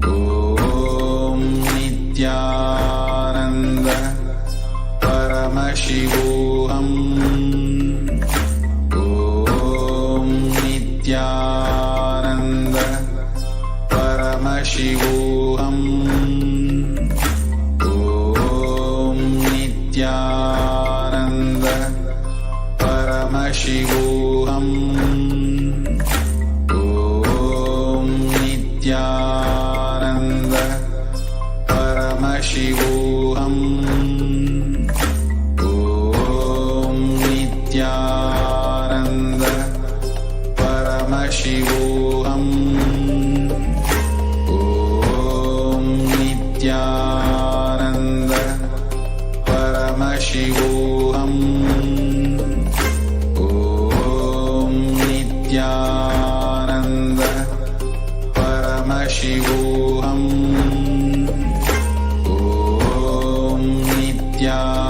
Om Nithyananda Paramashivoham. Om Nithyananda Paramashivoham. Om Nithyananda Paramashivoham. Om Nithyananda Paramashivoham. Om Nithyananda Paramashivoham. Om Nithyananda Paramashivoham. Om Nithyananda Paramashivoham. Om Nithyananda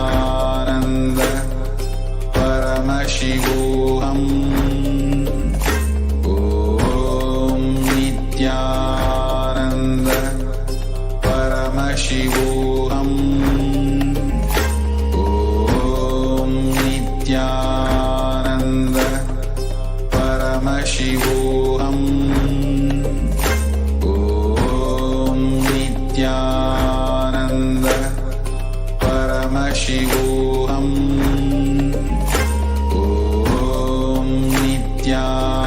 Paramashivoham. Om Nithyananda Paramashivoham. Om Nithyananda Paramashivoham. Om Nithyananda Paramashivoham. Om Nithyananda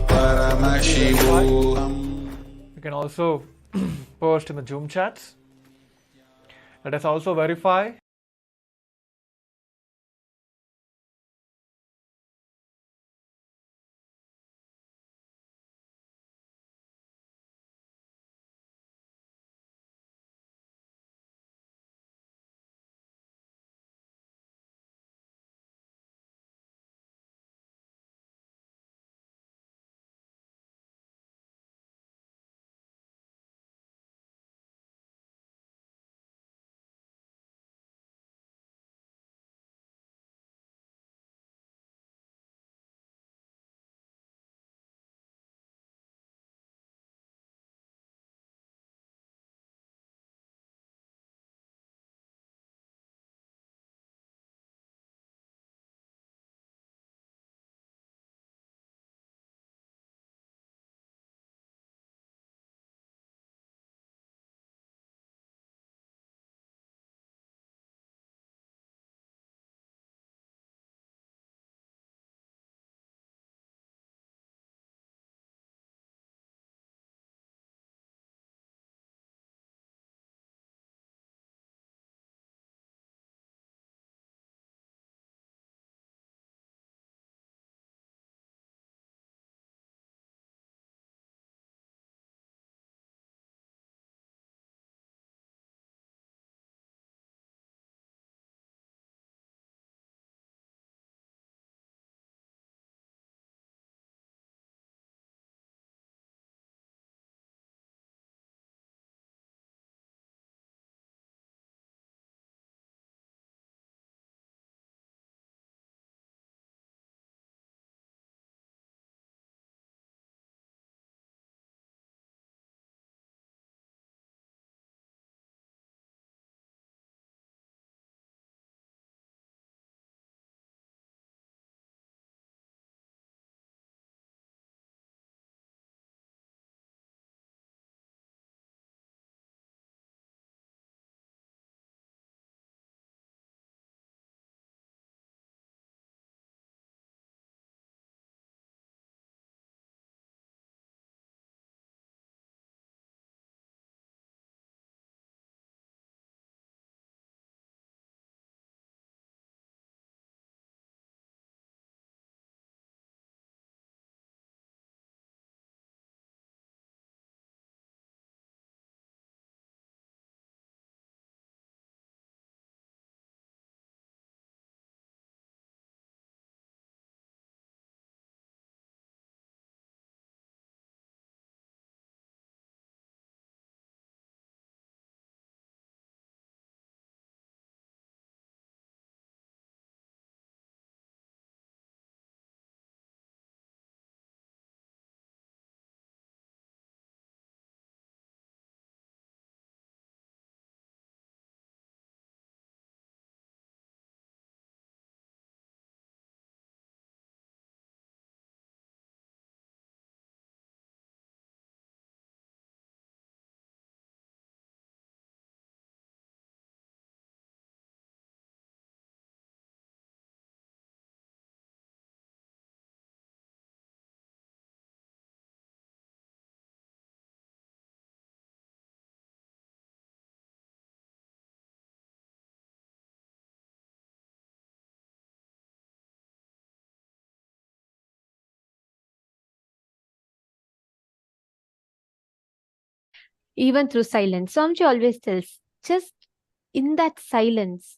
Paramashivoham. You can also post in the Zoom chats. Let us also verify even through silence. Swamiji always tells, just in that silence,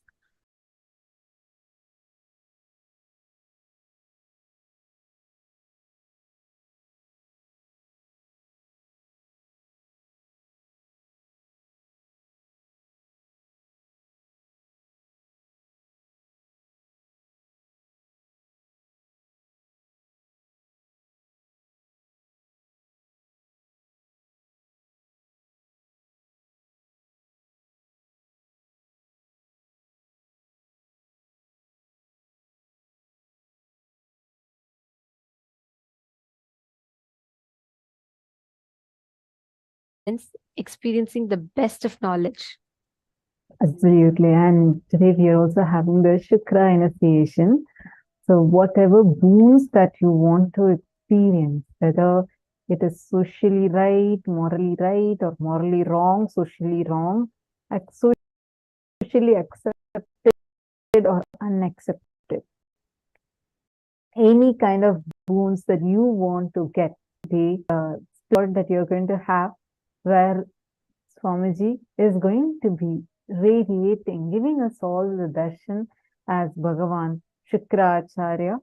experiencing the best of knowledge. Absolutely. And today we are also having the Shukra initiation. So whatever boons that you want to experience, whether it is socially right, or morally wrong, socially wrong, socially accepted or unaccepted, any kind of boons that you want to get, the spot that you're going to have, where Swamiji is going to be radiating, giving us all the darshan as Bhagavan Shukracharya.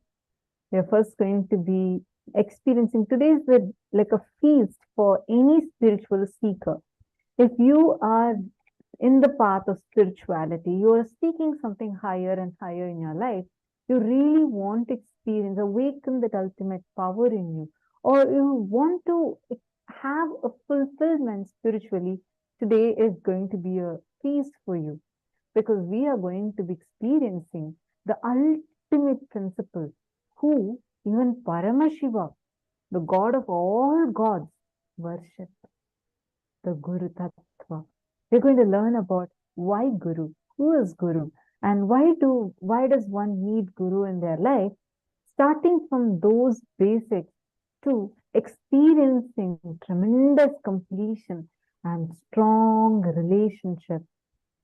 We're first going to be experiencing today's like a feast for any spiritual seeker. If you are in the path of spirituality, you are seeking something higher and higher in your life, you really want to experience, awaken that ultimate power in you, or you want to have a fulfillment spiritually, today is going to be a feast for you, because we are going to be experiencing the ultimate principle, who even Paramashiva, the God of all gods, worship, the Guru Tattva. We're going to learn about why Guru, who is Guru, and why does one need Guru in their life, starting from those basics to experiencing tremendous completion and strong relationship,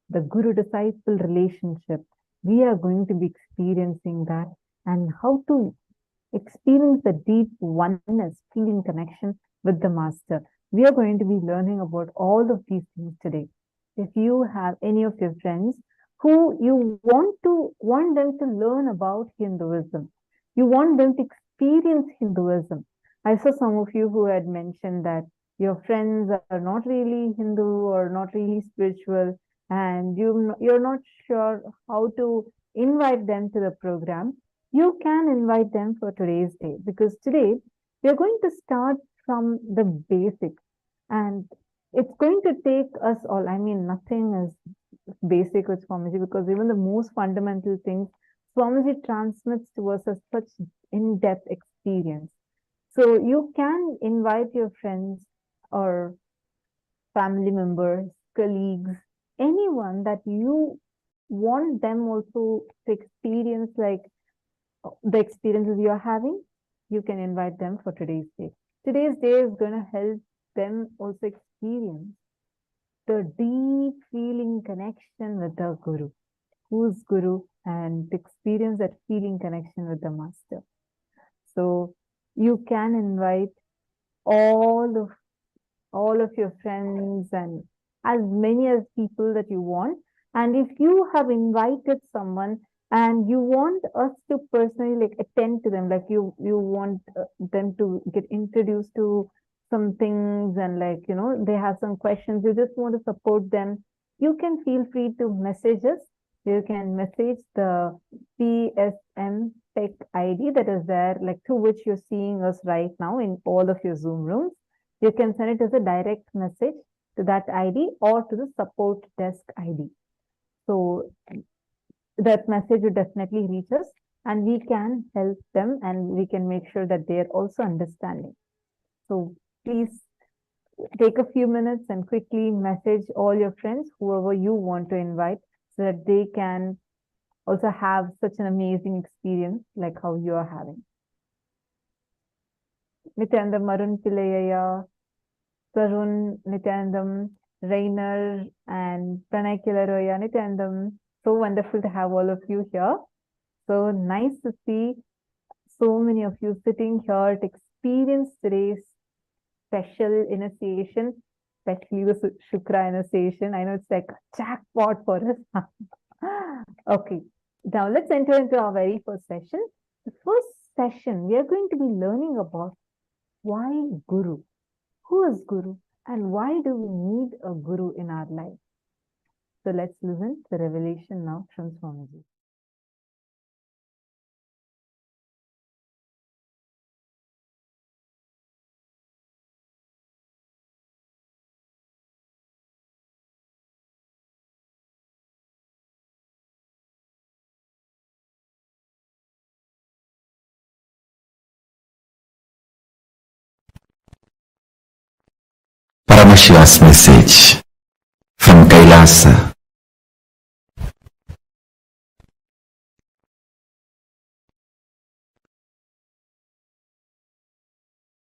the Guru-disciple relationship. We are going to be experiencing that, and how to experience the deep oneness, feeling connection with the Master. We are going to be learning about all of these things today. If you have any of your friends who you want them to learn about Hinduism, you want them to experience Hinduism. I saw some of you who had mentioned that your friends are not really Hindu or not really spiritual, and you're not sure how to invite them to the program. You can invite them for today's day, because today we are going to start from the basics, and it's going to take us all. I mean, nothing is basic with Swamiji, because even the most fundamental things Swamiji transmits to us as such in-depth experience. So you can invite your friends or family members, colleagues, anyone that you want them also to experience like the experiences you're having. You can invite them for today's day. Today's day is going to help them also experience the deep feeling connection with the Guru, who's Guru, and experience that feeling connection with the Master. So you can invite all of your friends and as many as people that you want. And if you have invited someone and you want us to personally like attend to them, like you want them to get introduced to some things, and like, you know, they have some questions, you just want to support them, you can feel free to message us. You can message the PSM Tech ID that is there, like through which you're seeing us right now in all of your Zoom rooms. You can send it as a direct message to that ID or to the support desk ID. So that message will definitely reach us, and we can help them, and we can make sure that they are also understanding. So please take a few minutes and quickly message all your friends, whoever you want to invite, so that they can also have such an amazing experience like how you are having. Nithyananda Marun Pilayaya, Tarun Nithyanandam, Rainer, and Pranay Kilaroya Nithyanandam. So wonderful to have all of you here. So nice to see so many of you sitting here to experience today's special initiation, especially the Shukrayana session. I know it's like a jackpot for us. Okay, now let's enter into our very first session. The first session, we are going to be learning about why Guru. Who is Guru? And why do we need a Guru in our life? So let's listen to the revelation now from Swamiji. Paramashiva's message from KAILASA.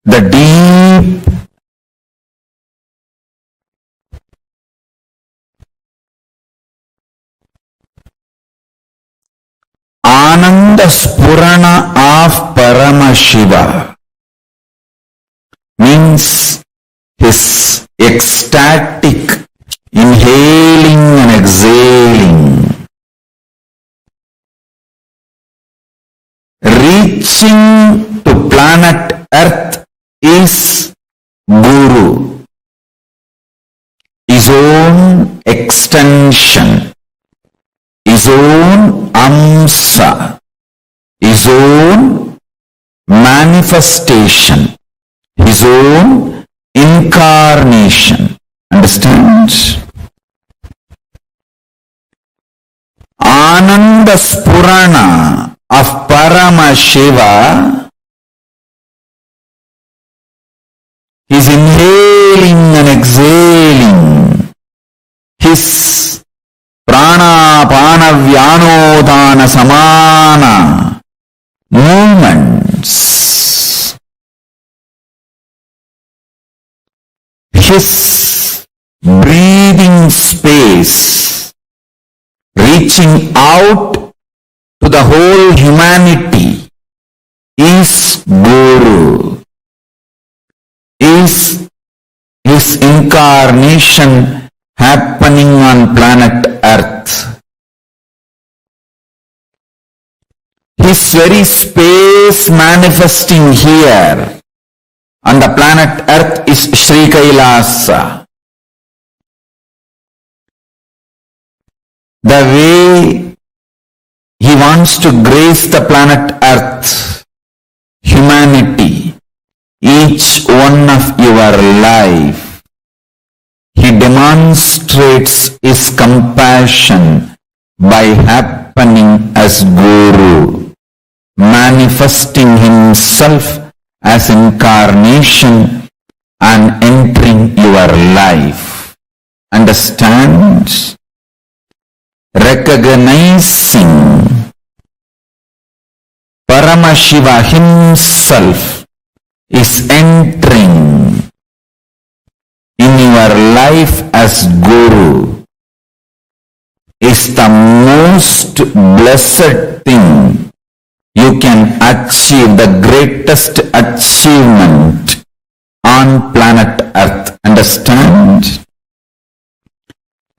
The deep Ananda Spurana of Paramashiva means his ecstatic inhaling and exhaling, reaching to planet Earth is Guru, his own extension, his own amsa, his own manifestation, his own incarnation. Understand? Ananda Spurana of Paramashiva is inhaling and exhaling his prana pana vyanodana samana movements, his breathing space reaching out to the whole humanity is Guru, is his incarnation happening on planet Earth. His very space manifesting here on the planet Earth is Sri KAILASA. The way he wants to grace the planet Earth, humanity, each one of your life, he demonstrates his compassion by happening as Guru, manifesting himself as incarnation and entering your life. Understand? Recognizing Paramashiva himself is entering in your life as Guru is the most blessed thing you can achieve, the greatest achievement on planet Earth. Understand?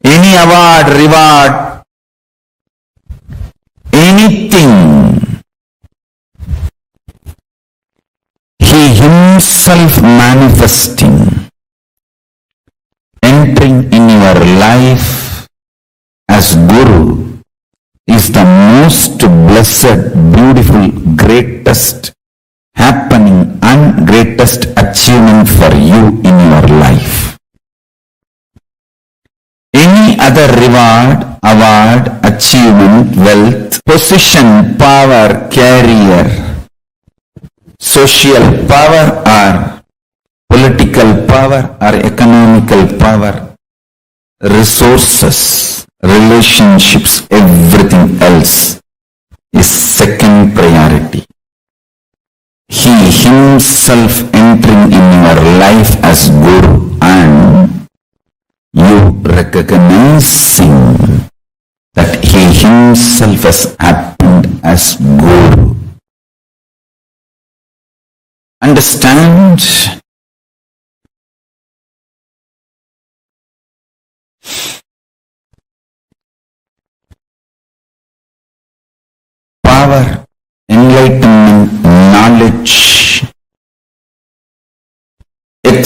Any award, reward, anything, he himself manifesting, entering in your life as Guru is the most blessed, beautiful, greatest happening and greatest achievement for you in your life. Any other reward, award, achievement, wealth, position, power, career, social power or political power or economical power, resources, relationships, everything else is second priority. He himself entering in your life as Guru and you recognizing that he himself has happened as Guru. Understand?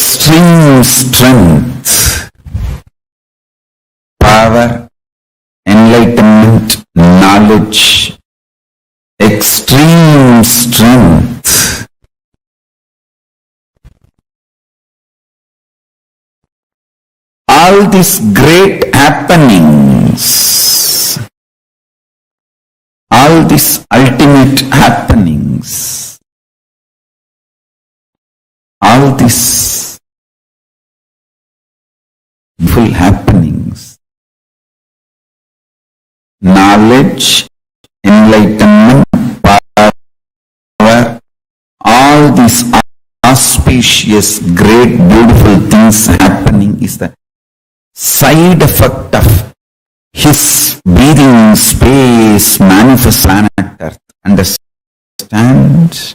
extreme strength, power, enlightenment, knowledge, extreme strength. All these great happenings, all these ultimate happenings, all these full happenings, knowledge, enlightenment, power, all these auspicious, great, beautiful things happening is the side effect of his breathing space manifest planet Earth. Understand?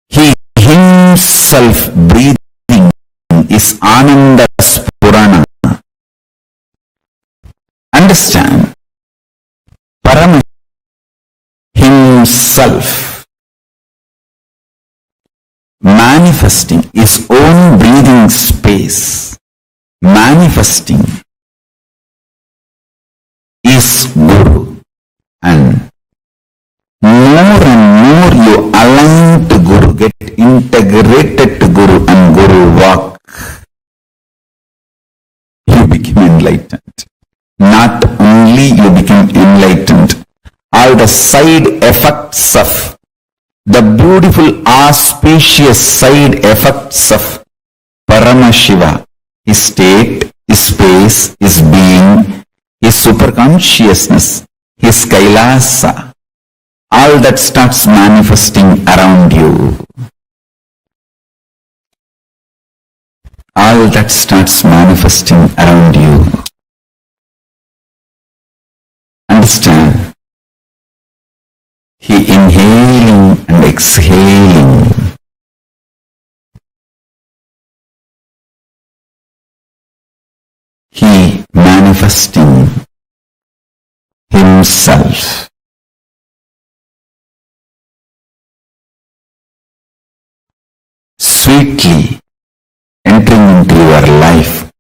He himself breathing is Ananda Spurana. Understand? Paramashivam himself manifesting his own breathing space, manifesting is Guru, and more you align to Guru, get integrated to Guru and Guru walk, you become enlightened. Not only you become enlightened, all the side effects of the beautiful auspicious side effects of Paramashiva, his state, his space, his being, his superconsciousness, his KAILASA, all that starts manifesting around you. All that starts manifesting around you. Understand? He inhaling and exhaling. He manifesting himself. Sweetly entering into your life